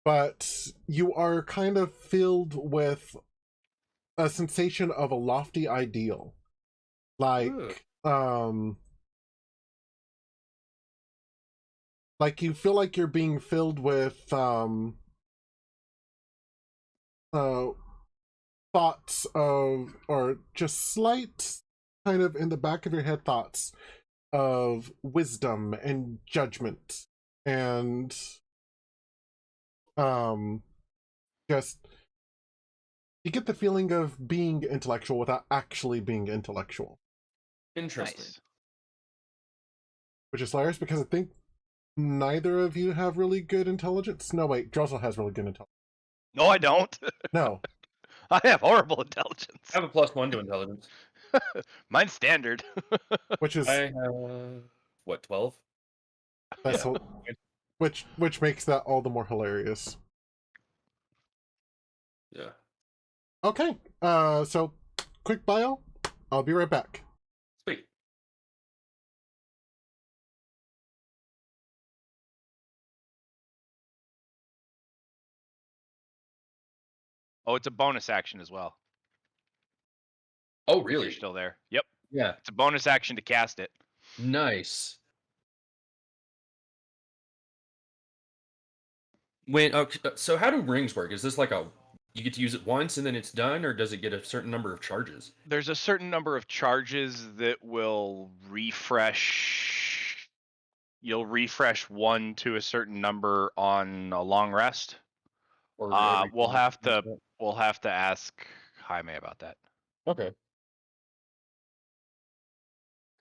but you are kind of filled with a sensation of a lofty ideal. Like like you feel like you're being filled with thoughts of, or just slight kind of in the back of your head thoughts of wisdom and judgment and just you get the feeling of being intellectual without actually being intellectual. Interesting. Nice. Which is hilarious because I think neither of you have really good intelligence. No, wait, Druzzl has really good intelligence. No, I don't. No. I have horrible intelligence. I have a +1 to intelligence. Mine's standard. Which is I have what, 12? that's Yeah. which makes that all the more hilarious. Yeah. Okay. So quick bio. I'll be right back. Sweet. Oh, it's a bonus action as well. Oh, If really? You're still there. Yep. Yeah. It's a bonus action to cast it. Nice. When so how do rings work? Is this like you get to use it once and then it's done, or does it get a certain number of charges? There's a certain number of charges that will refresh. You'll refresh one to a certain number on a long rest. Or We'll have to ask Jaime about that. Okay.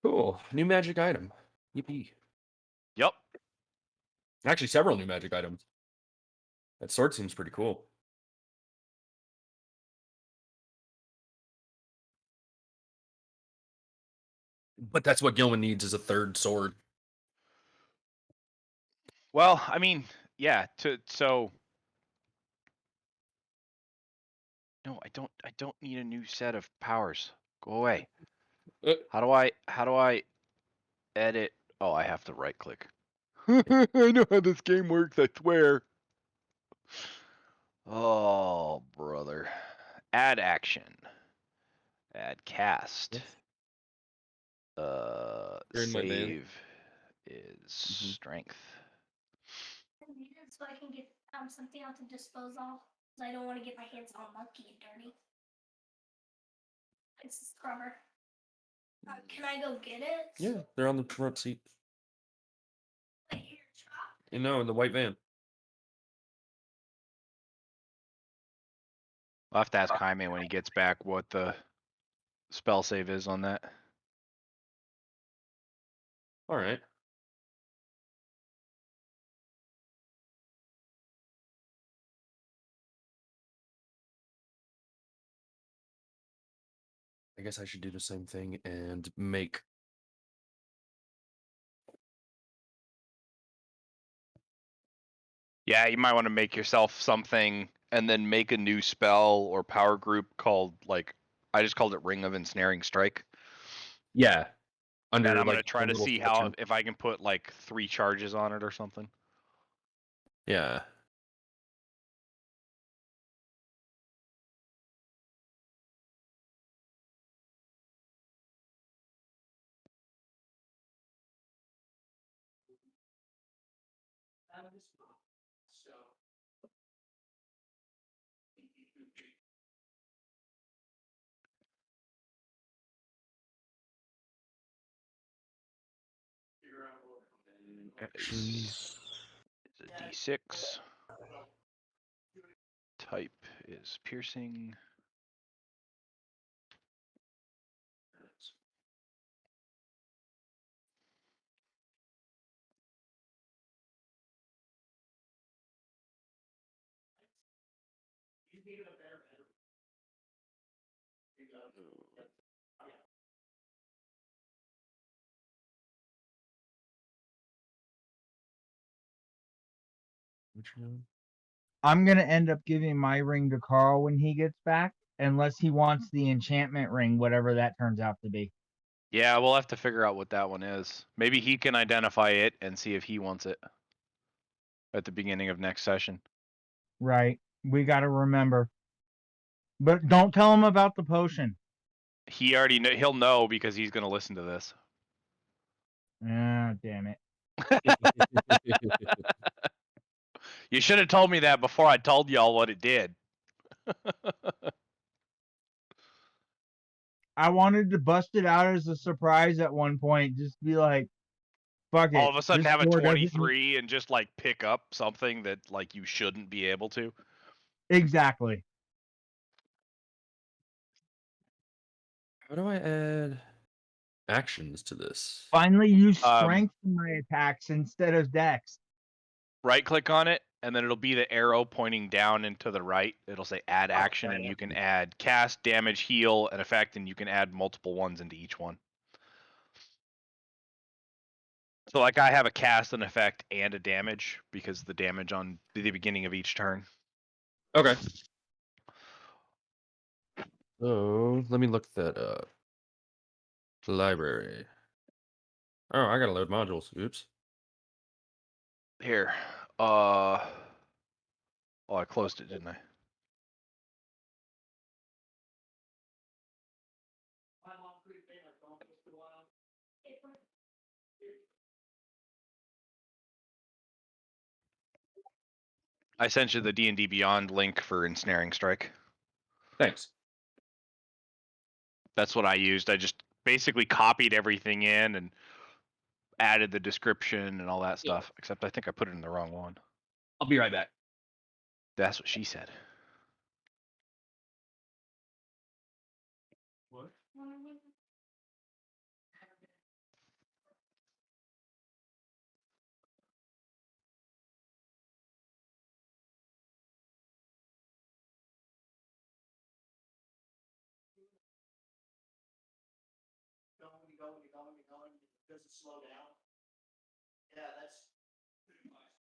Cool. New magic item. Yippee. Yep. Actually, several new magic items. That sword seems pretty cool. But that's what Gilman needs, is a third sword. Well, I mean, yeah. No, I don't need a new set of powers. Go away. How do I edit? Oh, I have to right click. I know how this game works, I swear. Oh, brother. Add action. Add cast. You're in my band. Save is strength. So I can get something out to dispose of. Because I don't want to get my hands all mucky and dirty. It's a scrubber. Can I go get it? Yeah, they're on the front seat. Right here, Chop. You know, in the white van. I'll have to ask Jaime when he gets back what the spell save is on that. All right. I guess I should do the same thing and make. Yeah, you might want to make yourself something and then make a new spell or power group called, like, I just called it Ring of Ensnaring Strike. Yeah. And I'm like, gonna try a to little see section. if I can put like 3 charges on it or something. Yeah. Actions is a D6. Type is piercing. Which one? I'm gonna end up giving my ring to Carl when he gets back, unless he wants the enchantment ring, whatever that turns out to be. Yeah, we'll have to figure out what that one is. Maybe he can identify it and see if he wants it at the beginning of next session. Right. We gotta remember. But don't tell him about the potion. He already he'll know because he's gonna listen to this. Ah, damn it. You should have told me that before I told y'all what it did. I wanted to bust it out as a surprise at one point. Just be like, fuck it. All of a sudden this have a door doesn't need- 23 and just like pick up something that like you shouldn't be able to. Exactly. How do I add actions to this? Finally use strength in my attacks instead of dex. Right click on it, and then it'll be the arrow pointing down and to the right. It'll say add action, and you can add cast, damage, heal, and effect, and you can add multiple ones into each one. So like I have a cast, an effect, and a damage because the damage on the beginning of each turn. Okay. So let me look that up. Library. Oh, I gotta load modules. Oops. Here. Oh, I closed it, didn't I? I sent you the D&D Beyond link for Ensnaring Strike. Thanks. That's what I used. I just basically copied everything in and added the description and all that stuff. Except I think I put it in the wrong one. I'll be right back. That's what she said. What? Does it slow down? Yeah, that's pretty much.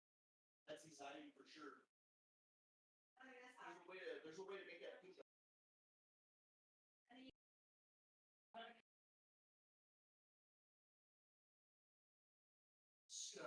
That's anxiety for sure. There's a way to make that push up. So.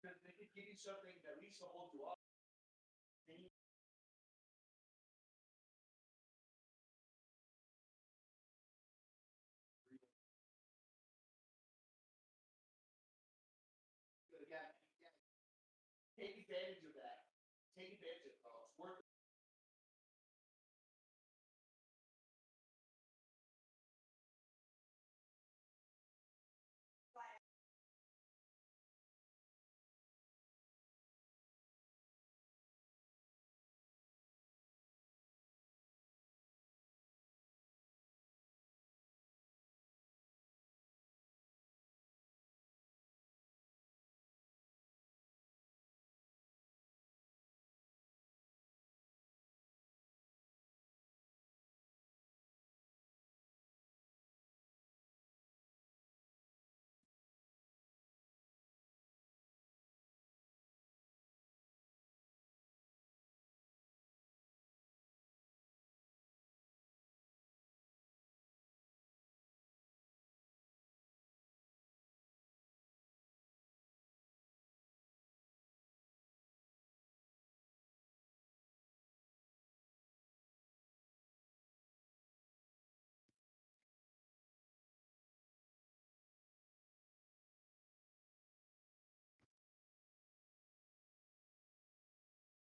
They could give you something that at least will hold you up. Take advantage of that. Take advantage of it. It's worth it.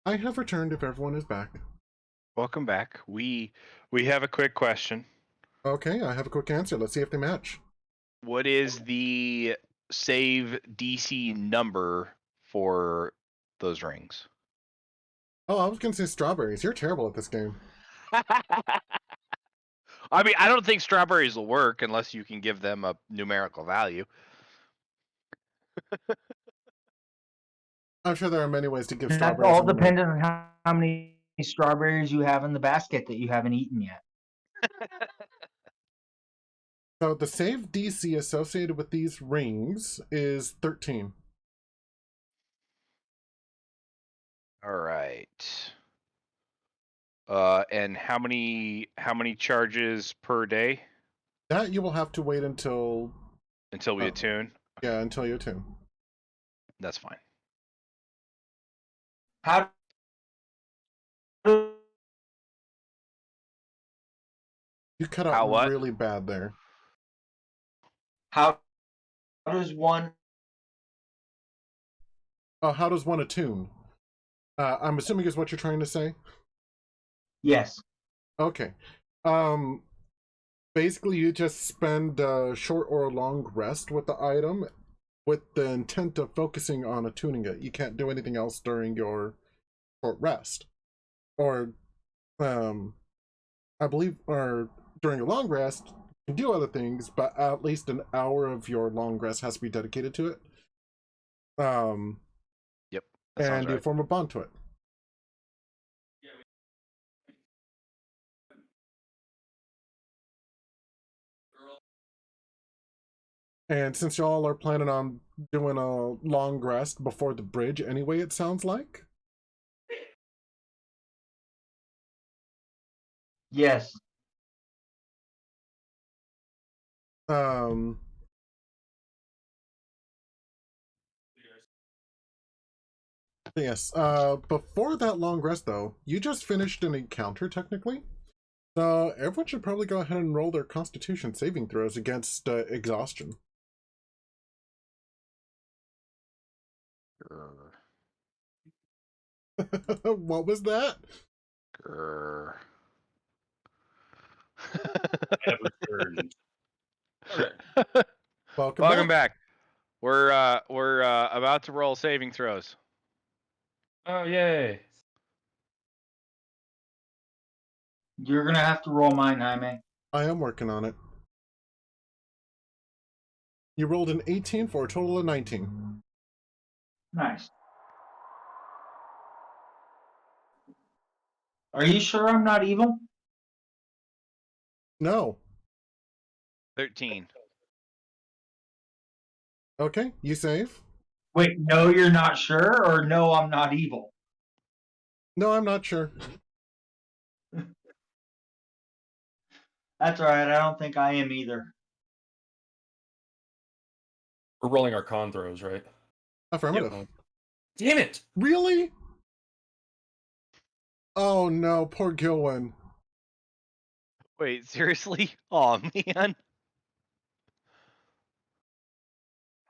I have returned if everyone is back. Welcome back. We have a quick question. Okay, I have a quick answer. Let's see if they match. What is the save DC number for those rings? Oh, I was gonna say strawberries. You're terrible at this game. I mean, I don't think strawberries will work unless you can give them a numerical value. I'm sure there are many ways to give That's strawberries. all a number. dependent on how many strawberries you have in the basket that you haven't eaten yet. So the save DC associated with these rings is 13. All right. And how many charges per day That you will have to wait until until we Oh. attune? until you attune. That's fine. How You cut How out what? really bad there. how does one? Oh, how does one attune? I'm assuming is what you're trying to say. Yes. Okay. Basically, you just spend a short or long rest with the item with the intent of focusing on attuning it. You can't do anything else during your short rest. Or, I believe, or during a long rest, you can do other things, but at least an hour of your long rest has to be dedicated to it. Yep. That sounds And you right. form a bond to it. And since y'all are planning on doing a long rest before the bridge anyway, it sounds like? Yes. Yes, before that long rest though, you just finished an encounter technically. So everyone should probably go ahead and roll their constitution saving throws against exhaustion. Grr. What was that? Grr. Have returned. Welcome back. We're about to roll saving throws. Oh, yay. You're gonna have to roll mine, Jaime. I am working on it. You rolled an 18 for a total of 19. Nice. Are you sure I'm not evil? No. 13. Okay, you save. Wait, no, you're not sure, or no, I'm not evil. No, I'm not sure. That's all right. I don't think I am either. We're rolling our con throws, right? Affirmative. Damn it! Really? Oh no, poor Gilwyn. Wait, seriously? Oh man.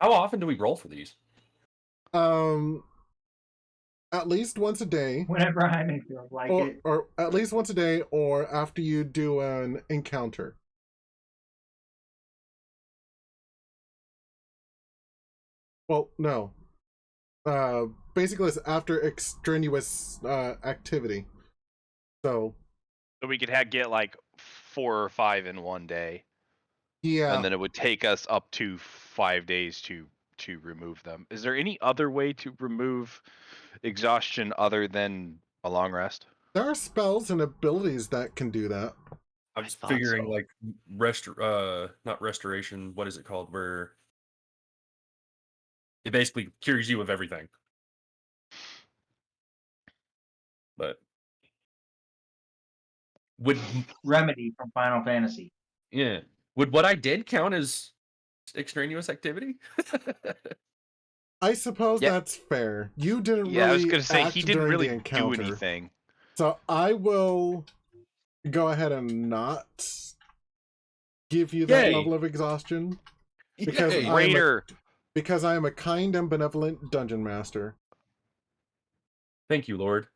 How often do we roll for these? At least once a day. Whenever Jaime feels like it. Or at least once a day, or after you do an encounter. Well, no. Basically, it's after extraneous activity. So So we could get like 4 or 5 in one day, yeah, and then it would take us up to 5 days to remove them. Is there any other way to remove exhaustion other than a long rest? there are spells and abilities that can do that. I'm just thought figuring so. like not restoration, what is it called? Where it basically cures you of everything. But would Remedy from Final Fantasy. would what I did count as extraneous activity? I suppose Yeah. that's fair. You didn't Yeah, I was really gonna say act he didn't during really the do encounter. anything. So I will go ahead and not give you that Yay. level of exhaustion because Yay. because I am a kind and benevolent dungeon master. Thank you, Lord.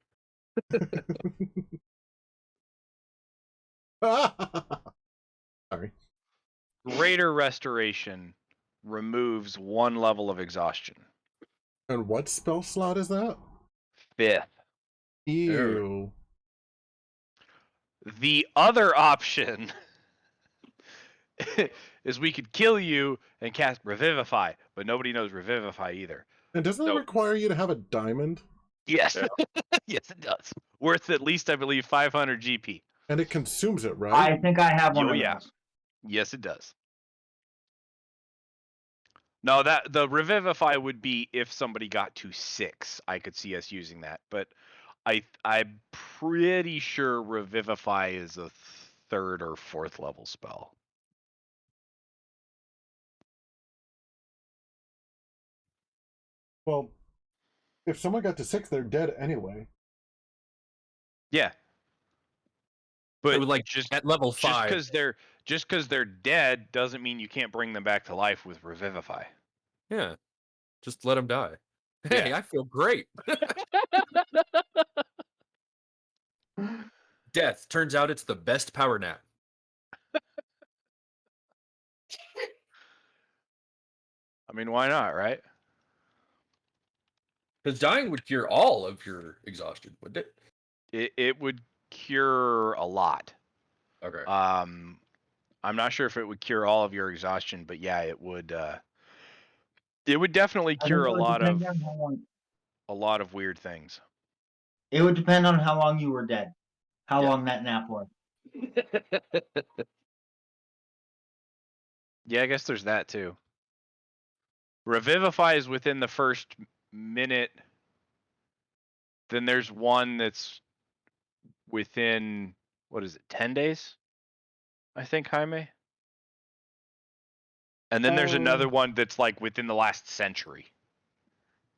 Sorry. Greater restoration removes 1 level of exhaustion. And what spell slot is that? 5th. Ew. The other option is we could kill you and cast Revivify, but nobody knows Revivify either. And doesn't it So- require you to have a diamond? Yes. Yes, it does. Worth at least, I believe, 500 GP. And it consumes it, right? I think I have one Oh, of yeah. those. Yes, it does. No, that the Revivify would be if somebody got to 6. I could see us using that, but I'm pretty sure Revivify is a 3rd or 4th level spell. Well, if someone got to 6, they're dead anyway. Yeah. So, But like, just at level 5. just because they're dead doesn't mean you can't bring them back to life with Revivify. Yeah. Just let them die. Hey, Yeah. I feel great. Death. Turns out it's the best power nap. I mean, why not, right? Because dying would cure all of your exhaustion, wouldn't it? It would cure a lot. Okay. I'm not sure if it would cure all of your exhaustion, but yeah, it would. It would definitely I think cure it would depend on how long. a lot of weird things. It would depend on how long you were dead, how Yeah. long that nap was. Yeah, I guess there's that too. Revivify is within the first minute. Then there's one that's within, what is it, 10 days? I think, Jaime. And then there's another one that's like within the last century.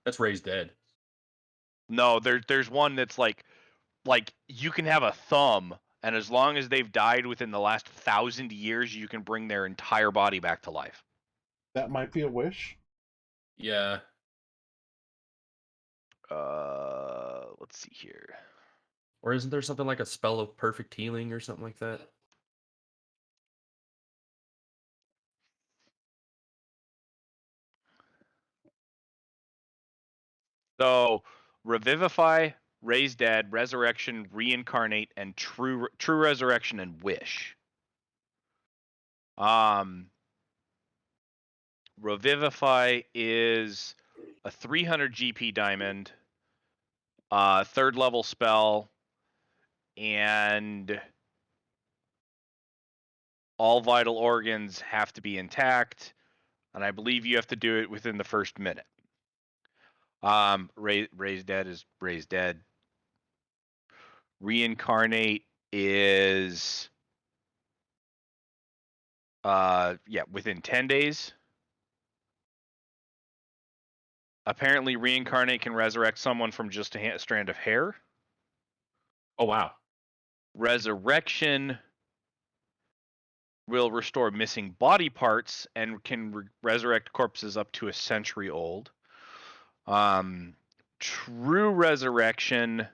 That's raised dead. No, there's one that's like you can have a thumb, and as long as they've died within the last 1,000 years, you can bring their entire body back to life. That might be a wish. Yeah. Let's see here. Or isn't there something like a spell of perfect healing or something like that? So, Revivify, Raise Dead, Resurrection, Reincarnate, and True Resurrection and Wish. Revivify is a 300 GP diamond, 3rd level spell, and all vital organs have to be intact, and I believe you have to do it within the first minute. Raise Dead is Raise Dead. Reincarnate is within 10 days. Apparently Reincarnate can resurrect someone from just a strand of hair. Oh, wow. Resurrection will restore missing body parts and can resurrect corpses up to a century old. True Resurrection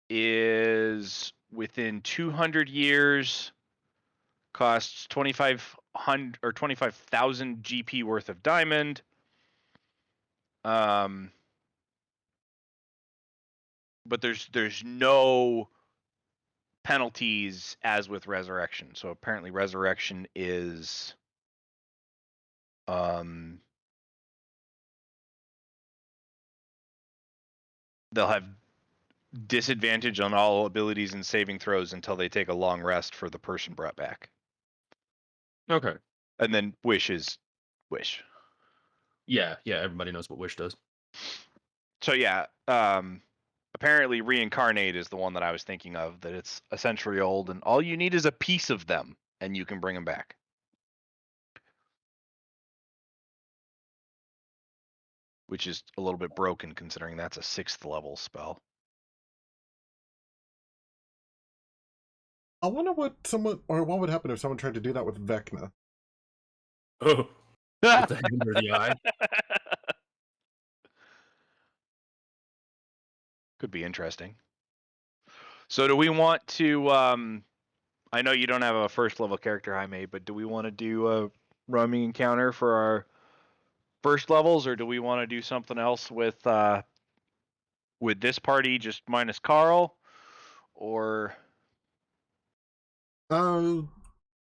is within 200 years, costs 2,500 or 25,000 GP worth of diamond. But there's no penalties as with Resurrection. So apparently Resurrection is they'll have disadvantage on all abilities and saving throws until they take a long rest for the person brought back. Okay. And then Wish is Wish. Yeah, everybody knows what Wish does. So yeah, apparently Reincarnate is the one that I was thinking of, that it's a century old and all you need is a piece of them and you can bring them back. Which is a little bit broken considering that's a 6th level spell. I wonder what would happen if someone tried to do that with Vecna. Oh. Get the hand under the eye. Could be interesting. So do we want to I know you don't have a 1st level character, Jaime, but do we want to do a roaming encounter for our 1st levels, or do we want to do something else with this party just minus Carl? Or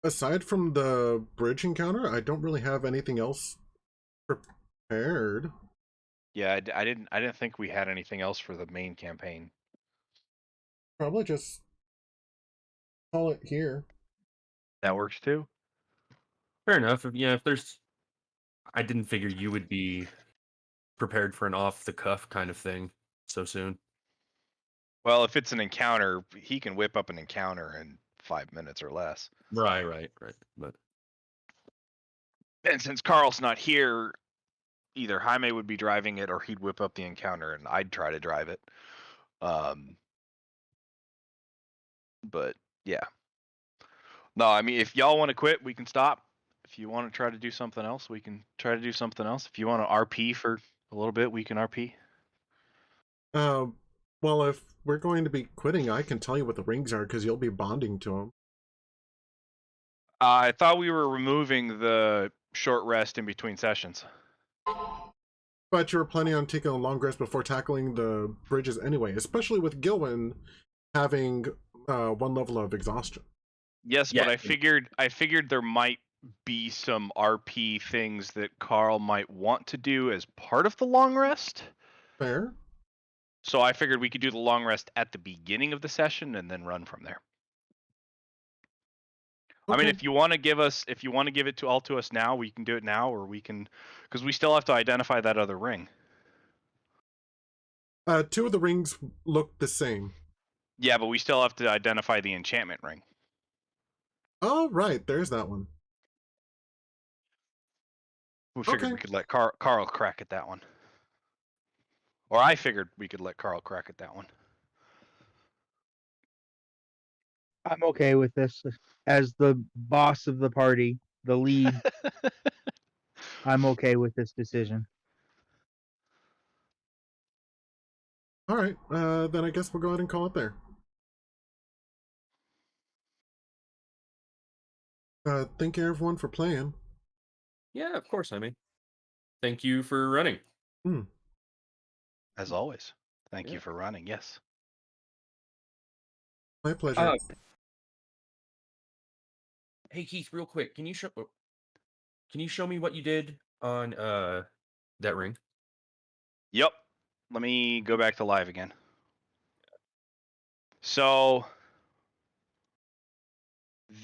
aside from the bridge encounter, I don't really have anything else prepared. yeah, I didn't think we had anything else for the main campaign. Probably just call it here. That works too. Fair enough. If there's, I didn't figure you would be prepared for an off the cuff kind of thing. so soon. Well, if it's an encounter, he can whip up an encounter in 5 minutes or less. Right. But And since Carl's not here, either Jaime would be driving it or he'd whip up the encounter and I'd try to drive it. But yeah. No, I mean, if y'all want to quit, we can stop. If you want to try to do something else, we can try to do something else. If you want to RP for a little bit, we can RP. Well, if we're going to be quitting, I can tell you what the rings are because you'll be bonding to them. I thought we were removing the short rest in between sessions. But you were planning on taking a long rest before tackling the bridges anyway, especially with Gilwin having 1 level of exhaustion. Yes, Yeah. but I figured there might be some RP things that Carl might want to do as part of the long rest. Fair. So I figured we could do the long rest at the beginning of the session and then run from there. Okay. I mean, if you want to give it to us now, we can do it now, or we can, because we still have to identify that other ring. 2 of the rings look the same. Yeah, but we still have to identify the enchantment ring. Oh, right. There's that one. We figured Okay. we could let Carl crack at that one. Or I figured we could let Carl crack at that one. I'm okay with this as the boss of the party, the lead. I'm okay with this decision. All right. Then I guess we'll go ahead and call it there. Thank you, everyone, for playing. yeah, of course. I mean, thank you for running. As always. Thank Yeah. you for running, yes. My pleasure. Hey Keith, real quick, can you show me what you did on that ring? Yep. Let me go back to live again. So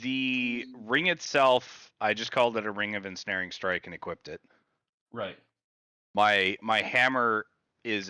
the ring itself, I just called it a ring of ensnaring strike and equipped it. Right. My hammer is